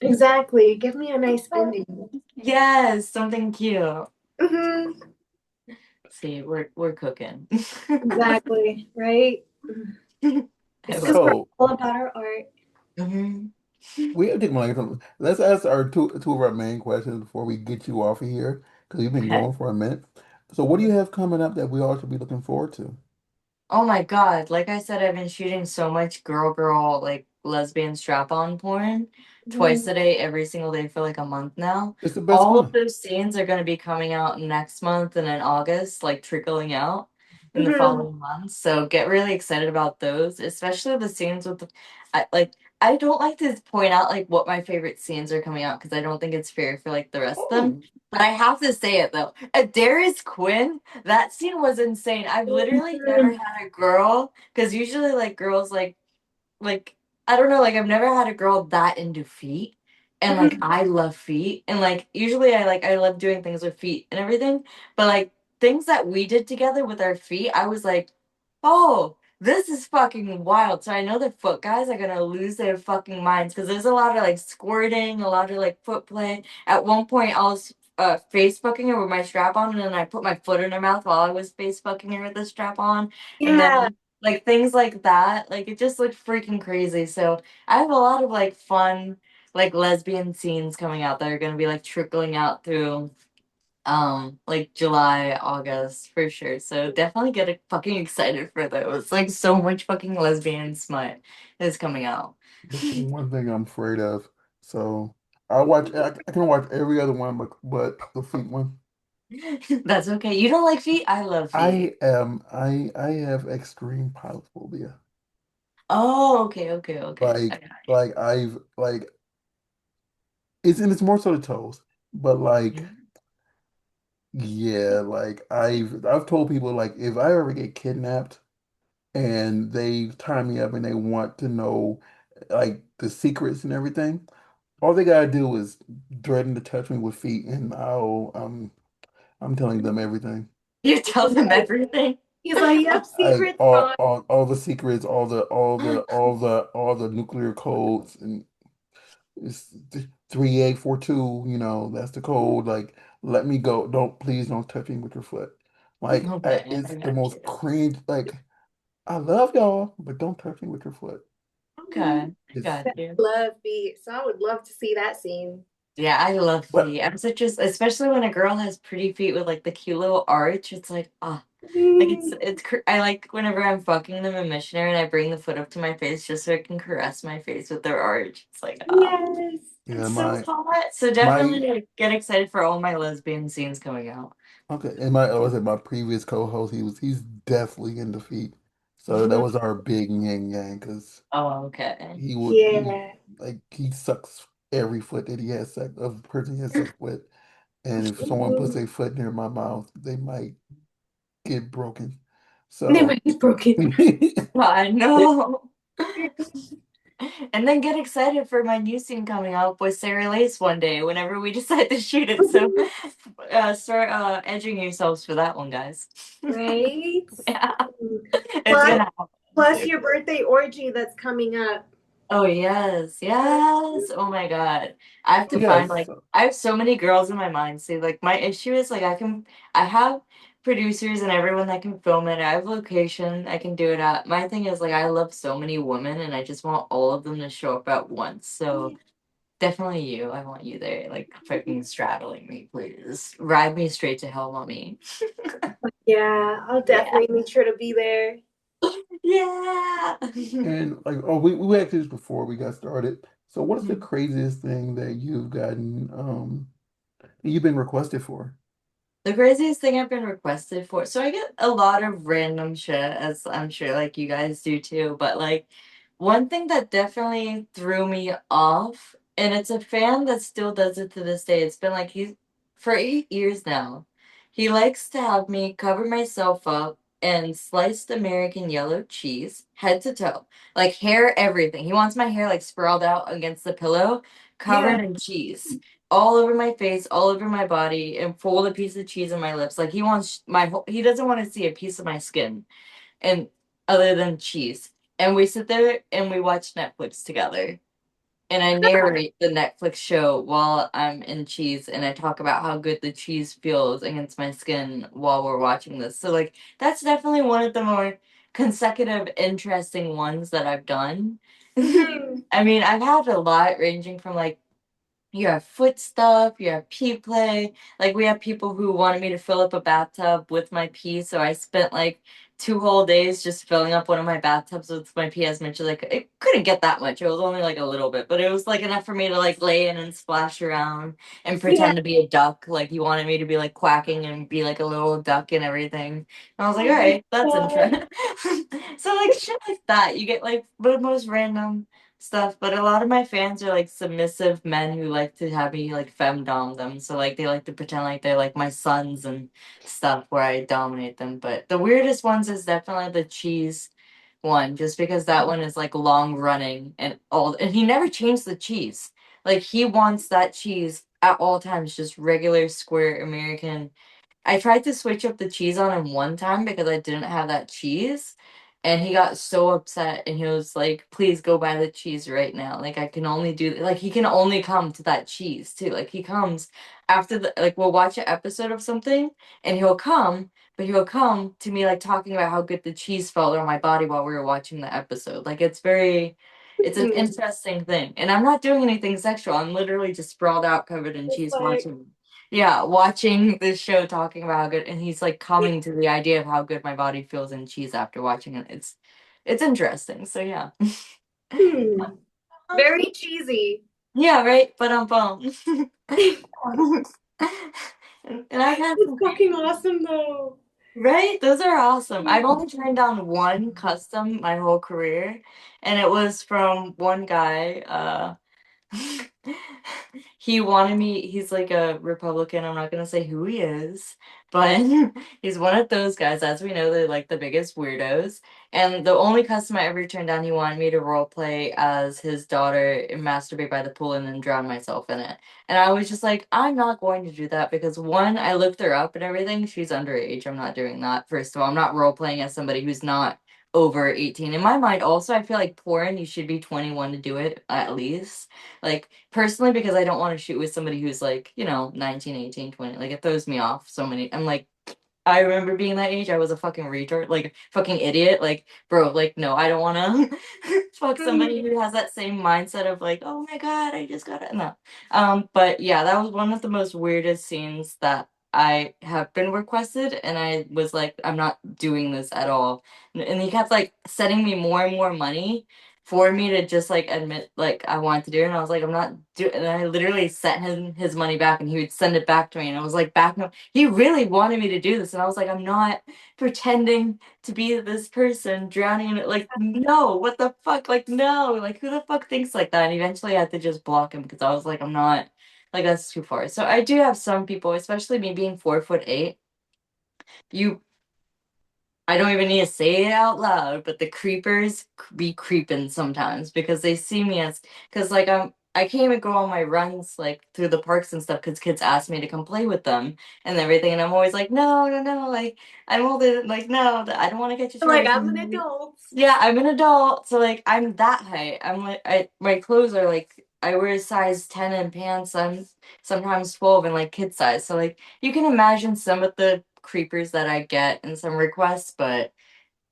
exactly. Give me a nice ending. Yes, something cute. Hmm. See, we're cooking. Exactly, right? I It's love because we're So all about our art. Mhm. we have to take like let's ask our two of our main questions before we get you off of here because you've been Okay. going for a minute. So what do you have coming up that we all should be looking forward to? Oh my God. Like I said, I've been shooting so much girl, like lesbian strap-on porn twice a Mhm. day, every single day for like a month now. It's the best All of one. those scenes are going to be coming out next month and in August, like trickling out in the Mhm. following months. So get really excited about those, especially the scenes with like, I don't like to point out like what my favorite scenes are coming out because I don't think it's fair for like the rest of them. Oh, But I have to say it though. Darius Quinn, that scene was insane. I've literally never Mhm. had a girl, because usually like girls like I don't know, like I've never had a girl that into feet. And like Mhm. I love feet. And like usually I love doing things with feet and everything. But like things that we did together with our feet, I was like, oh, this is fucking wild. So I know the foot guys are gonna lose their fucking minds because there's a lot of like squirting, a lot of like foot play. At one point I was face fucking her with my strap on, and then I put my foot in her mouth while I was face fucking her with the strap on. And Yeah. then like things like that, like it just looked freaking crazy. So I have a lot of like fun like lesbian scenes coming out that are gonna be like trickling out through like July, August for sure. So definitely get fucking excited for those. Like so much fucking lesbian smut is coming out. that's the one thing I'm afraid of. So I watch. I can watch every other one, but the feet one. That's okay. You don't like feet? I love feet. I have extreme polyphobia. Oh, okay, okay, okay. I got I've like it's more so the toes, but like you. yeah, like I've told people like if I ever get kidnapped and they tie me up and they want to know like the secrets and everything, all they gotta do is threaten to touch me with feet and I'm telling them everything. You tell them everything. He's like, yep, Like secret's gone. all the secrets, all the nuclear codes and it's 3842, that's the code. Like, let me go. Please don't touch me with your foot. Like, Okay, I it's the got most you. cringe. Like, I love y'all, but don't touch me with your foot. Okay, I It's got you. Love feet. So I would love to see that scene. Yeah, I love but feet. I'm such a, especially when a girl has pretty feet with like the cute little arch. It's like, ah, like Mhm. I like whenever I'm fucking them in missionary and I bring the foot up to my face just so I can caress my face with their arch. It's like, ah, Yes. yeah, it's so hot. So my definitely like, get excited for all my lesbian scenes coming out. okay, and my I was it my previous co-host. He's definitely in defeat. So that was our big yin yang because Oh, okay. he Yeah. like he sucks every foot that he has sex of the person he has sex with. And if someone puts Mhm. their foot near my mouth, they might get broken. They So, might be broken. I know. And then get excited for my new scene coming up with Sarah Lace one day whenever we decide to shoot it. So start edging yourselves for that one, guys. Right? Yeah, it's Plus, gonna plus happen. your birthday orgy that's coming up. Oh yes, yes. Oh my God. I have to find yes. like I have so many girls in my mind. See, like my issue is like I have producers and everyone that can film it. I have location I can do it at. My thing is like I love so many women and I just want all of them to show up at once. So definitely you. I want you there, like fucking straddling me, please. Ride me straight to hell, mommy. Yeah, I'll Yeah. definitely make sure to be there. Yeah. And like, oh, we actually this before we got started. So, what is the craziest thing that you've gotten, that you've been requested for? The craziest thing I've been requested for, so I get a lot of random shit, as I'm sure like you guys do too, but like one thing that definitely threw me off, and it's a fan that still does it to this day. It's been like he's for 8 years now. He likes to have me cover myself up in sliced American yellow cheese, head to toe, like hair, everything. He wants my hair like sprawled out against the pillow, Yeah. covered in cheese all over my face, all over my body, and fold a piece of cheese in my lips. Like he wants my whole, he doesn't want to see a piece of my skin and other than cheese. And we sit there and we watch Netflix together. and I narrate the Netflix show while I'm in cheese, and I talk about how good the cheese feels against my skin while we're watching this. So like that's definitely one of the more consecutive interesting ones that I've done. Mhm. I mean, I've had a lot ranging from like you have foot stuff, you have pee play. Like we have people who wanted me to fill up a bathtub with my pee, so I spent like 2 whole days just filling up one of my bathtubs with my pee as much as I could. It couldn't get that much. It was only like a little bit, but it was like enough for me to like lay in and splash around and Yeah. pretend to be a duck. Like he wanted me to be like quacking and be like a little duck and everything. And I was like, Oh all my right, that's God. interesting. So like shit like that. You get like the most random stuff, but a lot of my fans are like submissive men who like to have me like femdom them. So like they like to pretend like they're like my sons and stuff where I dominate them. But the weirdest ones is definitely the cheese one, just because that one is like long running and old and he never changed the cheese. Like he wants that cheese at all times, just regular square American. I tried to switch up the cheese on him one time because I didn't have that cheese. And he got so upset and he was like, please go buy the cheese right now. Like I can only do like he can only come to that cheese too. Like he comes after the like we'll watch an episode of something and he'll come, but he'll come to me like talking about how good the cheese felt on my body while we were watching the episode. Like it's an Hmm. interesting thing. And I'm not doing anything sexual. I'm literally just sprawled out covered in It's cheese like, watching. Yeah, watching this show talking about how good and he's like coming to the idea of how good my body feels in cheese after watching it. It's interesting. So yeah. hmm, very cheesy. Yeah, right? But and I've had It's some fucking awesome though. right? Those are awesome. I've only turned down one custom my whole career, and it was from one guy. He wanted me, he's like a Republican. I'm not gonna say who he is, but he's one of those guys. As we know, they're like the biggest weirdos. And the only custom I ever turned down, he wanted me to role play as his daughter and masturbate by the pool and then drown myself in it. And I was just like, I'm not going to do that because one, I looked her up and everything. She's underage. I'm not doing that. First of all, I'm not role playing as somebody who's not over 18. In my mind, also, I feel like porn, you should be 21 to do it at least. Like, personally, because I don't want to shoot with somebody who's like, 19, 18, 20. Like, it throws me off so many. I'm like, I remember being that age. I was a fucking retard, like fucking idiot. Like, bro, like, no, I don't want to fuck somebody Mhm. who has that same mindset of like, oh my God, I just got it. No. But yeah, that was one of the most weirdest scenes that I have been requested, and I was like, I'm not doing this at all. And he kept like sending me more and more money for me to just like admit like I wanted to do it. And I was like, I'm not doing. And I literally sent him his money back, and he would send it back to me, and I was like, back no. He really wanted me to do this, and I was like, I'm not pretending to be this person drowning in it. Like, no, what the fuck? Like, no, like who the fuck thinks like that? And eventually I had to just block him because I was like, I'm not like that's too far. So I do have some people, especially me being 4'8". You I don't even need to say it out loud, but the creepers be creeping sometimes because they see me as because like I can't even go on my runs like through the parks and stuff because kids ask me to come play with them and everything, and I'm always like, no, no, no, like I'm older, like no, I don't want to get you Like started. I'm an adult. Yeah, I'm an adult, so like I'm that height. I'm like my clothes are like I wear a size 10 in pants. I'm sometimes 12 in like kid size. So like you can imagine some of the creepers that I get in some requests, but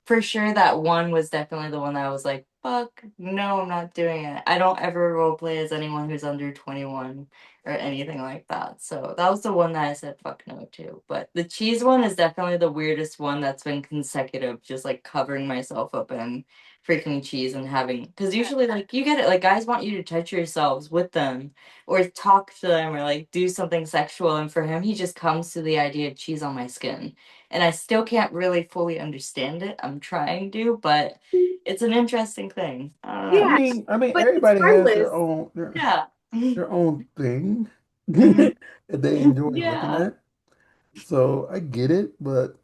for sure that one was definitely the one that I was like, fuck, no, I'm not doing it. I don't ever role play as anyone who's under 21 or anything like that. So that was the one that I said fuck no to. But the cheese one is definitely the weirdest one that's been consecutive, just like covering myself up in freaking cheese and having because usually like you get it, like guys want you to touch yourselves with them or talk to them or like do something sexual, and for him he just comes to the idea of cheese on my skin, and I still can't really fully understand it. I'm trying to, but it's an interesting thing. I don't I Yeah, know. mean, I mean, but it's everybody has harmless. Yeah. their own thing Mhm. that they enjoy looking Yeah. at. So I get it, but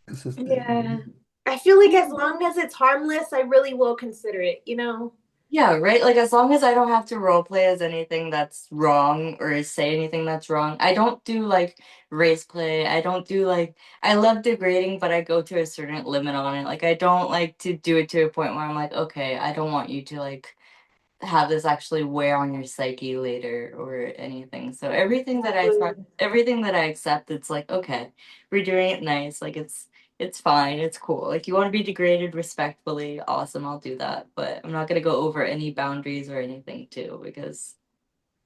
it's just Yeah. I feel like as long as it's harmless, I really will consider it, you know? Yeah, right? Like as long as I don't have to role play as anything that's wrong or say anything that's wrong. I don't do like race play. I don't do like I love degrading, but I go to a certain limit on it. Like I don't like to do it to a point where I'm like, okay, I don't want you to like have this actually wear on your psyche later or anything. So Exactly. everything that I accept, it's like, okay, we're doing it nice. Like it's fine, it's cool. Like you want to be degraded respectfully, awesome, I'll do that. But I'm not gonna go over any boundaries or anything too, because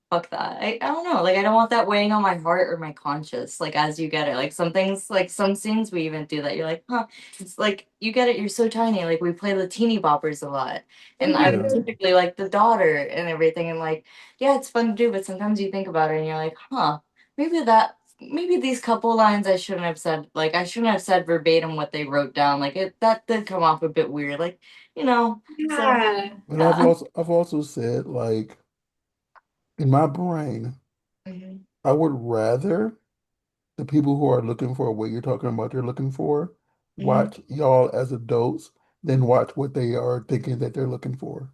fuck that. I don't know. Like I don't want that weighing on my heart or my conscience. Like as you get it. Like some things, like some scenes we even do that. You're like, huh. It's like you get it, you're so tiny. Like we play the teeny boppers a lot. And I'm Yeah. Mhm. typically like the daughter and everything. And like, yeah, it's fun to do, but sometimes you think about it and you're like, huh, maybe these couple lines I shouldn't have said. Like I shouldn't have said verbatim what they wrote down. Like it that did come off a bit weird. Like, you know, so Yeah. But yeah. I've also said like in my brain, Mhm. I would rather the people who are looking for what you're talking about they're looking for Mhm. watch y'all as adults than watch what they are thinking that they're looking for.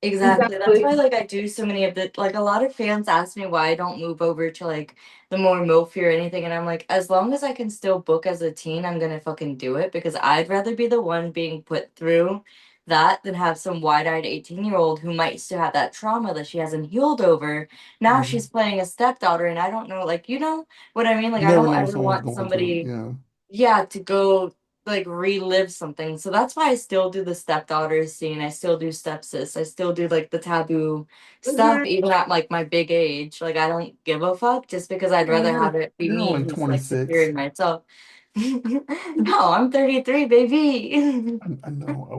Exactly. That's Exactly. why like I do so many of the like a lot of fans ask me why I don't move over to like the more MILF or anything, and I'm like, as long as I can still book as a teen, I'm gonna fucking do it because I'd rather be the one being put through that than have some wide-eyed 18-year-old who might still have that trauma that she hasn't healed over. Now Mhm. she's playing a stepdaughter and I don't know, like you know what I mean? Like You I never don't know what ever someone's want going through. somebody Yeah. yeah, to go like relive something. So that's why I still do the stepdaughter scene. I still do stepsis. I still do like the taboo stuff, Mhm. even at like my big age. Like I don't give a fuck just because I'd rather You're have it be you're me only who's like secure 26. in myself. No, I'm 33, baby. I know. Oh, I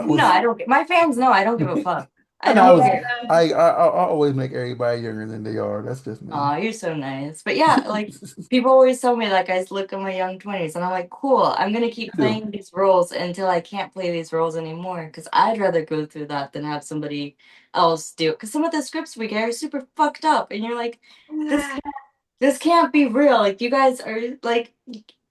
No, was I don't. My fans know I don't give a fuck. I I know don't yeah. care. I always make everybody younger than they are. That's just me. Oh, you're so nice. But yeah, like people always tell me like I look in my young 20s and I'm like, cool, I'm gonna keep You do. playing these roles until I can't play these roles anymore because I'd rather go through that than have somebody else do it. Because some of the scripts we get are super fucked up and you're like, this Yeah. this can't be real. Like you guys are like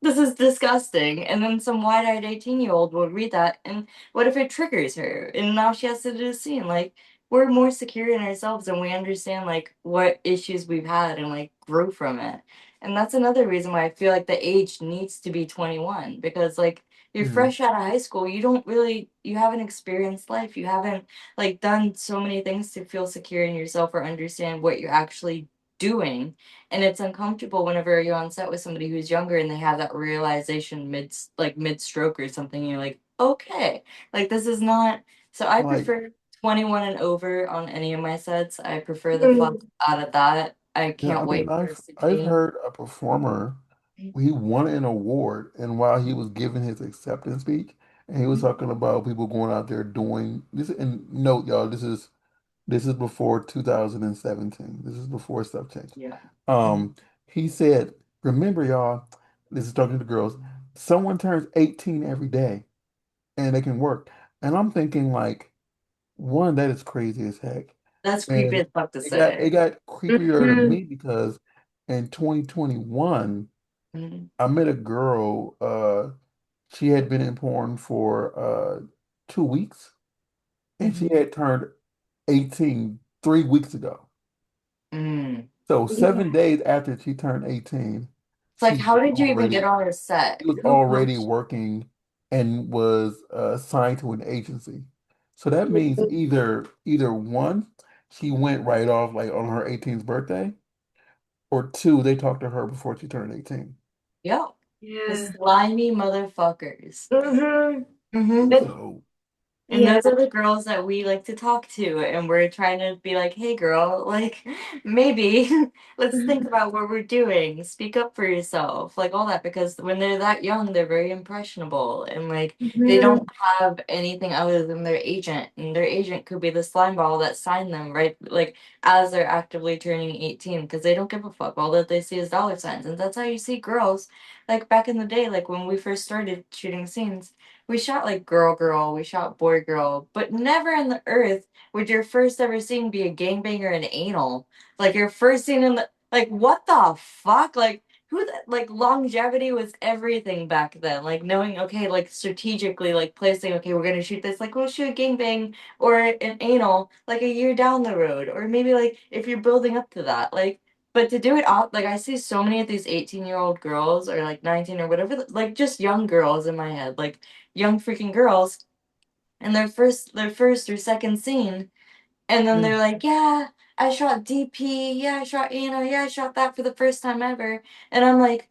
this is disgusting. And then some wide-eyed 18-year-old will read that and what if it triggers her? And now she has to do a scene. Like we're more secure in ourselves and we understand like what issues we've had and like grow from it. And that's another reason why I feel like the age needs to be 21 because like you're Mhm. fresh out of high school, you haven't experienced life. You haven't like done so many things to feel secure in yourself or understand what you're actually doing and it's uncomfortable whenever you're on set with somebody who's younger and they have that realization mid stroke or something. You're like, okay, like this is not. So I Like, prefer 21 and over on any of my sets. I prefer the Mhm. fuck out of that. I yeah, I can't mean, wait for I've 16. heard a performer, he won an award, and while he was giving his acceptance speech, and he was talking about people going out there doing this. And note, y'all, this is before 2017. This is before stuff changed. Yeah. Um, he said, "Remember, y'all, this is talking to the girls. Someone turns 18 every day, and they can work." And I'm thinking, like, one, that is crazy as heck. That's creepy And as fuck to it say. got creepier to Mhm. me because in 2021, Mhm. I met a girl, she had been in porn for 2 weeks, and she Mhm. had turned 18 3 weeks ago. Mm. So Yeah. 7 days after she turned 18, It's like, she how was did you even get already on a set? she was Who already coached? working and was signed to an agency. So that means either one, she went right off like on her 18th birthday, or two, they talked to her before she turned 18. Yep. The Yeah. slimy motherfuckers. Mhm. Mm-hmm. But So And yeah. those are the girls that we like to talk to, and we're trying to be like, hey, girl, like, maybe let's think about what we're doing. Speak up for yourself, like all that, because when they're that young, they're very impressionable, and like they don't Mhm. have anything other than their agent, and their agent could be the slime ball that signed them, right? Like as they're actively turning 18, because they don't give a fuck. All that they see is dollar signs, and that's how you see girls, like back in the day, like when we first started shooting scenes. We shot like girl girl, we shot boy girl, but never in the earth would your first ever scene be a gangbanger and anal. Like your first scene in the like what the fuck? Like like longevity was everything back then. Like knowing okay, like strategically like placing okay, we're gonna shoot this like we'll shoot a gangbang or an anal like a year down the road. Or maybe like if you're building up to that. Like but to do it out, like I see so many of these 18-year-old girls or like 19 or whatever, like just young girls in my head, like young freaking girls in their first or second scene, and then Yeah. they're like, "Yeah, I shot DP. Yeah, I shot Anna. Yeah, I shot that for the first time ever." And I'm like,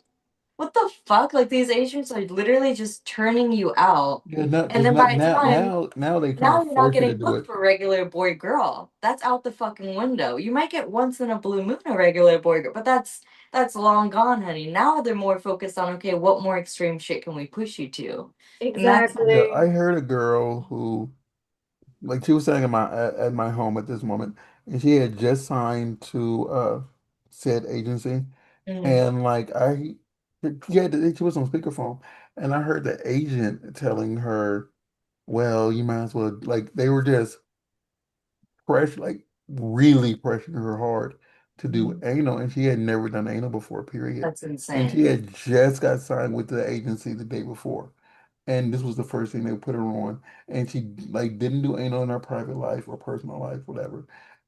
"What the fuck? Like these agents are literally just turning you out, Yeah, not and because then not by now, time now they trying now to you're not force you to getting do booked it. for regular boy girl. That's out the fucking window. You might get once in a blue moon a regular boy girl, but that's long gone, honey. Now they're more focused on, okay, what more extreme shit can we push you to? And that's Yeah, Exactly. I heard a girl who, like, she was staying at my home at this moment, and she had just signed to said agency, mm, and like she was on speakerphone, and I heard the agent telling her, "Well, you might as well," like they were just pressure, like really pressuring her hard to do mm, anal, and she had never done anal before, period. that's And she insane. had just got signed with the agency the day before, and this was the first thing they put her on, and she like didn't do anal in her private life or personal life, whatever,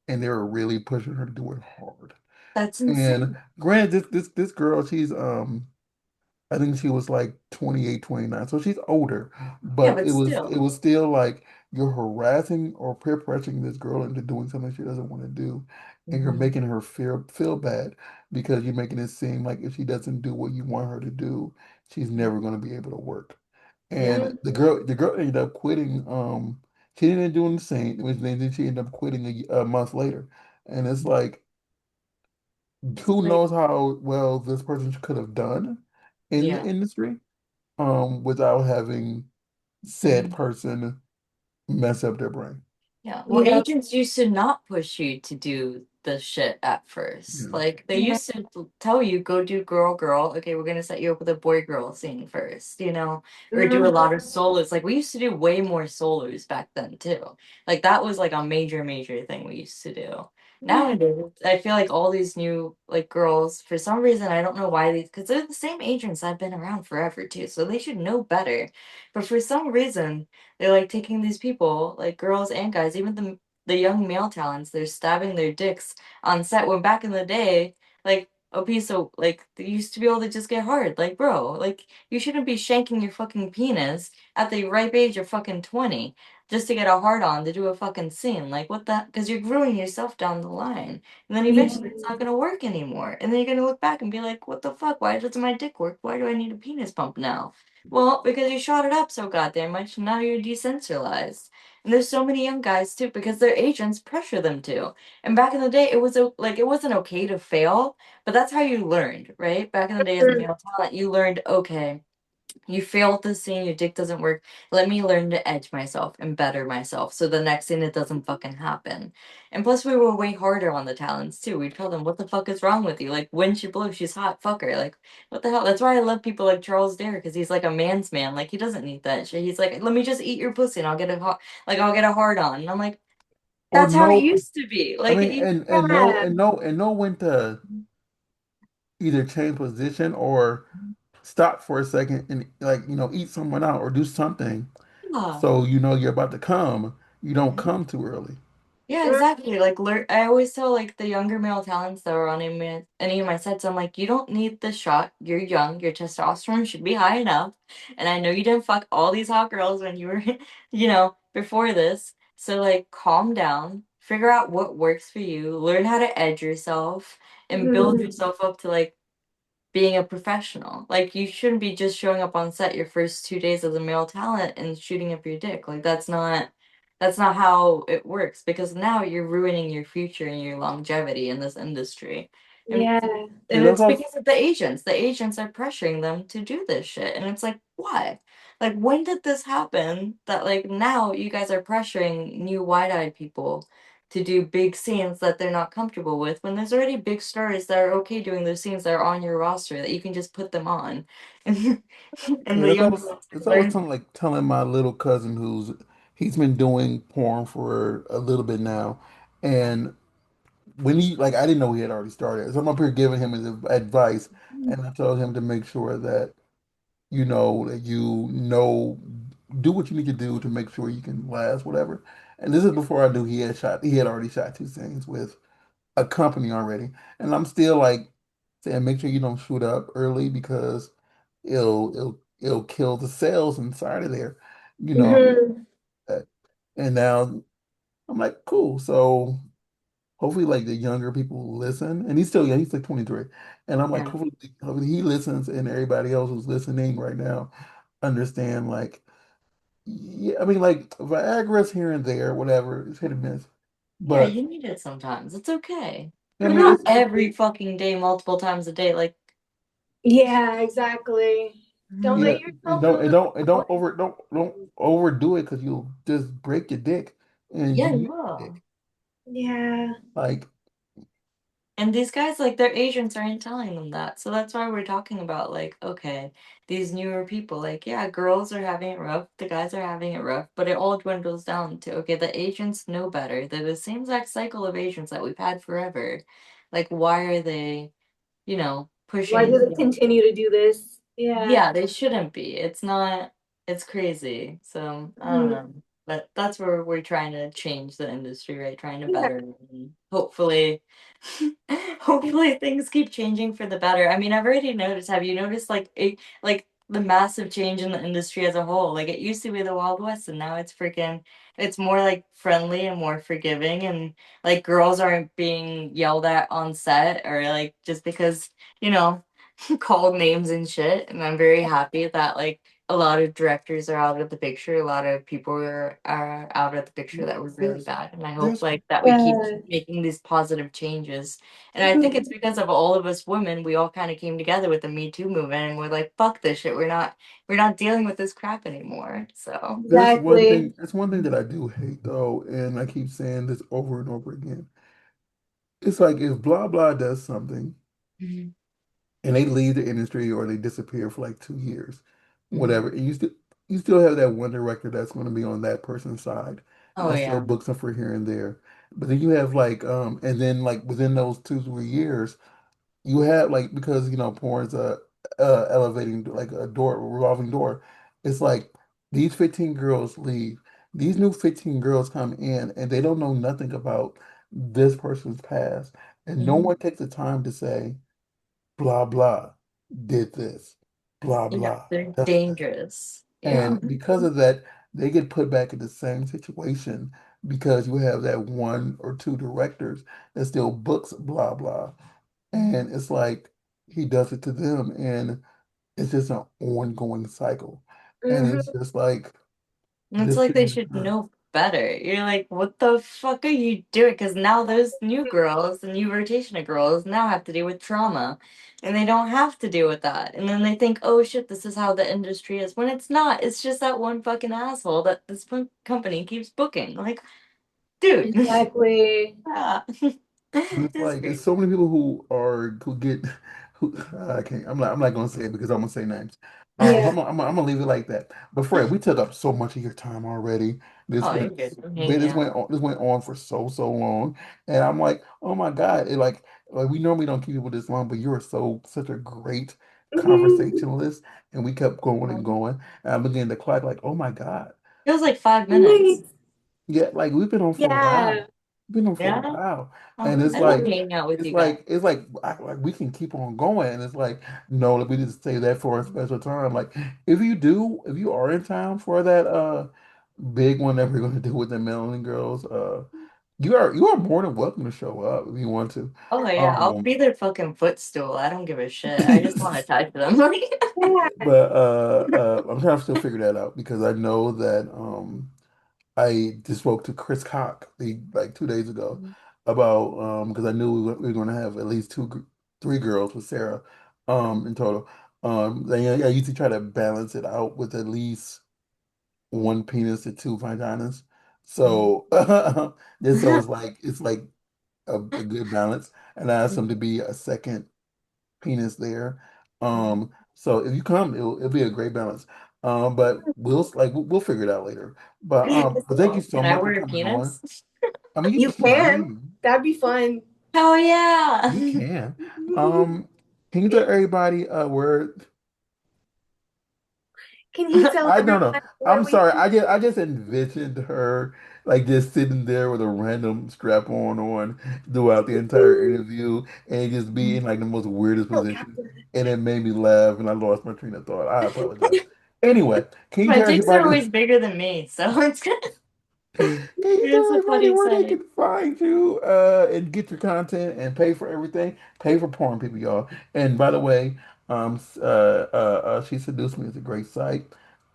and they were really pushing her to do it hard. That's And insane. granted, this girl, she's I think she was like 28, 29. So she's older, Yeah, but but it still. was still like you're harassing or peer pressuring this girl into doing something she doesn't want to do. And you're Mhm. making her feel bad because you're making it seem like if she doesn't do what you want her to do, she's never going to be able to work. Yeah. And the girl ended up quitting. She didn't do the same, which then she ended up quitting a month later. And it's like, who Like, knows how well this person could have done in the yeah. industry, without having said Mhm. person mess up their brain. Yeah. Well, Yeah. agents used to not push you to do the shit at first. Yeah. Like they Yeah. used to tell you, go do girl girl. Okay, we're gonna set you up with a boy girl scene first, or do a Mhm. lot of solos. Like we used to do way more solos back then too. Like that was like a major, major thing we used to do. Yeah. Nowadays, I feel like all these new like girls, for some reason, I don't know why because they're the same agents that have been around forever too, so they should know better. But for some reason, they're like taking these people, like girls and guys, even the young male talents, they're stabbing their dicks on set when back in the day, like a piece of like they used to be able to just get hard. Like, bro, like you shouldn't be shanking your fucking penis at the ripe age of fucking 20 just to get a hard on to do a fucking scene. Like what the because you're ruining yourself down the line. And then Yeah. eventually it's not gonna work anymore. And then you're gonna look back and be like, what the fuck? Why doesn't my dick work? Why do I need a penis pump now? Well, because you shot it up so goddamn much, now you're desensibilized. And there's so many young guys too, because their agents pressure them to. And back in the day, like it wasn't okay to fail, but that's how you learned, right? Back in the day as a Mhm. male talent, you learned, okay, you failed this scene, your dick doesn't work. Let me learn to edge myself and better myself so the next scene it doesn't fucking happen. And plus we were way harder on the talents too. We'd tell them, what the fuck is wrong with you? Like when she blows, she's hot, fuck her. Like, what the hell? That's why I love people like Charles Dare, because he's like a man's man. Like he doesn't need that shit. He's like, let me just eat your pussy and I'll get a hard on. And I'm like, Or that's how it no, used to be. I Like it mean, used Yeah. and know when to either change position or stop for a second and like, eat someone out or do something yeah. so you're about to come. You don't come too early. Yeah, Mhm. exactly. Like, I always tell like the younger male talents that are on any of my sets, I'm like, you don't need the shot. You're young. Your testosterone should be high enough. And I know you didn't fuck all these hot girls when you were, before this. So like, calm down, figure out what works for you, learn how to edge yourself, and build Mhm. yourself up to like being a professional. Like you shouldn't be just showing up on set your first 2 days as a male talent and shooting up your dick. Like that's not how it works because now you're ruining your future and your longevity in this industry. And Yeah. Yeah, and that's it's also because of the agents. The agents are pressuring them to do this shit. And it's like, why? Like when did this happen that like now you guys are pressuring new wide-eyed people to do big scenes that they're not comfortable with when there's already big stars that are okay doing those scenes that are on your roster that you can just put them on. And yeah, the younger ones that's can always learn. something like telling my little cousin he's been doing porn for a little bit now, and when he like I didn't know he had already started, so I'm up here giving him his advice, and I told him to make sure that do what you need to do to make sure you can last, whatever. And this is before I knew he had already shot two scenes with a company already. And I'm still like saying, make sure you don't shoot up early because it'll kill the cells inside of there, you know. Mhm. And now I'm like, cool. So hopefully like the younger people listen. And he's still young, he's like 23. And I'm like, Yeah. hopefully he listens and everybody else who's listening right now understand like yeah, I mean like Viagra's here and there, whatever, it's hit and miss. Yeah, But you need it sometimes. It's okay. I But mean not it's every fucking day, multiple times a day. Like, Yeah, exactly. Don't mm, yeah, let yourself feel don't overdo it because you'll just break your dick and yeah, you you use your will. dick. yeah. Like And these guys, like, their agents aren't telling them that. So that's why we're talking about, like, okay, these newer people, like, yeah, girls are having it rough, the guys are having it rough, but it all dwindles down to, okay, the agents know better. They're the same exact cycle of agents that we've had forever. Like, why are they, Why pushing? do they continue to do this? Yeah. Yeah, they shouldn't be. It's not, it's crazy. So, I don't Mhm. know. But that's where we're trying to change the industry, right? Trying to Yeah. better it. And hopefully, hopefully things keep changing for the better. I mean, I've already noticed, have you noticed like the massive change in the industry as a whole? Like it used to be the Wild West and now it's more like friendly and more forgiving and like girls aren't being yelled at on set or like just because, you know, called names and shit. And I'm very happy that like a lot of directors are out of the picture. A lot of people are out of the picture that was really there's bad. And I hope there's like that we keep Yeah. making these positive changes. And I think it's Mhm. because of all of us women, we all kind of came together with the Me Too movement and we're like, fuck this shit. We're not dealing with this crap anymore. So Exactly. that's one thing that I do hate though, and I keep saying this over and over again. It's like if blah blah does something mhm, and they leave the industry or they disappear for like 2 years, mhm. whatever, and you still have that one director that's going to be on that person's side Oh that still yeah. books them for here and there. But then you have like and then like within those 2 3 years, you have like because porn's elevating like a door, a revolving door. It's like these 15 girls leave. These new 15 girls come in and they don't know nothing about this person's past. And no Mhm. one takes the time to say, blah blah did this, blah Yeah, blah they're does this. dangerous. Yeah. And because of that, they get put back in the same situation because you have that one or two directors that still books blah blah. And it's like he does it to them and it's just an ongoing cycle. And it's Hmm. just like And it's this like they shouldn't should happen. know better. You're like, what the fuck are you doing? Because now those new girls, the new rotation of girls, now have to deal with trauma. And they don't have to deal with that. And then they think, oh shit, this is how the industry is. When it's not, it's just that one fucking asshole that this company keeps booking. Like, dude. Exactly. Yeah. And it's It's like it's great. so many people who get who I can't I'm not gonna say it because I'm gonna say names. Yeah. I'm gonna leave it like that. But Fred, we took up so much of your time already. Oh, you're good. I'm hanging out. This went on for so long, and I'm like, oh my God! Like we normally don't keep people this long, but you are such a great Mhm. conversationalist, and we kept going and going. And I'm beginning to clock like, oh my God. It was like 5 minutes. Wait. Yeah, like we've been on for a Yeah. while. We've been on for a Yeah. while, and I love hanging out with you guys. like we can keep on going. And it's like no, like, we need to save that for a special time. Like if you are in town for that big one that we're going to do with the Melanie girls, you are more than welcome to show up if you want to. Oh yeah, I'll Um, be their fucking footstool. I don't give a shit. I just want to touch them. Yeah. but I'm trying to still figure that out because I know that I just spoke to Chris Cock like 2 days ago about because I knew we were going to have at least three girls with Sarah in total. I usually try to balance it out with at least one penis to two vaginas. Mhm. So just so it's like a good balance, and I asked him to be a second penis there. So if you come, it'll be a great balance. But we'll figure it out later. But thank you Cool. so Can I much for wear a coming on. penis? I mean, you You can. can, That'd be fun. Hell yeah. you can. Um, can you tell everybody where? Can you tell I don't know. everyone where I'm we sorry. can? I just envisioned her like just sitting there with a random strap on throughout the entire interview and just be in like the most weirdest Oh, position. Captain. And it made me laugh and I lost my train of thought. I apologize. Anyway, can you My tell dicks are everybody? always bigger than me, so it's good. Can you It is tell a everybody funny where they sight. can find you and get your content and pay for everything? Pay for porn, people, y'all. And by the way, She Seduced Me is a great site.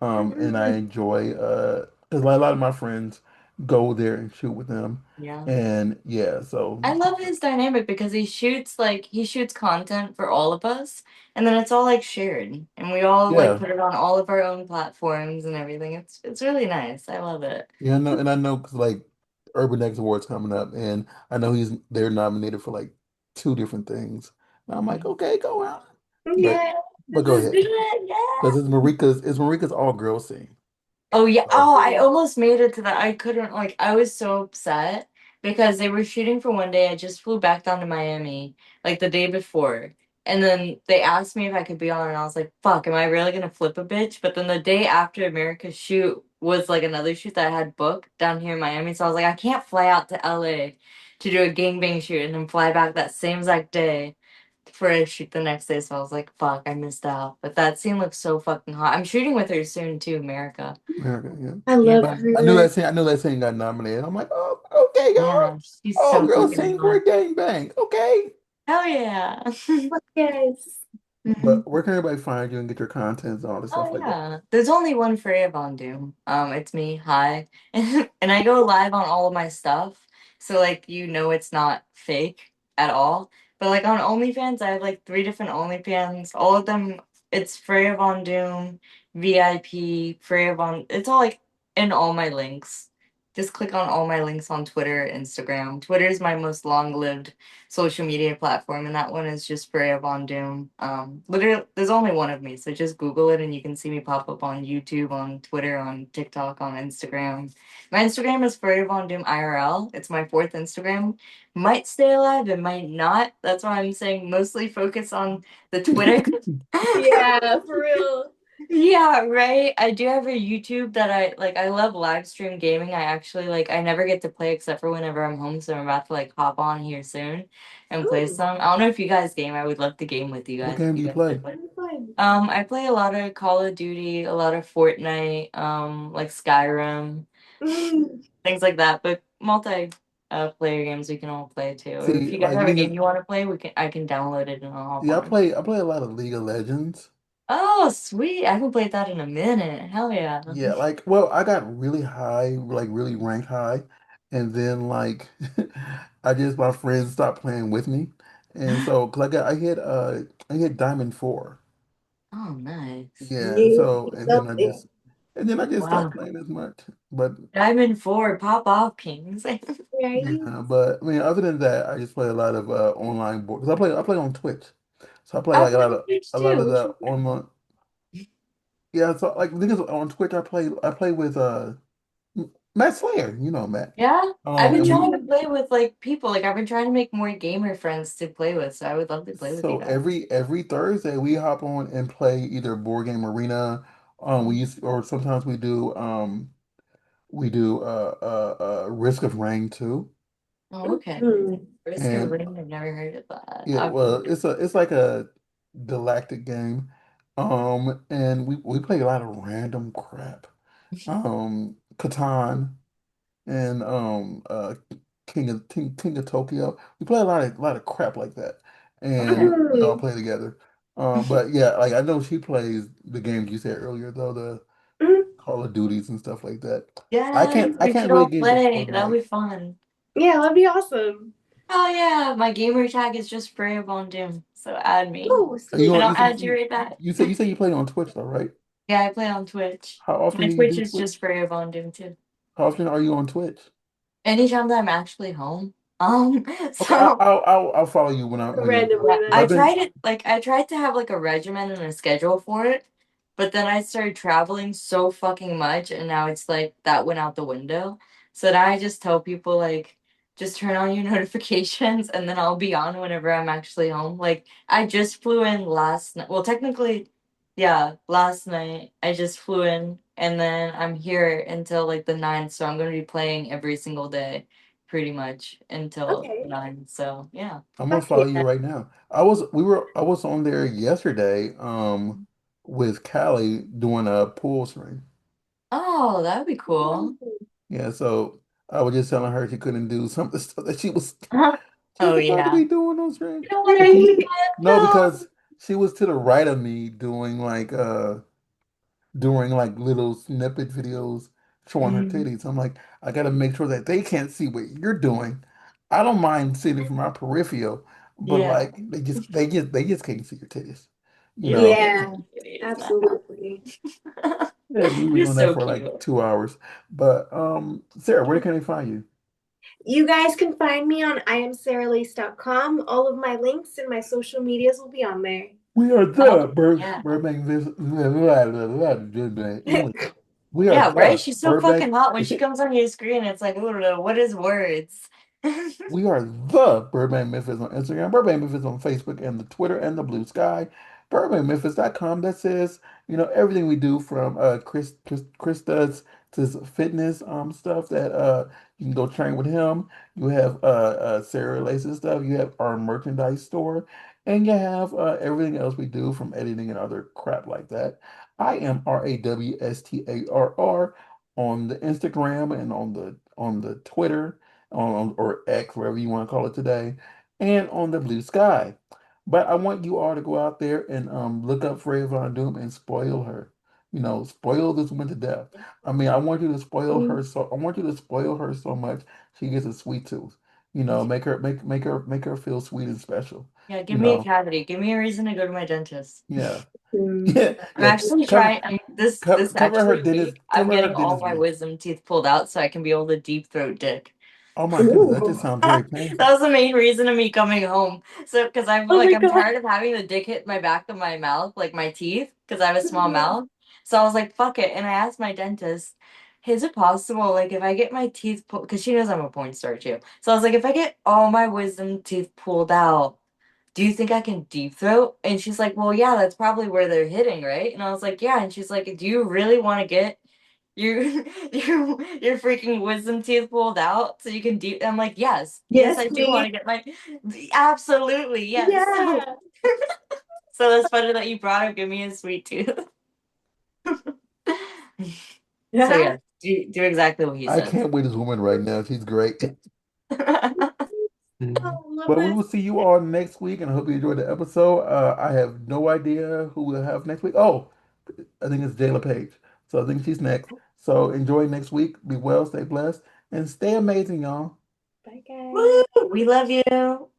And I enjoy because a lot of my friends go there and shoot with them. Yeah. And yeah, so I love his dynamic because he shoots content for all of us and then it's all like shared and we all like yeah, put it on all of our own platforms and everything. It's really nice. I love it. yeah, I know, and I know because like Urban X Awards coming up, and I know they're nominated for like two different things. And I'm like, okay, go out, but Yeah. go Let's do ahead. it. Because Yeah. it's Marika's all girl scene. Oh yeah. So Oh, I almost made it to that. I couldn't like I was so upset because they were shooting for one day. I just flew back down to Miami like the day before. And then they asked me if I could be on and I was like, fuck, am I really gonna flip a bitch? But then the day after America's shoot was like another shoot that I had booked down here in Miami. So I was like, I can't fly out to LA to do a gangbang shoot and then fly back that same exact day for a shoot the next day. So I was like, fuck, I missed out. But that scene looks so fucking hot. I'm shooting with her soon too, America. America, yeah. I Yeah. love But her. I knew that scene got nominated. I'm like, oh, okay, y'all. Yeah, she's All so girls fucking sing for hot. a gangbang. Okay. Hell yeah. Yes. Mhm. But where can everybody find you and get your contents and all this stuff Oh like that? yeah. There's only one Freya Von Doom. It's me. Hi. And I go live on all of my stuff. So like you know it's not fake at all. But like on OnlyFans, I have like three different OnlyFans. All of them it's Freya Von Doom, VIP, Freya Von it's all like in all my links. Just click on all my links on Twitter, Instagram. Twitter is my most long-lived social media platform, and that one is just Freya Von Doom. Literally, there's only one of me, so just Google it, and you can see me pop up on YouTube, on Twitter, on TikTok, on Instagram. My Instagram is Freya Von Doom IRL. It's my fourth Instagram. Might stay alive, it might not. That's why I'm saying mostly focus on the Twitter. Yeah, for real. Yeah, right. I do have a YouTube that I like. I love live stream gaming. I actually like. I never get to play except for whenever I'm home. So I'm about to like hop on here soon and play Ooh, some. I don't know if you guys game. I would love to game with you What guys if game do you you guys play? would play. that'd be fun. I play a lot of Call of Duty, a lot of Fortnite, like Skyrim, Mm, things like that. But multi player games we can all play too. Or if See, you guys like have a League game of, you want to play, we can. I can download it and I'll hop yeah, on. I play a lot of League of Legends. Oh, sweet! I haven't played that in a minute. Hell yeah. Yeah, like, well, I got really high, like really ranked high, and then like my friends stopped playing with me, and so because I hit Diamond 4. Oh, nice. Yeah, and yeah, so something, and then I just stopped Wow. playing as much. But Diamond 4, pop off, Kings. right? yeah, but I mean, other than that, I just play a lot of online board because I play on Twitch, so I play I like play on Twitch a lot too. of Which the online. Yeah, so like the thing is on Twitch, I play with Matt Slayer, you know Matt. yeah, I've been And we trying to Mm, play with like people. Like I've been trying to make more gamer friends to play with. So I would love to play with you so guys. every Thursday we hop on and play either board game arena. Or sometimes we do Risk of Rain too. Oh, okay. mm, Risk of And Rain. I've never heard of that. yeah, well, it's like a galactic game. And we play a lot of random crap. Catan and King of Tokyo. We play a lot of crap like that, Okay. and we all mm, play together. But yeah, like I know she plays the games you said earlier, though the mm. Call of Duties and stuff like that. Yes, I we can't should really all get into play. That'll Fortnite. be fun. Yeah, that'd be awesome. Oh yeah, my gamer tag is just Freya Von Doom. So add me, Oh, Are you and on? I'll add you right back. You say you play on Twitch though, right? Yeah, I play on Twitch. How My often do you Twitch do is Twitch? just Freya Von Doom too. How often are you on Twitch? Anytime that I'm actually home. Okay, So I'll follow you when you're randomly yeah, because I I've then. been tried it like I tried to have like a regimen and a schedule for it, but then I started traveling so fucking much and now it's like that went out the window. So now I just tell people like just turn on your notifications and then I'll be on whenever I'm actually home. Like I just flew in last night. Well, technically, yeah, last night I just flew in and then I'm here until like the 9th, so I'm gonna be playing every single day pretty much until Okay. 9. So yeah. I'm gonna Fuck follow you yeah. right now. I was on there yesterday with Callie doing a pool string. Oh, that would be cool. Yeah, so I was just telling her she couldn't do some of the stuff that she was Oh supposed to yeah. be doing on screen. You don't want to Cause she eat no, that. because she was to the right of me doing like little snippet videos showing her No. titties. I'm like, I gotta make sure that they can't see what you're doing. I don't mind seeing it from my peripheral, but Yeah. like they just can't see your titties. You Yeah, they know? can't see Yeah, it is now. absolutely. Yeah, we were You're doing that so for cute. like 2 hours. But Sarah, where can I find you? You guys can find me on iamsarahlease.com. All of my links and my social medias will be on there. We are Oh, the yeah. Burbank English. We are Yeah, right? the She's so Burbank. fucking hot. When she comes on your screen, it's like, oh, what is words? We are the Burbank Misfits on Instagram, Burbank Misfits on Facebook and the Twitter and the Blue Sky, burbankmisfits.com. That says, everything we do from Chris does to his fitness stuff that you can go train with him. You have Sarah Lace's stuff, you have our merchandise store, and you have everything else we do from editing and other crap like that. I am RAWSTARR on the Instagram and on the Twitter on or X, wherever you want to call it today, and on the blue sky. But I want you all to go out there and look up Freya Von Doom and spoil her. Spoil this woman to death. I mean, I want you to spoil her so I want you to spoil her so much she gets a sweet tooth. Make her feel sweet and special. Yeah, You give me a know, cavity. Give me a reason to go to my dentist. yeah, Mm. yeah, I'm yeah. actually Cover, trying. This cover her actually dentist, week, I'm cover her getting all dentist my week. wisdom teeth pulled out so I can be able to deep throat dick. Oh my goodness, that just Ooh. sounds very That painful. was the main reason of me coming home. So, because Oh my I'm God. tired of having the dick hit my back of my mouth, like my teeth, because I have a small mouth. So I was like, fuck it. And I asked my dentist, "Hey, is it possible, like, if I get my teeth pulled, because she knows I'm a porn star too. So I was like, if I get all my wisdom teeth pulled out, do you think I can deep throat? And she's like, well, yeah, that's probably where they're hitting, right? And I was like, yeah. And she's like, do you really want to get your your freaking wisdom teeth pulled out so you can deep? I'm like, yes, Yes, I do want please. to get my absolutely yes. So Yeah. so that's funny that you brought up give me a sweet tooth. So Yeah. yeah, do exactly what he I says. can't wait this woman right now. She's great. Mhm. Oh, love But we it. will see you all next week, and I hope you enjoyed the episode. I have no idea who we'll have next week. Oh, I think it's Jayla Page. So I think she's next. So enjoy next week. Be well, stay blessed, and stay amazing, y'all. Bye, guys. Woo! We love you.